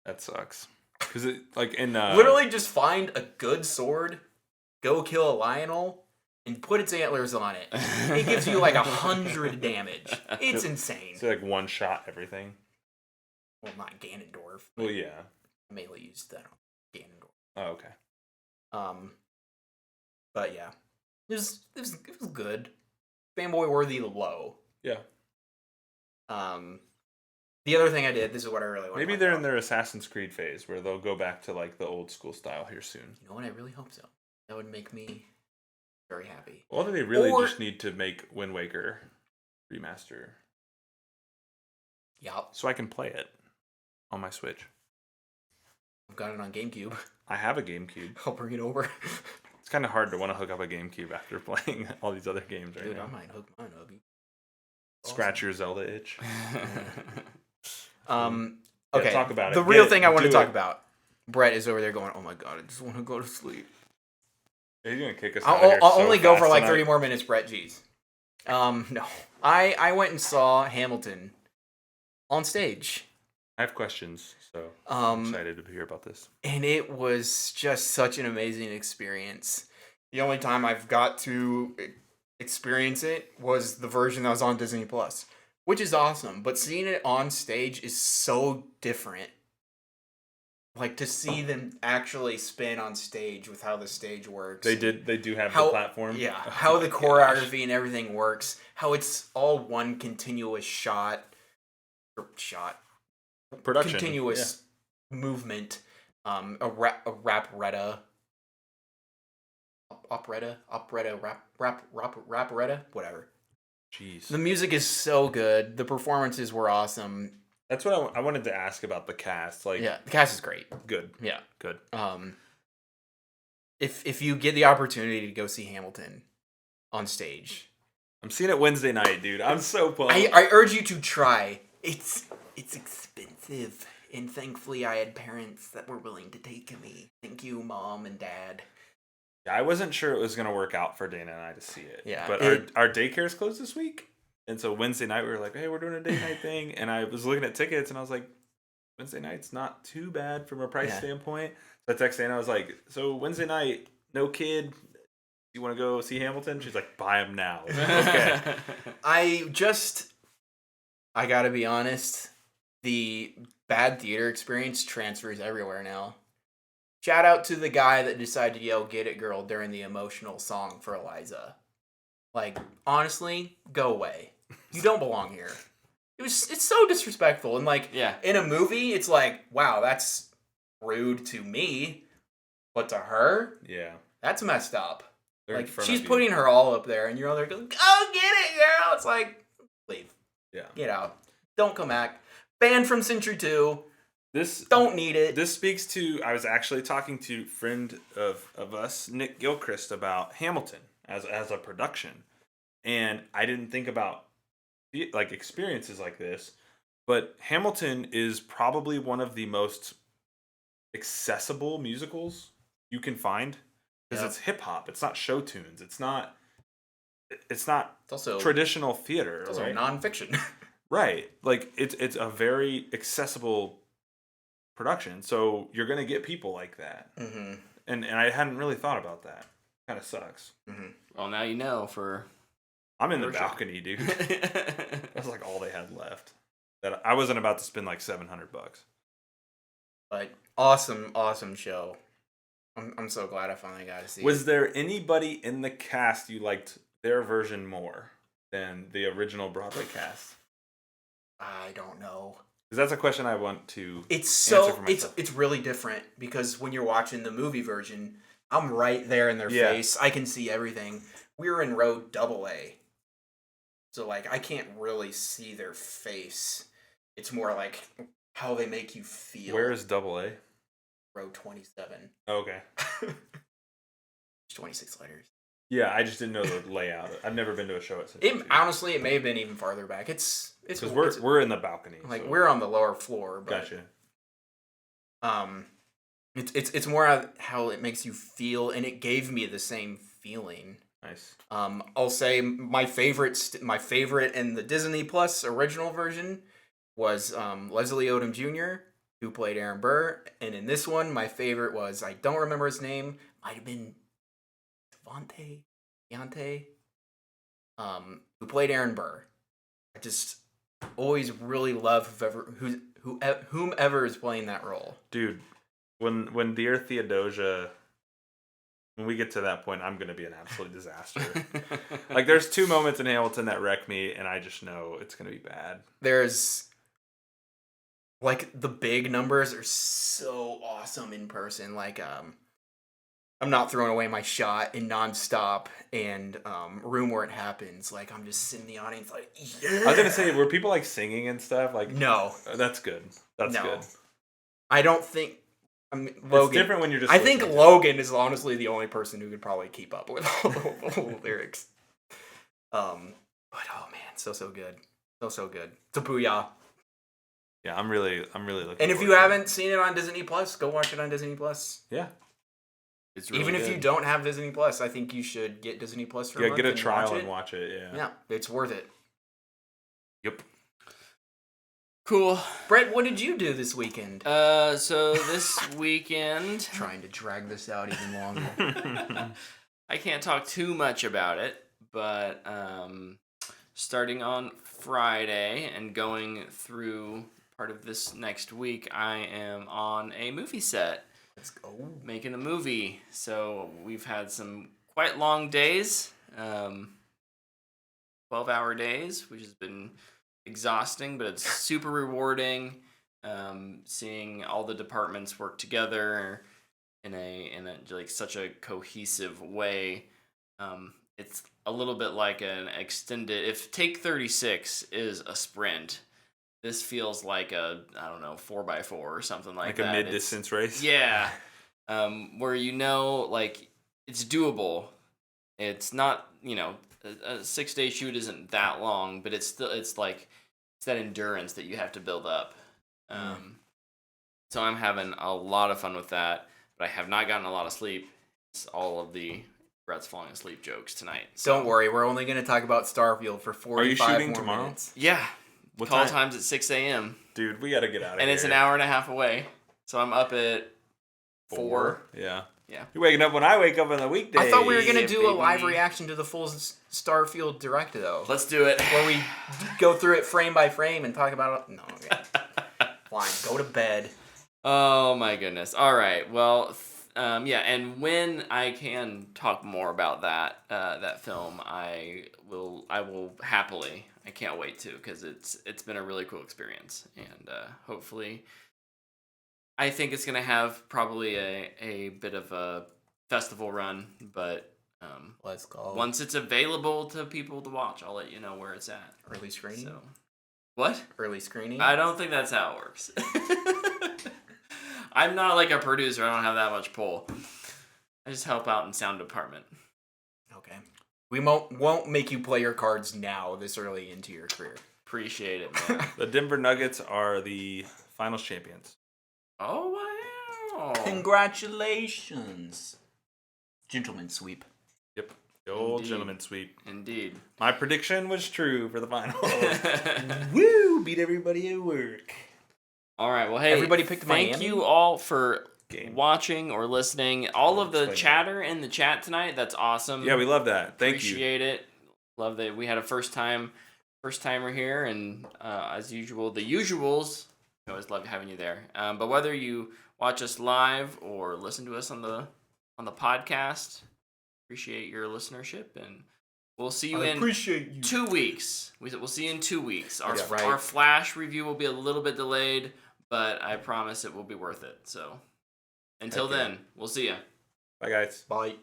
That sucks. Because it, like, in... Literally just find a good sword, go kill a Lionel, and put its antlers on it. It gives you, like, 100 damage. It's insane. So, like, one shot everything? Well, not Ganondorf. Well, yeah. I mainly used that on Ganondorf. Oh, okay. But yeah. It was good. Fanboy worthy low. Yeah. The other thing I did, this is what I really want Maybe they're in their Assassin's Creed phase where they'll go back to, like, the old school style here soon. You know what? I really hope so. That would make me very happy. Well, they really Or- just need to make Wind Waker remaster Yup. so I can play it on my Switch. I've got it on GameCube. I have a GameCube. I'll bring it over. It's kind of hard to want to hook up a GameCube after playing all these other games right Dude, now. I might hook mine up. Scratch your Zelda itch. Okay. talk about it. The Get real it. thing I want to Do talk it. about. Brett is over there going, "Oh my god, I just want to go to sleep." He's gonna kick us out of here I'll so only go for fast like tonight. 30 more minutes, Brett. Jeez. No. I went and saw Hamilton on stage. I have questions, so I'm excited to hear about this. And it was just such an amazing experience. The only time I've got to experience it was the version that was on Disney Plus, which is awesome. But seeing it on stage is so different. Like, to see them actually spin on stage with how the stage works. They do have How- the platform. Yeah, Oh how my the gosh. choreography and everything works. How it's all one continuous shot. Production. Continuous movement. A rapretta. Rapretta, whatever. Jeez. The music is so good. The performances were awesome. That's what I wanted to ask about the cast. Like, Yeah, the cast is great. good. Yeah. Good. If you get the opportunity to go see Hamilton on stage, I'm seeing it Wednesday night, dude. I'm so pumped. I urge you to try. It's expensive, and thankfully I had parents that were willing to take me. Thank you, Mom and Dad. I wasn't sure it was gonna work out for Dana and I to see it. Yeah, But our daycare's closed this week, and so Wednesday night we were like, hey, we're doing a date night thing, and I was looking at tickets and I was like, Wednesday night's not too bad from a price standpoint. So I texted Dana, I was like, so Wednesday night, no kid. You want to go see Hamilton? She's like, buy him now. I was like, okay. I gotta be honest, the bad theater experience transfers everywhere now. Shout out to the guy that decided to yell "Get it, girl" during the emotional song for Eliza. Like, honestly, go away. You don't belong here. It's so disrespectful. And like, Yeah. in a movie, it's like, wow, that's rude to me. But to her, Yeah. that's messed up. They're in Like, front she's of you. putting her all up there, and you're all there going, "Oh, get it, girl!" It's like, leave. Yeah. Get out. Don't come back. Banned from Century 2. This Don't need it. This speaks to, I was actually talking to a friend of us, Nick Gilchrist, about Hamilton as a production. And I didn't think about like experiences like this, but Hamilton is probably one of the most accessible musicals you can find because Yeah. it's hip hop. It's not show tunes. It's not It's also traditional theater, It's also right? nonfiction. Right. Like it's a very accessible production. So you're going to get people like that. Mm-hmm. And I hadn't really thought about that. Kind of sucks. Mm-hmm. Well, now you know for. I'm in the Worship. balcony, dude. That's like all they had left. That I wasn't about to spend like $700. But awesome show. I'm so glad I finally got to see Was it. there anybody in the cast you liked their version more than the original Broadway cast? I don't know. Because that's a question I want to It's answer so for myself. it's really different because when you're watching the movie version, I'm right there in their Yeah. face. I can see everything. We were in row AA. So like I can't really see their face. It's more like how they make you feel. Where is AA? row 27? Okay. It's 26 letters. Yeah, I just didn't know the layout. I've never been to a show at such Honestly, it may have been even farther back. It's because cool. we're in the balcony. Like so. we're on the lower floor, but Gotcha. it's more how it makes you feel, and it gave me the same feeling. Nice. I'll say my favorite in the Disney Plus original version was Leslie Odom Jr., who played Aaron Burr, and in this one, my favorite was, I don't remember his name, might have been Deontay, who played Aaron Burr. I just always really love whomever is playing that role. Dude, when Dear Theodosia, when we get to that point, I'm going to be an absolute disaster. Like, there's 2 moments in Hamilton that wreck me, and I just know it's going to be bad. There's like the big numbers are so awesome in person. Like I'm not throwing away my shot in Nonstop and Room Where It Happens. Like I'm just sitting in the audience like, yeah. I was going to say, were people, like, singing and stuff? Like, No. That's good. That's No. good. I don't think. I mean, Logan. It's different when you're just I think listening to Logan is honestly the only person who could probably keep up with all the lyrics. But oh man, so good, so good. It's a booyah. Yeah, I'm really looking. And if you forward to it. haven't seen it on Disney Plus, go watch it on Disney Plus. Yeah. It's really Even if good. you don't have Disney Plus, I think you should get Disney Plus for a month get a and trial watch and watch it. Yeah. Yeah, it's worth it. Yep. Cool. Brett, what did you do this weekend? So this weekend, Trying to drag this out even longer. I can't talk too much about it, but starting on Friday and going through part of this next week, I am on a movie set. Let's go. Making a movie. So we've had some quite long days, 12-hour days, which has been exhausting, but it's super rewarding. Seeing all the departments work together in a like such a cohesive way. It's a little bit like an extended. If Take 36 is a sprint, this feels like a 4x4 or something like that. A mid-distance race. Yeah, where like it's doable. It's not a 6-day shoot isn't that long, but it's that endurance that you have to build up. So I'm having a lot of fun with that, but I have not gotten a lot of sleep. It's all of the Brett's falling asleep jokes tonight. So. Don't worry, we're only going to talk about Starfield for 45 shooting more tomorrow? minutes. Yeah. What Call time? time's at 6 a.m. Dude, we got to get out of here. And it's an hour and a half away. So I'm up at 4. Yeah. You're waking up when I wake up on the weekday. I thought we were gonna Yeah, do a live baby. reaction to the full Starfield direct though, Let's do it. where we go through it frame by frame and talk about it. No, okay. Fine, go to bed. Oh my goodness. All right. Well, yeah. And when I can talk more about that film, I will happily. I can't wait to, because it's been a really cool experience, and hopefully, I think it's gonna have probably a bit of a festival run, but Let's go. once it's available to people to watch, I'll let you know where it's at. Early screening. So, what? Early screening. I don't think that's how it works. I'm not like a producer. I don't have that much pull. I just help out in sound department. Okay. We won't make you play your cards now this early into your career. Appreciate it, man. The Denver Nuggets are the finals champions. Oh, wow. Congratulations. Gentleman sweep. Yep. The old Indeed. gentleman sweep. Indeed. My prediction was true for the finals. Woo! Beat everybody at work. All right. Well, hey, Everybody picked thank Miami? you all for Game. watching or listening. All of the Explain chatter in the chat tonight. That's awesome. Yeah, we love that. Thank you. Appreciate it. Love that we had a first timer here, and as usual, the usuals. We always love having you there. But whether you watch us live or listen to us on the podcast, appreciate your listenership, and we'll see you in appreciate you. 2 weeks. We'll see you in 2 weeks. Our That's right. our Flash review will be a little bit delayed, but I promise it will be worth it. So until Heck yeah. then, we'll see you. Bye, guys. Bye.